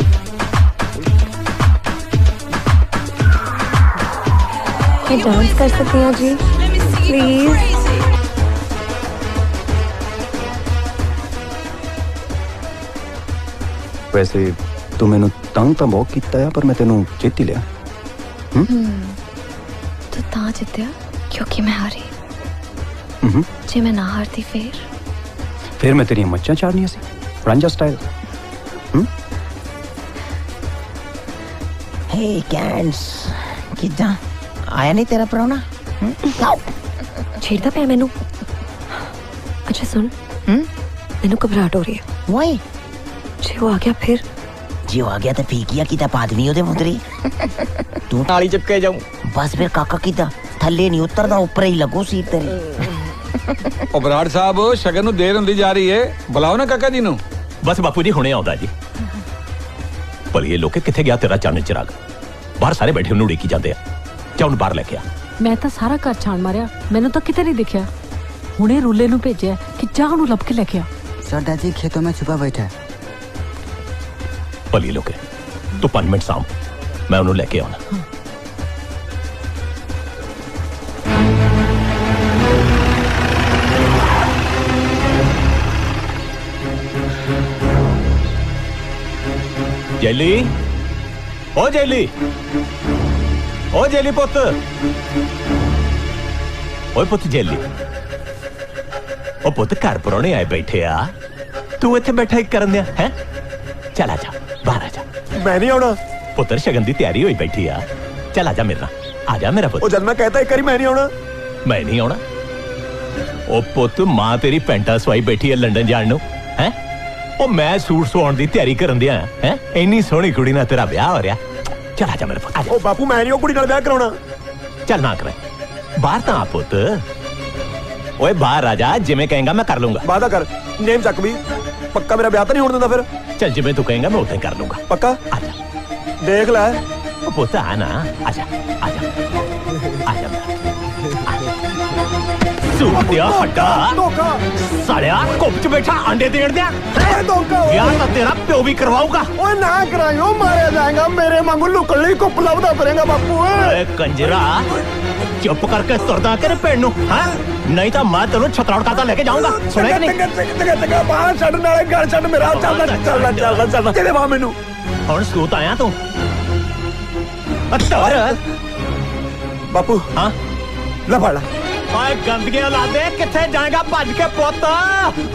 मैं डांस कर सकती हूँ जी प्लीज। वैसे तू मैनू तंग तो बहुत कीता है पर मैं तेनू चेती लिया। तू ता जित्या क्योंकि मैं हारी। जे मैं ना हारती फिर मैं तेरी मच्छा चाड़नी सी रांझा स्टाइल। हे कैंड्स किदा आया नहीं तेरा प्राहुणा। छेड़ता पे मैनू। अच्छा सुन मैनू घबराहट हो रही है। वाई जे वो आ गया फिर जी आ गया तो फीक गया किदा आदमी ओदे मुंदरी तू नाली चिपके जाऊं बस फिर काका किदा थल्ले नहीं उतरदा ऊपर ही लगो सीट तेरी। ओ बराड़ साहब शगन नु देर हुंदी जा रही है बुलाओ ना काका जी नु। बस बापू जी हुणे आउंदा जी। पर ये लोके किथे गया तेरा चानन चिराग? बाहर सारे बैठे उन्हें उड़ीकी जाते हैं। जा उन बाहर लेके आ। मैं तो सारा घर छान मारिया मैनू तो किते नहीं दिखया। हुणे रूले नु भेजिया कि जा उन्हें लब के लेके आ। सर दादी खेतों में छुपा बैठा है। भली लोके तू 5 मिनट साम मैं उन्हें लेके आना। जेली ओ जेली ओ जेली पुत ओए पुत जेली ओ पुत घर परौने आए बैठे आ तू इत्थे बैठा ही करन दिया है। चल आजा बाहर आजा। मैं नहीं आना पुत्र शगन की तैयारी हुई बैठी आ। चल आजा मेरे नाल आजा मेरा पुत। जब मैं कहता एक बारी मैं नहीं आना। मैं नहीं आना ओ पुत मां तेरी पेंटा सवाई बैठी है लंदन जान नू हैं। ओ मैं सूट सवाउण दी तैयारी करन दिया हैं। इन्नी सोहनी कुड़ी नाल तेरा ब्याह हो रहा। चल आजा मेरे पुत आजा। ओ बापू मैं नहीं ओ कुड़ी नाल ब्याह कराउणा। चल ना करे बाहर तां आ पुत। ओए बाहर आजा जिवें कहेंगा मैं कर लूंगा। वादा कर नेम चक भी पक्का मेरा ब्याह तो नहीं होने देता फिर। चल जिवें तू कहेंगा मैं उतना कर लूंगा पक्का। आजा देख ले ओ पुत आ ना आजा आजा आजा सूट दिया हड्डा सालिया कुप च बैठा अंडे देड़ दिया। यार तो तेरा प्यो भी करवाऊंगा। ओए ना कराइयो मारा जाएगा मेरे वांगू लुकड़ी कुप लबदा फिरेगा बापू। ओए कंजरा चुप करके तुरदा कर पेड़ नु हां नहीं तो मैं तेनू छतराड़ काता लेके जाऊंगा। सुने कि नहीं बाहर छड़ नाले घर छड़ मेरा चल तेरे वहां मेनू हुन सूत आया तू अच्छा बापू हां ले फड़ ला। ओए गंदगी औलादे किथे जाएगा भज के पुੱਤ।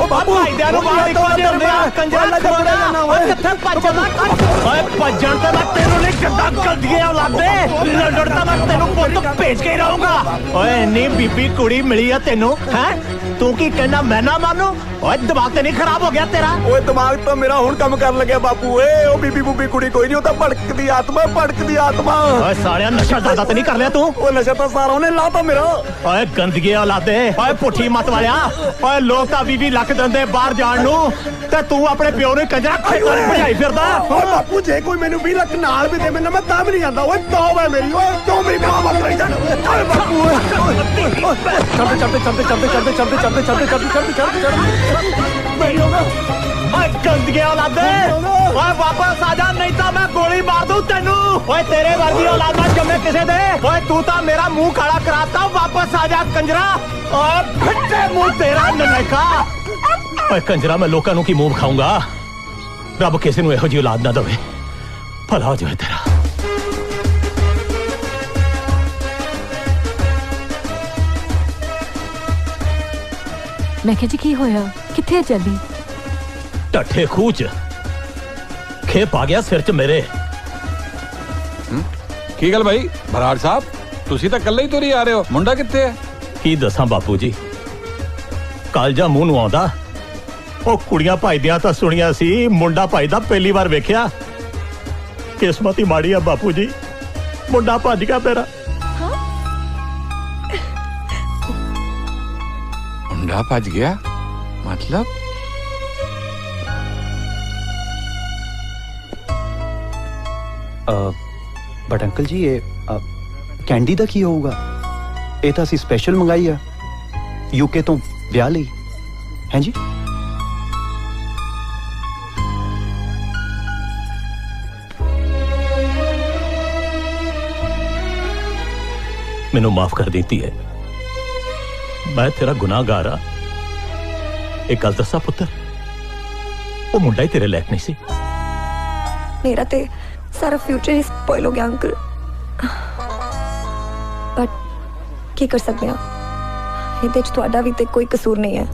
ओ बापू भाईदਿਆਂ ਨੂੰ ਬਾਹਰ ਨਿਕਲ ਜਾਂਦੇ ਆ ਕੰਜਰਾ ਖੋੜਾ। ਓਏ ਕਿੱਥੇ ਭੱਜਦਾ ਓਏ ਭੱਜਣ ਤੇ ਮੈਂ ਤੈਨੂੰ ਨਹੀਂ ਛੱਡਾਂ ਗੰਦਗੀ ਔਲਾਦੇ ਲੜੜ ਤਾਂ ਮੈਂ ਤੈਨੂੰ ਪੁੱਤ ਭੇਜ ਕੇ ਰਹੂੰਗਾ। ਓਏ ਇੰਨੀ ਬੀਬੀ ਕੁੜੀ ਮਿਲੀ ਆ ਤੈਨੂੰ ਹੈ ਤੂੰ ਕੀ ਕਹਿਣਾ ਮੈਂ ਨਾ ਮਾਨੂੰ। ਓਏ ਦਿਮਾਗ ਤੇ ਨਹੀਂ ਖਰਾਬ ਹੋ ਗਿਆ ਤੇਰਾ। ਓਏ ਦਿਮਾਗ ਤਾਂ ਮੇਰਾ ਹੁਣ ਕੰਮ ਕਰਨ ਲੱਗਿਆ ਬਾਪੂ। ਓਏ ਉਹ ਬੀਬੀ ਬੂਬੀ ਕੁੜੀ ਕੋਈ ਨਹੀਂ ਉਹ ਤਾਂ ਭੜਕਦੀ ਆਤਮਾ ਭੜਕਦੀ ਆਤਮਾ। ਓਏ ਸਾਲਿਆ ਨਸ਼ਾ ਜ਼ਿਆਦਾ ਤੇ ਨਹੀਂ ਕਰ ਲਿਆ ਤੂੰ। ਉਹ ਨਸ਼ਾ ਤਾਂ ਸਾਰਾ ਉਹਨੇ ਲਾਤਾ ਮੇਰਾ। ਓਏ ਗੰਦਗੀ ਔਲਾਦੇ ਓਏ ਪੁੱਠੀ ਮਤ ਵਾਲਿਆ। ਓਏ ਲੋਕ ਤਾਂ 20 ਲੱਖ ਦਿੰਦੇ ਬਾਹਰ ਜਾਣ ਨੂੰ ਤੇ ਤੂੰ ਆਪਣੇ ਪਿਓ ਨੂੰ ਕੰਜਰਾ ਖੇਤਾਂ 'ਚ ਭਜਾਈ ਫਿਰਦਾ। ਓਏ ਬਾਪੂ ਜੇ ਕੋਈ ਮੈਨੂੰ 20 ਲੱਖ ਨਾਲ ਵੀ ਦੇ ਮੈਨੂੰ ਮੈਂ ਤਾਂ ਵੀ ਨਹੀਂ ਜਾਂਦਾ। ਓਏ ਤੌਬਾ ਹੈ ਮੇਰੀ। ਓਏ ਤੂੰ ਮੇਰੀ ਮਾਂ ਮਤ ਰਹੀ ਜਾ। ਓਏ ਬਾਪੂ ਚੱਲਦੇ ਚੱਲਦੇ ਚੱਲਦੇ ਚੱਲਦੇ ਚੱਲਦੇ ਚੱਲਦੇ ਚੱਲਦੇ ਚੱਲਦੇ ਚੱਲਦੇ ਚੱਲਦੇ ਨਹੀਂ ਹੋਗਾ। ਓਏ ਗੰਦਗੀ ਔਲਾਦੇ ਓਏ ਵਾਪਸ ਆ ਜਾ ਨਹੀਂ ਤਾਂ ਮੈਂ ਗੋਲੀ ਮਾਰ ਦੂੰ ਤੈਨੂੰ। ਓਏ ਤੇਰੇ ਵਰਗੀ ਔਲਾਦ ਨਾ ਜੰਮੇ ਕਿਸੇ ਦੇ। ਓਏ ਤੂੰ ਤਾਂ ਮੇਰਾ ਮੂੰਹ ਕਾਲਾ ਕਰਾਤਾ ਵਾਪਸ ਆ ਜਾ ਕੰਜਰਾ। ਓਏ ਫਿੱਟੇ ਮੂੰਹ ਤੇਰਾ ਨਨੇਕਾ। ਓਏ ਕੰਜਰਾ ਮੈਂ ਲੋਕਾਂ ਨੂੰ ਕੀ ਮੂੰਹ ਖਾਊਂਗਾ। ਰੱਬ ਕਿਸੇ ਨੂੰ ਇਹੋ ਜਿਹੀ ਔਲਾਦ ਨਾ ਦੇਵੇ ਭਲਾ ਹੋ ਜਾਵੇ ਤੇਰਾ। मैं कहा जी की होया किथे चली? ਢੱਠੇ ਖੂਹ 'ਚ खेप आ गया सिर च मेरे। ਕੀ ਗੱਲ ਭਾਈ ਬਰਾੜ ਸਾਹਿਬ ਤੁਸੀਂ ਤਾਂ ਇਕੱਲੇ ਹੀ ਤੁਰੀ ਆ ਰਹੇ ਹੋ ਮੁੰਡਾ ਕਿੱਥੇ ਹੈ ਕੀ ਦੱਸਾਂ ਬਾਪੂ ਜੀ ਕਾਲਜਾ ਮੂੰਹ ਨੂੰ ਆਉਂਦਾ ਉਹ ਕੁੜੀਆਂ ਭਜਦੀਆਂ ਤਾਂ ਸੁਣੀਆਂ ਸੀ ਮੁੰਡਾ ਭਜਦਾ ਪਹਿਲੀ ਵਾਰ ਵੇਖਿਆ ਕਿਸਮਤ ਹੀ ਮਾੜੀ ਆ ਬਾਪੂ ਜੀ ਮੁੰਡਾ ਭੱਜ ਗਿਆ ਮੇਰਾ ਮੁੰਡਾ ਭੱਜ ਗਿਆ मतलब बट अंकल जी ये कैंडी दा की होगा ये तो असी स्पेशल मंगाई है यूके तो ब्याह लई हैं जी मैनू माफ कर देती है मैं तेरा गुनाहगार आ एक गल दसा पुत्र वो मुंडा ही तेरे लायक नहीं सी मेरा ते सारा फ्यूचर ही स्पॉइल हो गया अंकल बट की कर सकते हैं ਇਹਦੇ ਚ ਤੁਹਾਡਾ ਵੀ ਤੇ ਕੋਈ ਕਸੂਰ ਨਹੀਂ ਹੈ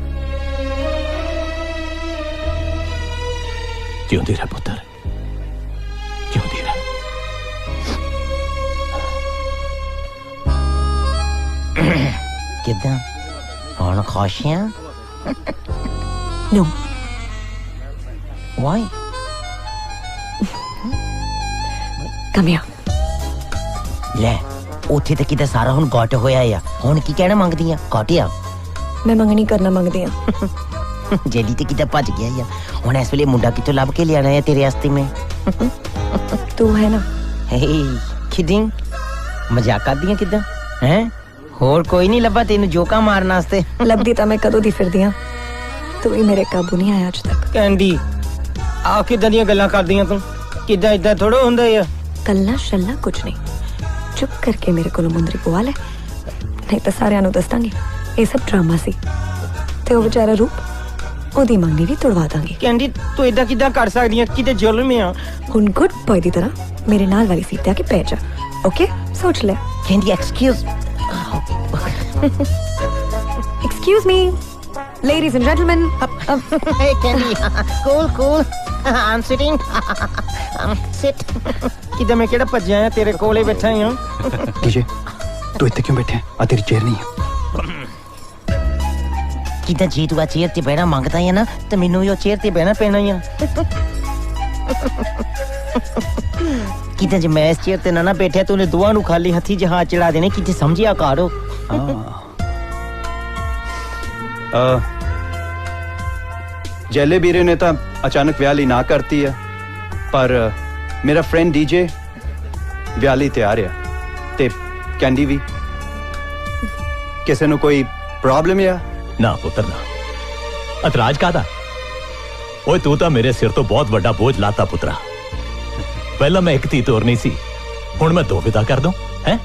ਜਿਉਂਦੀ ਰਹਿ ਪੁੱਤਰ ਜਿਉਂਦੀ ਰਹਿ ਕਿਦਾਂ ਹੁਣ ਖੁਸ਼ ਆ No. Why? Come here. ਲੈ ਉੱਥੇ ਤੇ ਕਿਤੇ ਸਾਰਾ ਹੁਣ ਗਟ ਹੋਇਆ ਆ ਹੁਣ ਕੀ ਕਹਿਣਾ ਮੰਗਦੀ ਆ ਘਟਿਆ ਮੈਂ ਮੰਗਣੀ ਕਰਨਾ ਮੰਗਦੀ ਆ ਜੇਲੀ ਤੇ ਕਿਤੇ ਭੱਜ ਗਿਆ ਆ ਹੁਣ ਇਸ ਵੇਲੇ ਮੁੰਡਾ ਕਿੱਥੋਂ ਲੱਭ ਕੇ ਲਿਆਣਾ ਹੈ ਤੇਰੇ ਵਾਸਤੇ ਮੈਂ ਤੂੰ ਹੈ ਨਾ ਹੇ ਕਿਡਿੰਗ ਮਜ਼ਾਕ ਕਰਦੀ ਆ ਕਿਦਾਂ ਹੈ ਹੋਰ ਕੋਈ ਨਹੀਂ ਲੱਭਾ ਤੈਨੂੰ ਜੋਕਾ ਮਾਰਨ ਵਾਸਤੇ ਲੱਭਦੀ ਤਾਂ ਮੈਂ ਕਦੋਂ ਦੀ ਫਿਰਦੀ ਆ ਤੂੰ ਵੀ ਮੇਰੇ ਕਾਬੂ ਨਹੀਂ ਆਇਆ ਅੱਜ ਤੱਕ ਕੈਂਡੀ ਆ ਕਿਦਾਂ ਦੀਆਂ ਗੱਲਾਂ ਕਰਦੀਆਂ ਤੂੰ ਕਿਦਾਂ ਇਦਾਂ ਥੋੜਾ ਹੁੰਦਾ ਆ ਕੱਲਾ ਸ਼ੱਲਾ ਕੁਝ ਨਹੀਂ ਚੁੱਪ ਕਰਕੇ ਮੇਰੇ ਕੋਲੋਂ ਮੁੰਦਰੀ ਪਵਾ ਲੈ ਨਹੀਂ ਤਾਂ ਸਾਰਿਆਂ ਨੂੰ ਦੱਸ ਦਾਂਗੀ ਇਹ ਸਭ ਡਰਾਮਾ ਸੀ ਤੇ ਉਹ ਵਿਚਾਰਾ ਰੂਪ ਉਹਦੀ ਮੰਗਣੀ ਵੀ ਤੁੜਵਾ ਦਾਂਗੀ ਕੈਂਡੀ ਤੂੰ ਇਦਾਂ ਕਿਦਾਂ ਕਰ ਸਕਦੀ ਆ ਕਿਤੇ ਜ਼ੁਲਮ ਆ ਹੁਣ ਗੁੱਡ ਬॉय ਦੀ ਤਰ੍ਹਾਂ ਮੇਰੇ ਨਾਲ ਵਾਲੀ ਸੀਟ ਤੇ ਆ ਕੇ ਬੈਠ ਜਾ ਓਕੇ ਸੋਚ ਲੈ candy excuse excuse me ladies and gentlemen hey Candy cool I'm sitting sit ਕਿਦਾਂ ਮੈਂ ਕਿਹੜਾ ਭੱਜਿਆ ਆ ਤੇਰੇ ਕੋਲੇ ਬੈਠਾ ਆ डीजे तू इतने क्यों बैठे आ तेरी चेयर नहीं है ਕਿਦਾਂ ਜੀ ਤੂੰ ਆ ਚੇਅਰ ਤੇ ਬਹਿਣਾ ਮੰਗਦਾ ਆ ਨਾ ਤੇ ਮੈਨੂੰ ਵੀ ਉਹ ਚੇਅਰ ਤੇ ਬਹਿਣਾ ਪੈਣਾ ਆ ਕਿਦਾਂ ਜੇ ਮੈਂ ਇਸ ਚੇਅਰ ਤੇ ਨਾ ਬੈਠਿਆ ਤੂੰ ਨੇ ਦੋਵਾਂ ਨੂੰ ਖਾਲੀ ਹੱਥੀ ਜਹਾਜ਼ ਚੜਾ ਦੇਣੇ ਕਿਤੇ ਸਮਝਿਆ ਕਾਰੋ जैले बीरे ने तो अचानक व्याली ना करती है पर मेरा फ्रेंड डीजे व्याली तैयार है ते कैंडी भी किसी ने कोई प्रॉब्लम है ना पुत्र ना अतराज कादा ओए तू तो मेरे सिर तो बहुत बड़ा बोझ लाता पुत्रा पहला मैं एक धी तोरनी सी हुण मैं दो विदा कर दूं हैं